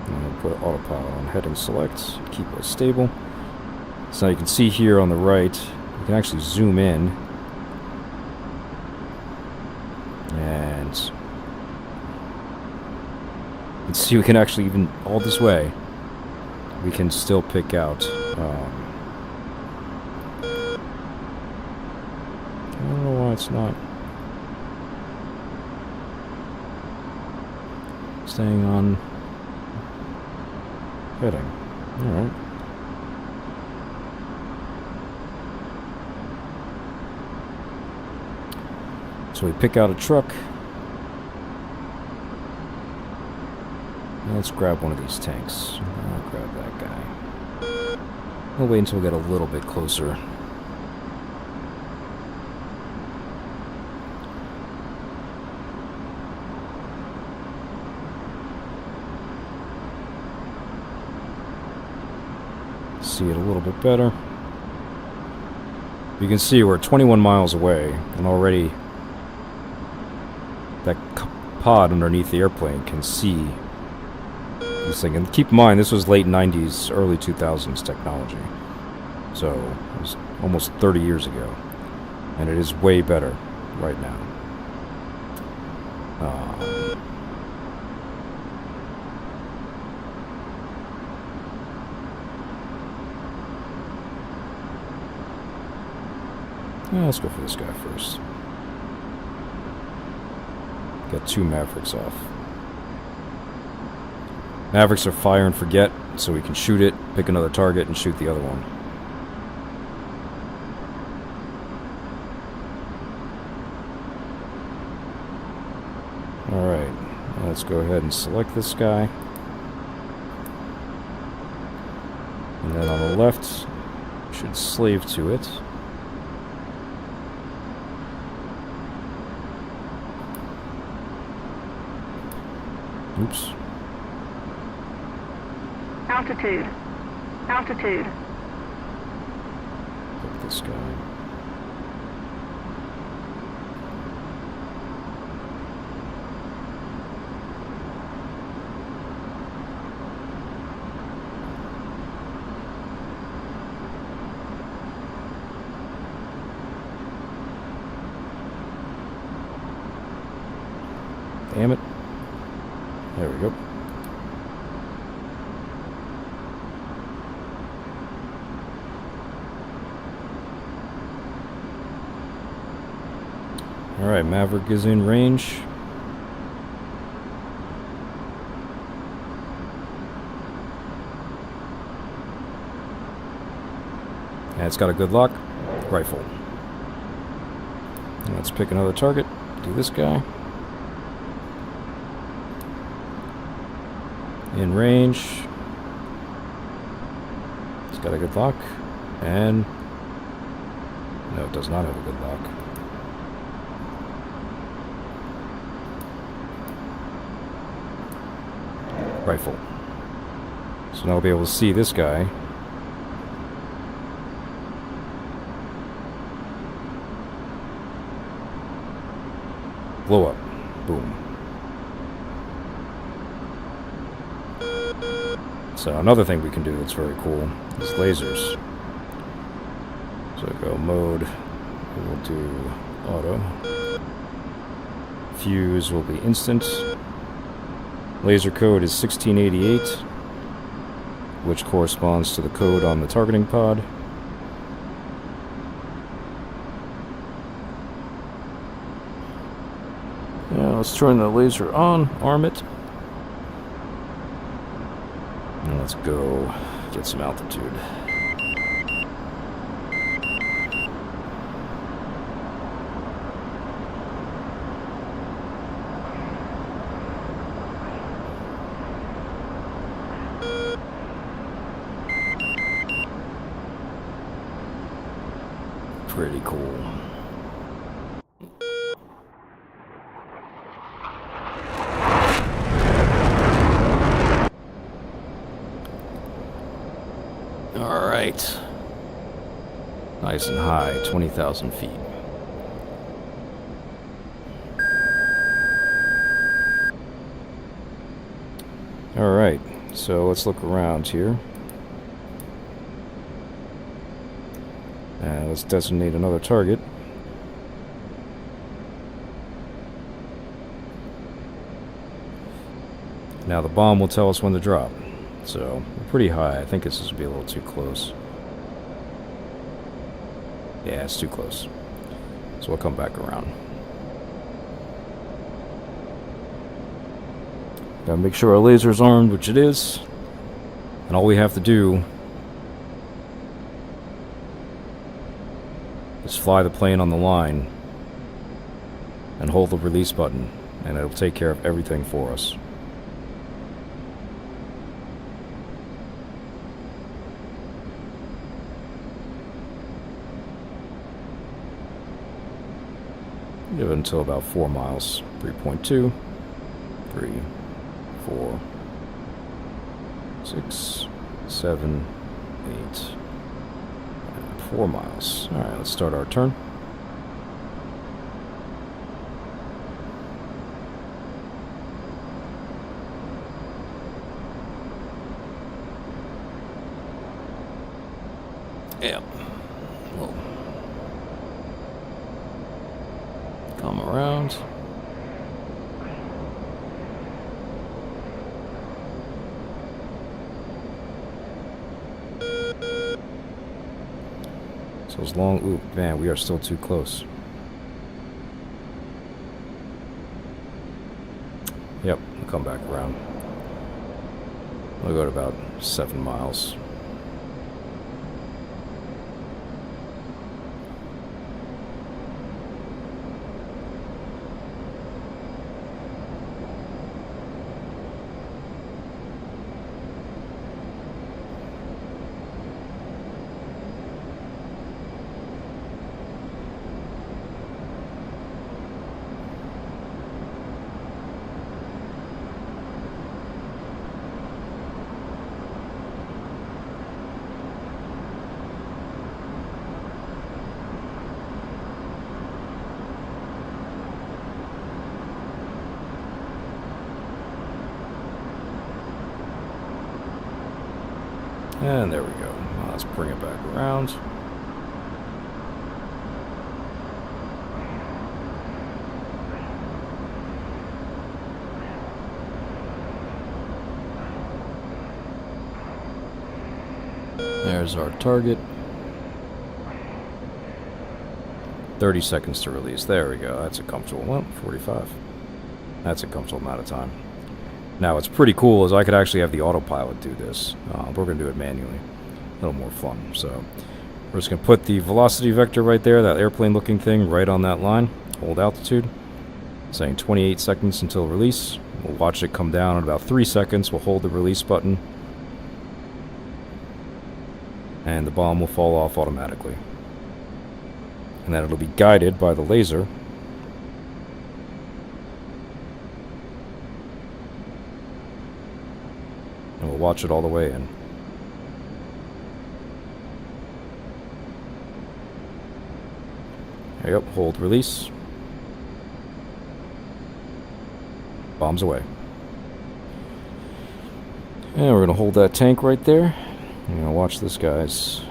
Speaker 1: And we'll put autopilot on heading select. Keep it stable. So now you can see here on the right, you can actually zoom in. And you can see we can actually, even all this way, we can still pick out I don't know why it's not staying on heading. Alright. So we pick out a truck. Let's grab one of these tanks. I'll grab that guy. We'll wait until we get a little bit closer. See it a little bit better. You can see we're 21 miles away, and already that pod underneath the airplane can see this thing. And keep in mind, this was late 90s, early 2000s technology. So it was almost 30 years ago. And it is way better right now. Let's go for this guy first. Got 2 Mavericks off. Mavericks are fire and forget, so we can shoot it, pick another target, and shoot the other one. Alright, let's go ahead and select this guy. And then on the left, we should slave to it. Oops.
Speaker 5: Altitude. Altitude.
Speaker 1: Pick this guy. Damn it. There we go. Alright, Maverick is in range. And it's got a good lock. Rifle. Let's pick another target. Do this guy. In range. It's got a good lock. And no, it does not have a good lock. Rifle. So now I'll be able to see this guy. Blow up. Boom. So another thing we can do that's very cool is lasers. So go mode, we'll do auto. Fuse will be instant. Laser code is 1688, which corresponds to the code on the targeting pod. Yeah, let's turn the laser on, arm it. And let's go get some altitude. Pretty cool. All right. Nice and high, 20,000 feet. All right, so let's look around here. And let's designate another target. Now the bomb will tell us when to drop. So, we're pretty high. I think this is going to be a little too close. Yeah, it's too close. So we'll come back around. Gotta make sure our laser's armed, which it is. And all we have to do is fly the plane on the line and hold the release button, and it'll take care of everything for us. Give it until about 4 miles. 3.2, 3, 4, 6, 7, 8, and 4 miles. Alright, let's start our turn. Yeah. Whoa. Come around. So as long, ooh, man, we are still too close. Yep, we'll come back around. We'll go to about 7 miles. And there we go. Now let's bring it back around. There's our target. 30 seconds to release. There we go. That's a comfortable, well, 45. That's a comfortable amount of time. Now, what's pretty cool is I could actually have the autopilot do this. But we're going to do it manually. A little more fun. So, we're just going to put the velocity vector right there, that airplane-looking thing, right on that line. Hold altitude. Saying 28 seconds until release. We'll watch it come down in about 3 seconds. We'll hold the release button. And the bomb will fall off automatically. And then it'll be guided by the laser. And we'll watch it all the way in. There you go, hold release. Bombs away. And we're gonna hold that tank right there. I'm gonna watch this, guys.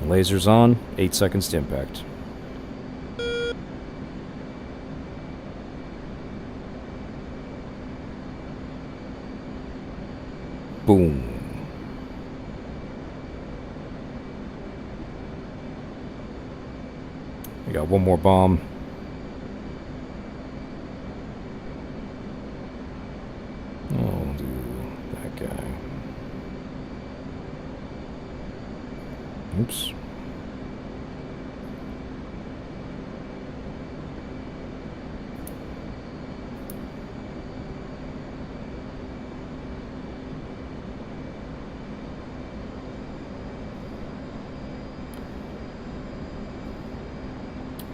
Speaker 1: Lasers on, 8 seconds to impact. Boom. We got one more bomb. I'll do that guy. Oops.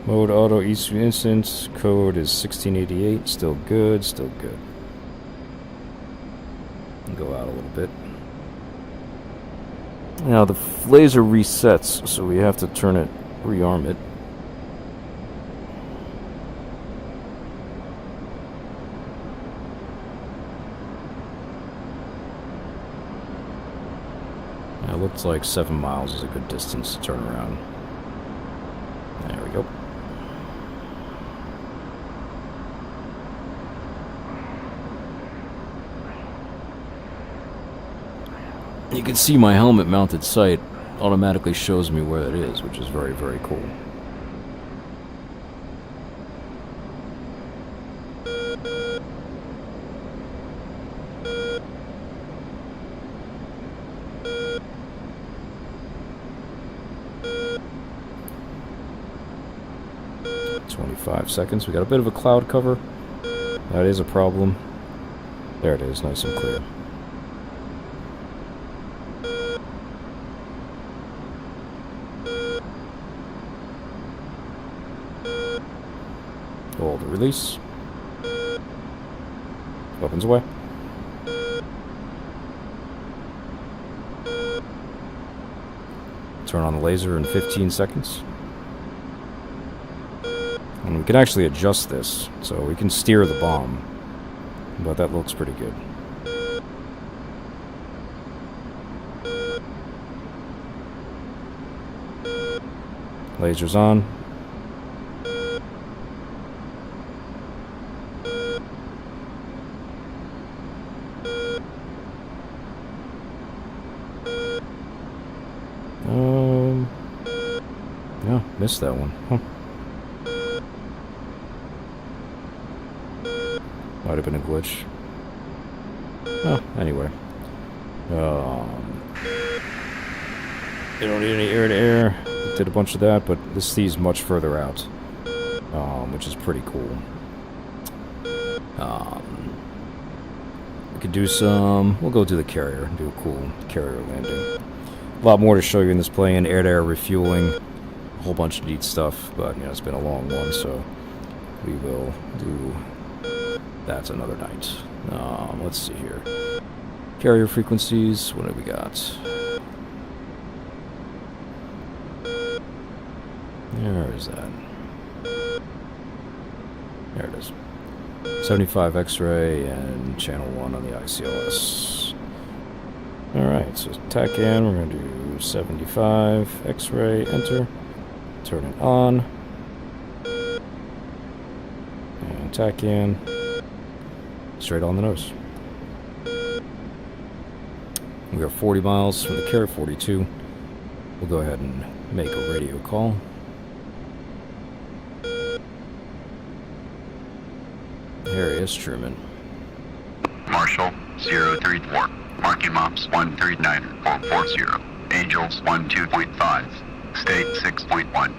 Speaker 1: Mode auto instance code is 1688. Still good, still good. Go out a little bit. Now the laser resets, so we have to turn it, rearm it. Now it looks like 7 miles is a good distance to turn around. There we go. You can see my helmet mounted sight automatically shows me where it is, which is very, very cool. "25 seconds. We got a bit of a cloud cover. That is a problem. There it is, nice and clear. Hold the release. Weapons away. Turn on the laser in 15 seconds. And we can actually adjust this, so we can steer the bomb. But that looks pretty good. Lasers on. Yeah, missed that one. Huh. Might have been a glitch. Oh, anyway. They don't need any air-to-air. Did a bunch of that, but this sees much further out, which is pretty cool. We could do some... We'll go to the carrier and do a cool carrier landing. A lot more to show you in this plane. Air-to-air refueling. A whole bunch of neat stuff, but, you know, it's been a long one, so we will do... That's another night. Let's see here. Carrier frequencies. What have we got? Where is that? There it is. 75 X-ray and channel 1 on the ICLS. Alright, so TACAN, we're going to do 75 X-ray, enter. Turn it on. And TACAN. Straight on the nose. We are 40 miles from the carrier, 42. We'll go ahead and make a radio call. Here he is, Truman.
Speaker 2: Marshall 034. Marking Mops 139440. Angels 12.5. State 6.1.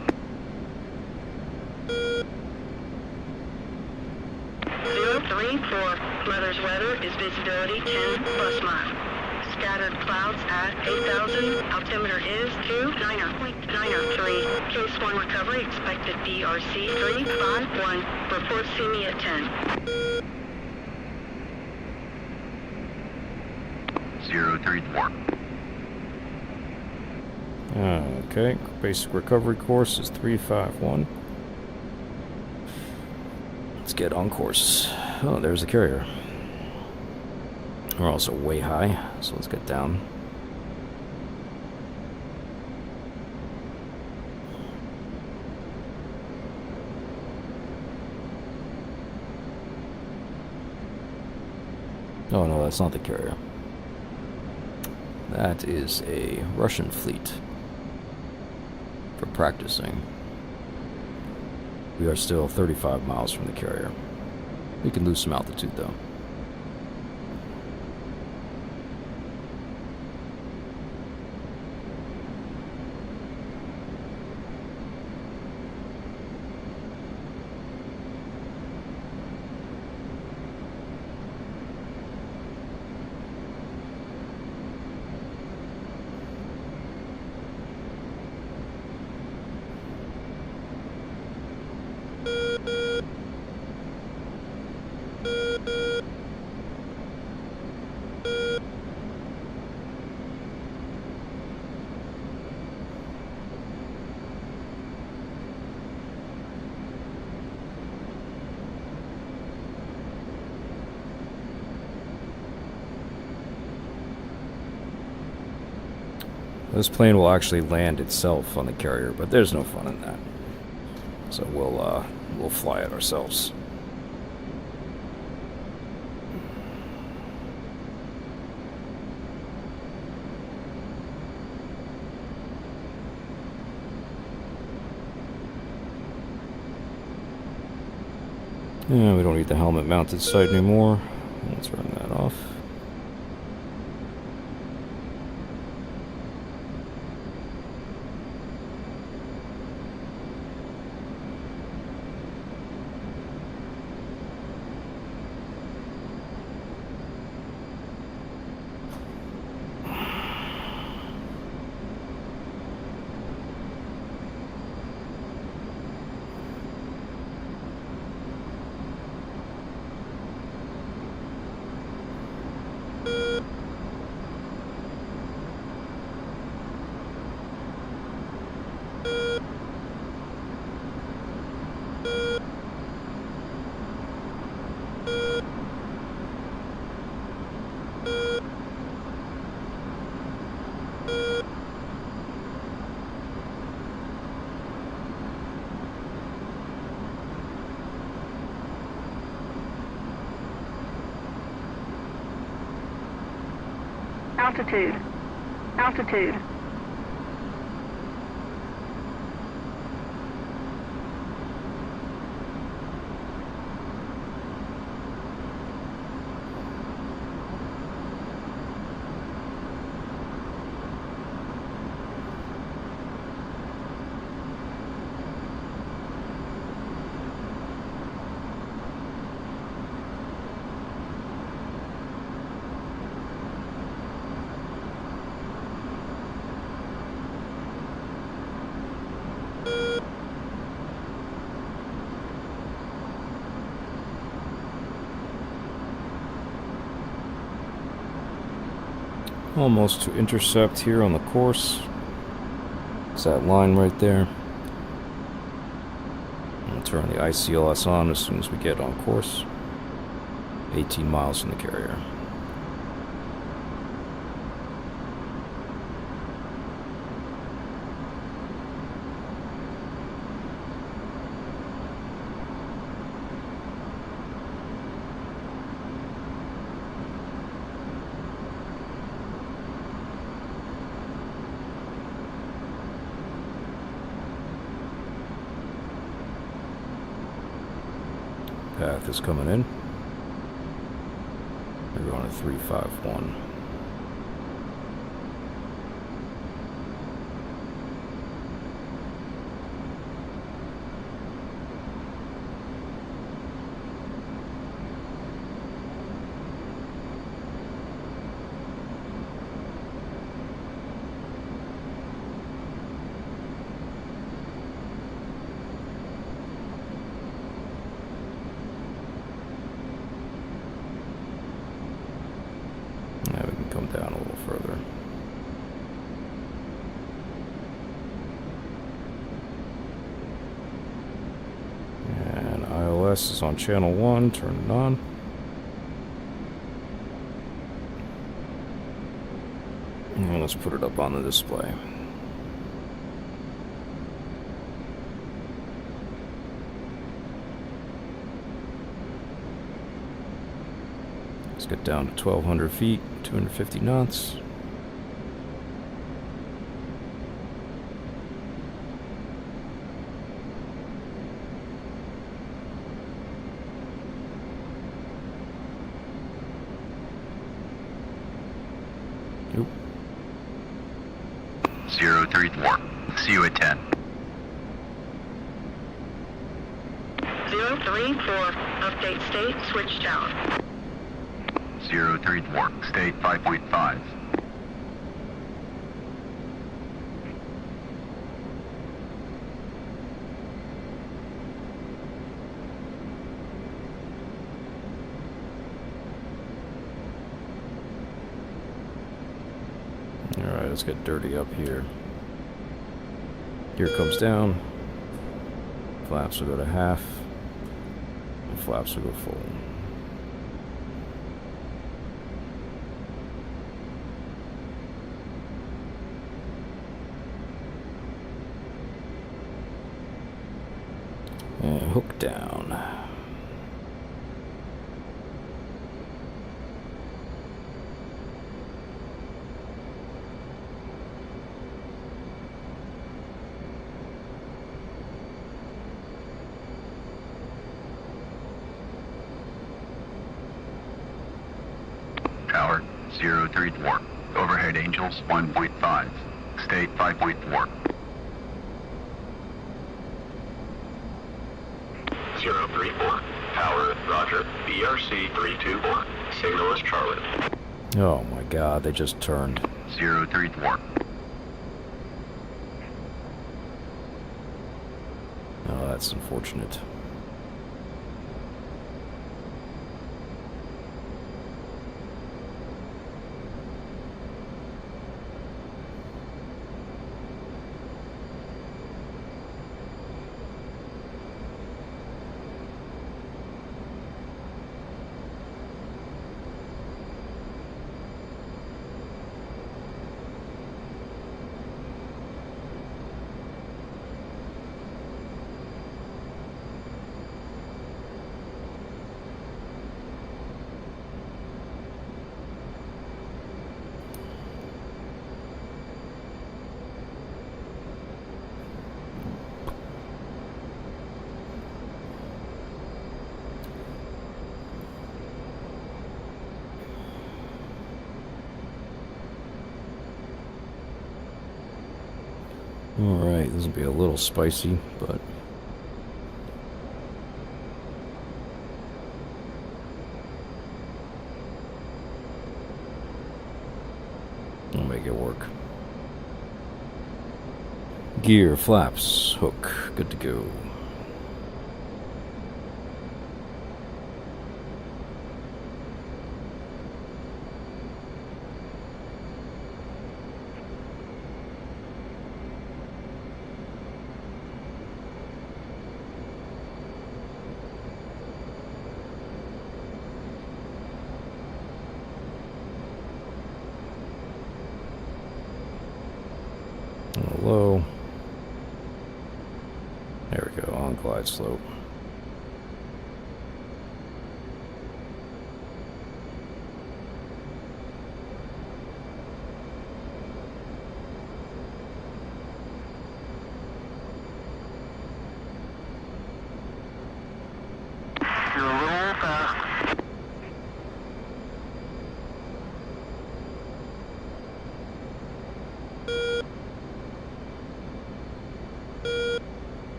Speaker 5: 034. Mother's weather is visibility 10 plus mile. Scattered clouds at 8,000. Altimeter is 29.93. Case 1 recovery expected BRC 351. Report see me at 10.
Speaker 2: 034.
Speaker 1: Okay, basic recovery course is 351. Let's get on course. Oh, there's the carrier. We're also way high, so let's get down. Oh no, that's not the carrier. That is a Russian fleet for practicing. We are still 35 miles from the carrier. We can lose some altitude though. This plane will actually land itself on the carrier, but there's no fun in that. So we'll fly it ourselves. Yeah, we don't need the helmet mounted sight anymore. We'll turn that off.
Speaker 5: Altitude. Altitude.
Speaker 1: Almost to intercept here on the course. It's that line right there. We'll turn the ICLS on as soon as we get on course. 18 miles from the carrier. Path is coming in. We're on a 351. GPS is on channel 1, turn it on. And let's put it up on the display. Let's get down to 1,200 feet, 250 knots. Nope.
Speaker 6: 034. See you at 10.
Speaker 5: 034. Update state, switch tower.
Speaker 6: 034. State 5.5.
Speaker 1: Alright, let's get dirty up here. Gear comes down. Flaps will go to half. And flaps will go full. And hook down.
Speaker 6: Tower 034. Overhead Angels 1.5. State 5.4.
Speaker 4: 034. Tower, roger. BRC 324. Signal is Charlie.
Speaker 1: Oh my god, they just turned.
Speaker 6: 034.
Speaker 1: Oh, that's unfortunate. Alright, this will be a little spicy, but I'll make it work. Gear, flaps, hook, good to go. Low. There we go, on glide slope.
Speaker 5: You're a little fast.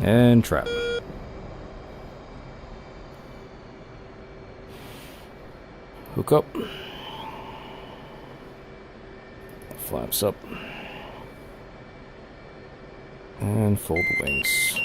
Speaker 1: And trap. Hook up. Flaps up. And fold the wings.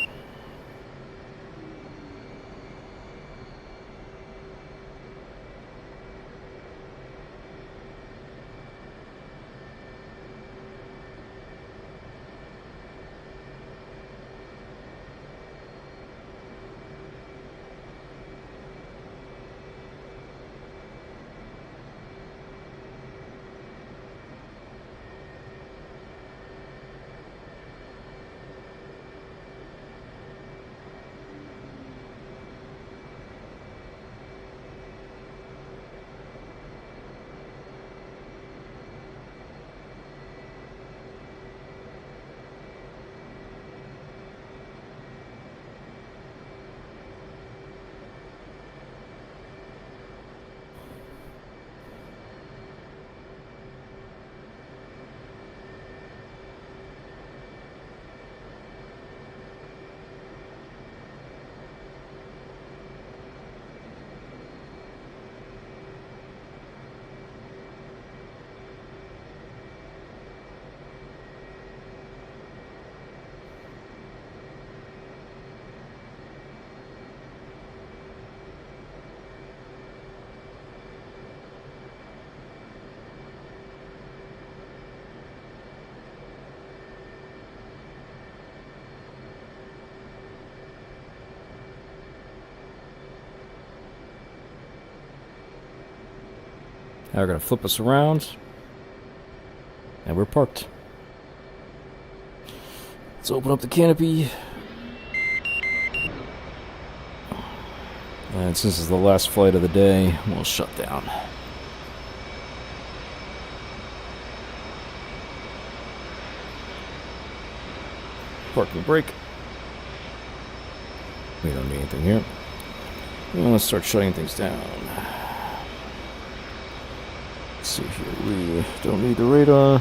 Speaker 1: Now we're going to flip us around. And we're parked. Let's open up the canopy. And since it's the last flight of the day, we'll shut down. Parking brake. We don't need anything here. Well, let's start shutting things down. Let's see here. We don't need the radar.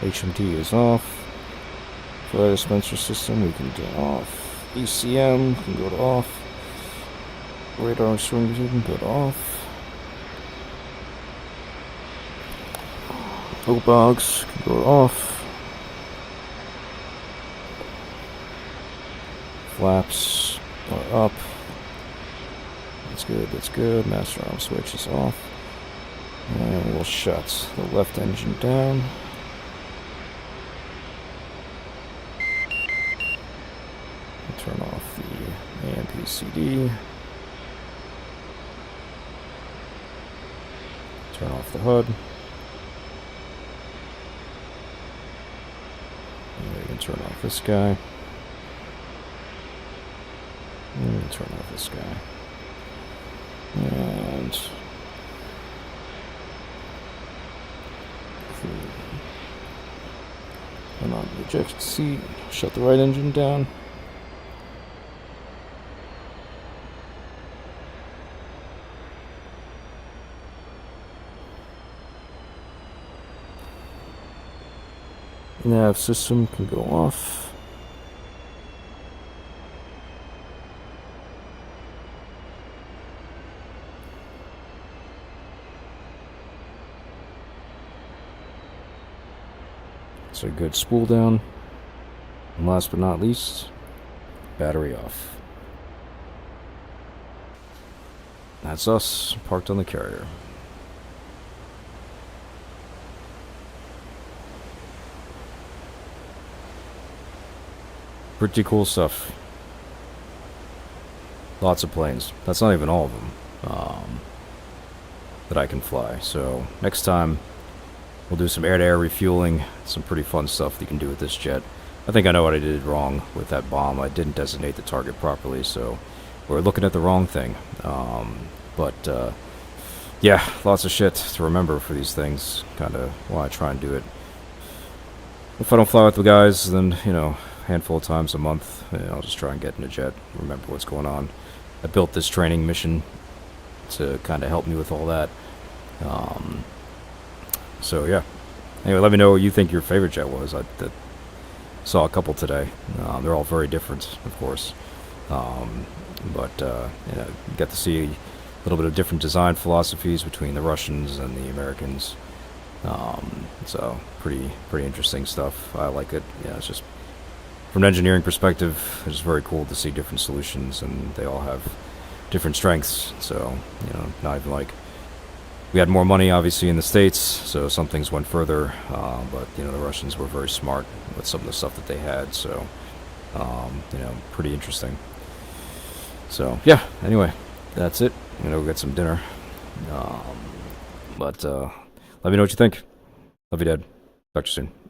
Speaker 1: HMD is off. Fire dispenser system we can turn off. ECM can go to off. Radar swing can go to off. Hook box can go off. Flaps are up. That's good, that's good. Master arm switch is off. And we'll shut the left engine down. Turn off the AMPCD. Turn off the HUD. And we can turn off this guy. And turn off this guy. And turn on the eject seat. Shut the right engine down. Nav system can go off. So good spool down. And last but not least, battery off. That's us parked on the carrier. Pretty cool stuff. Lots of planes. That's not even all of them that I can fly. So next time we'll do some air-to-air refueling. Some pretty fun stuff that you can do with this jet. I think I know what I did wrong with that bomb. I didn't designate the target properly, so we're looking at the wrong thing. Yeah, lots of shit to remember for these things. Kind of why I try and do it. If I don't fly with the guys, then, you know, handful of times a month, I'll just try and get in a jet, remember what's going on. I built this training mission to kind of help me with all that. So yeah. Anyway, let me know what you think your favorite jet was. I saw a couple today. They're all very different, of course. You know, get to see a little bit of different design philosophies between the Russians and the Americans. So pretty interesting stuff. I like it. Yeah, it's just from an engineering perspective, it's very cool to see different solutions, and they all have different strengths. So, you know, not even like we had more money, obviously, in the States, so some things went further. But, you know, the Russians were very smart with some of the stuff that they had. So, you know, pretty interesting. So, yeah, anyway, that's it. I'm going to go get some dinner. Let me know what you think. Love you, Dad. Talk to you soon.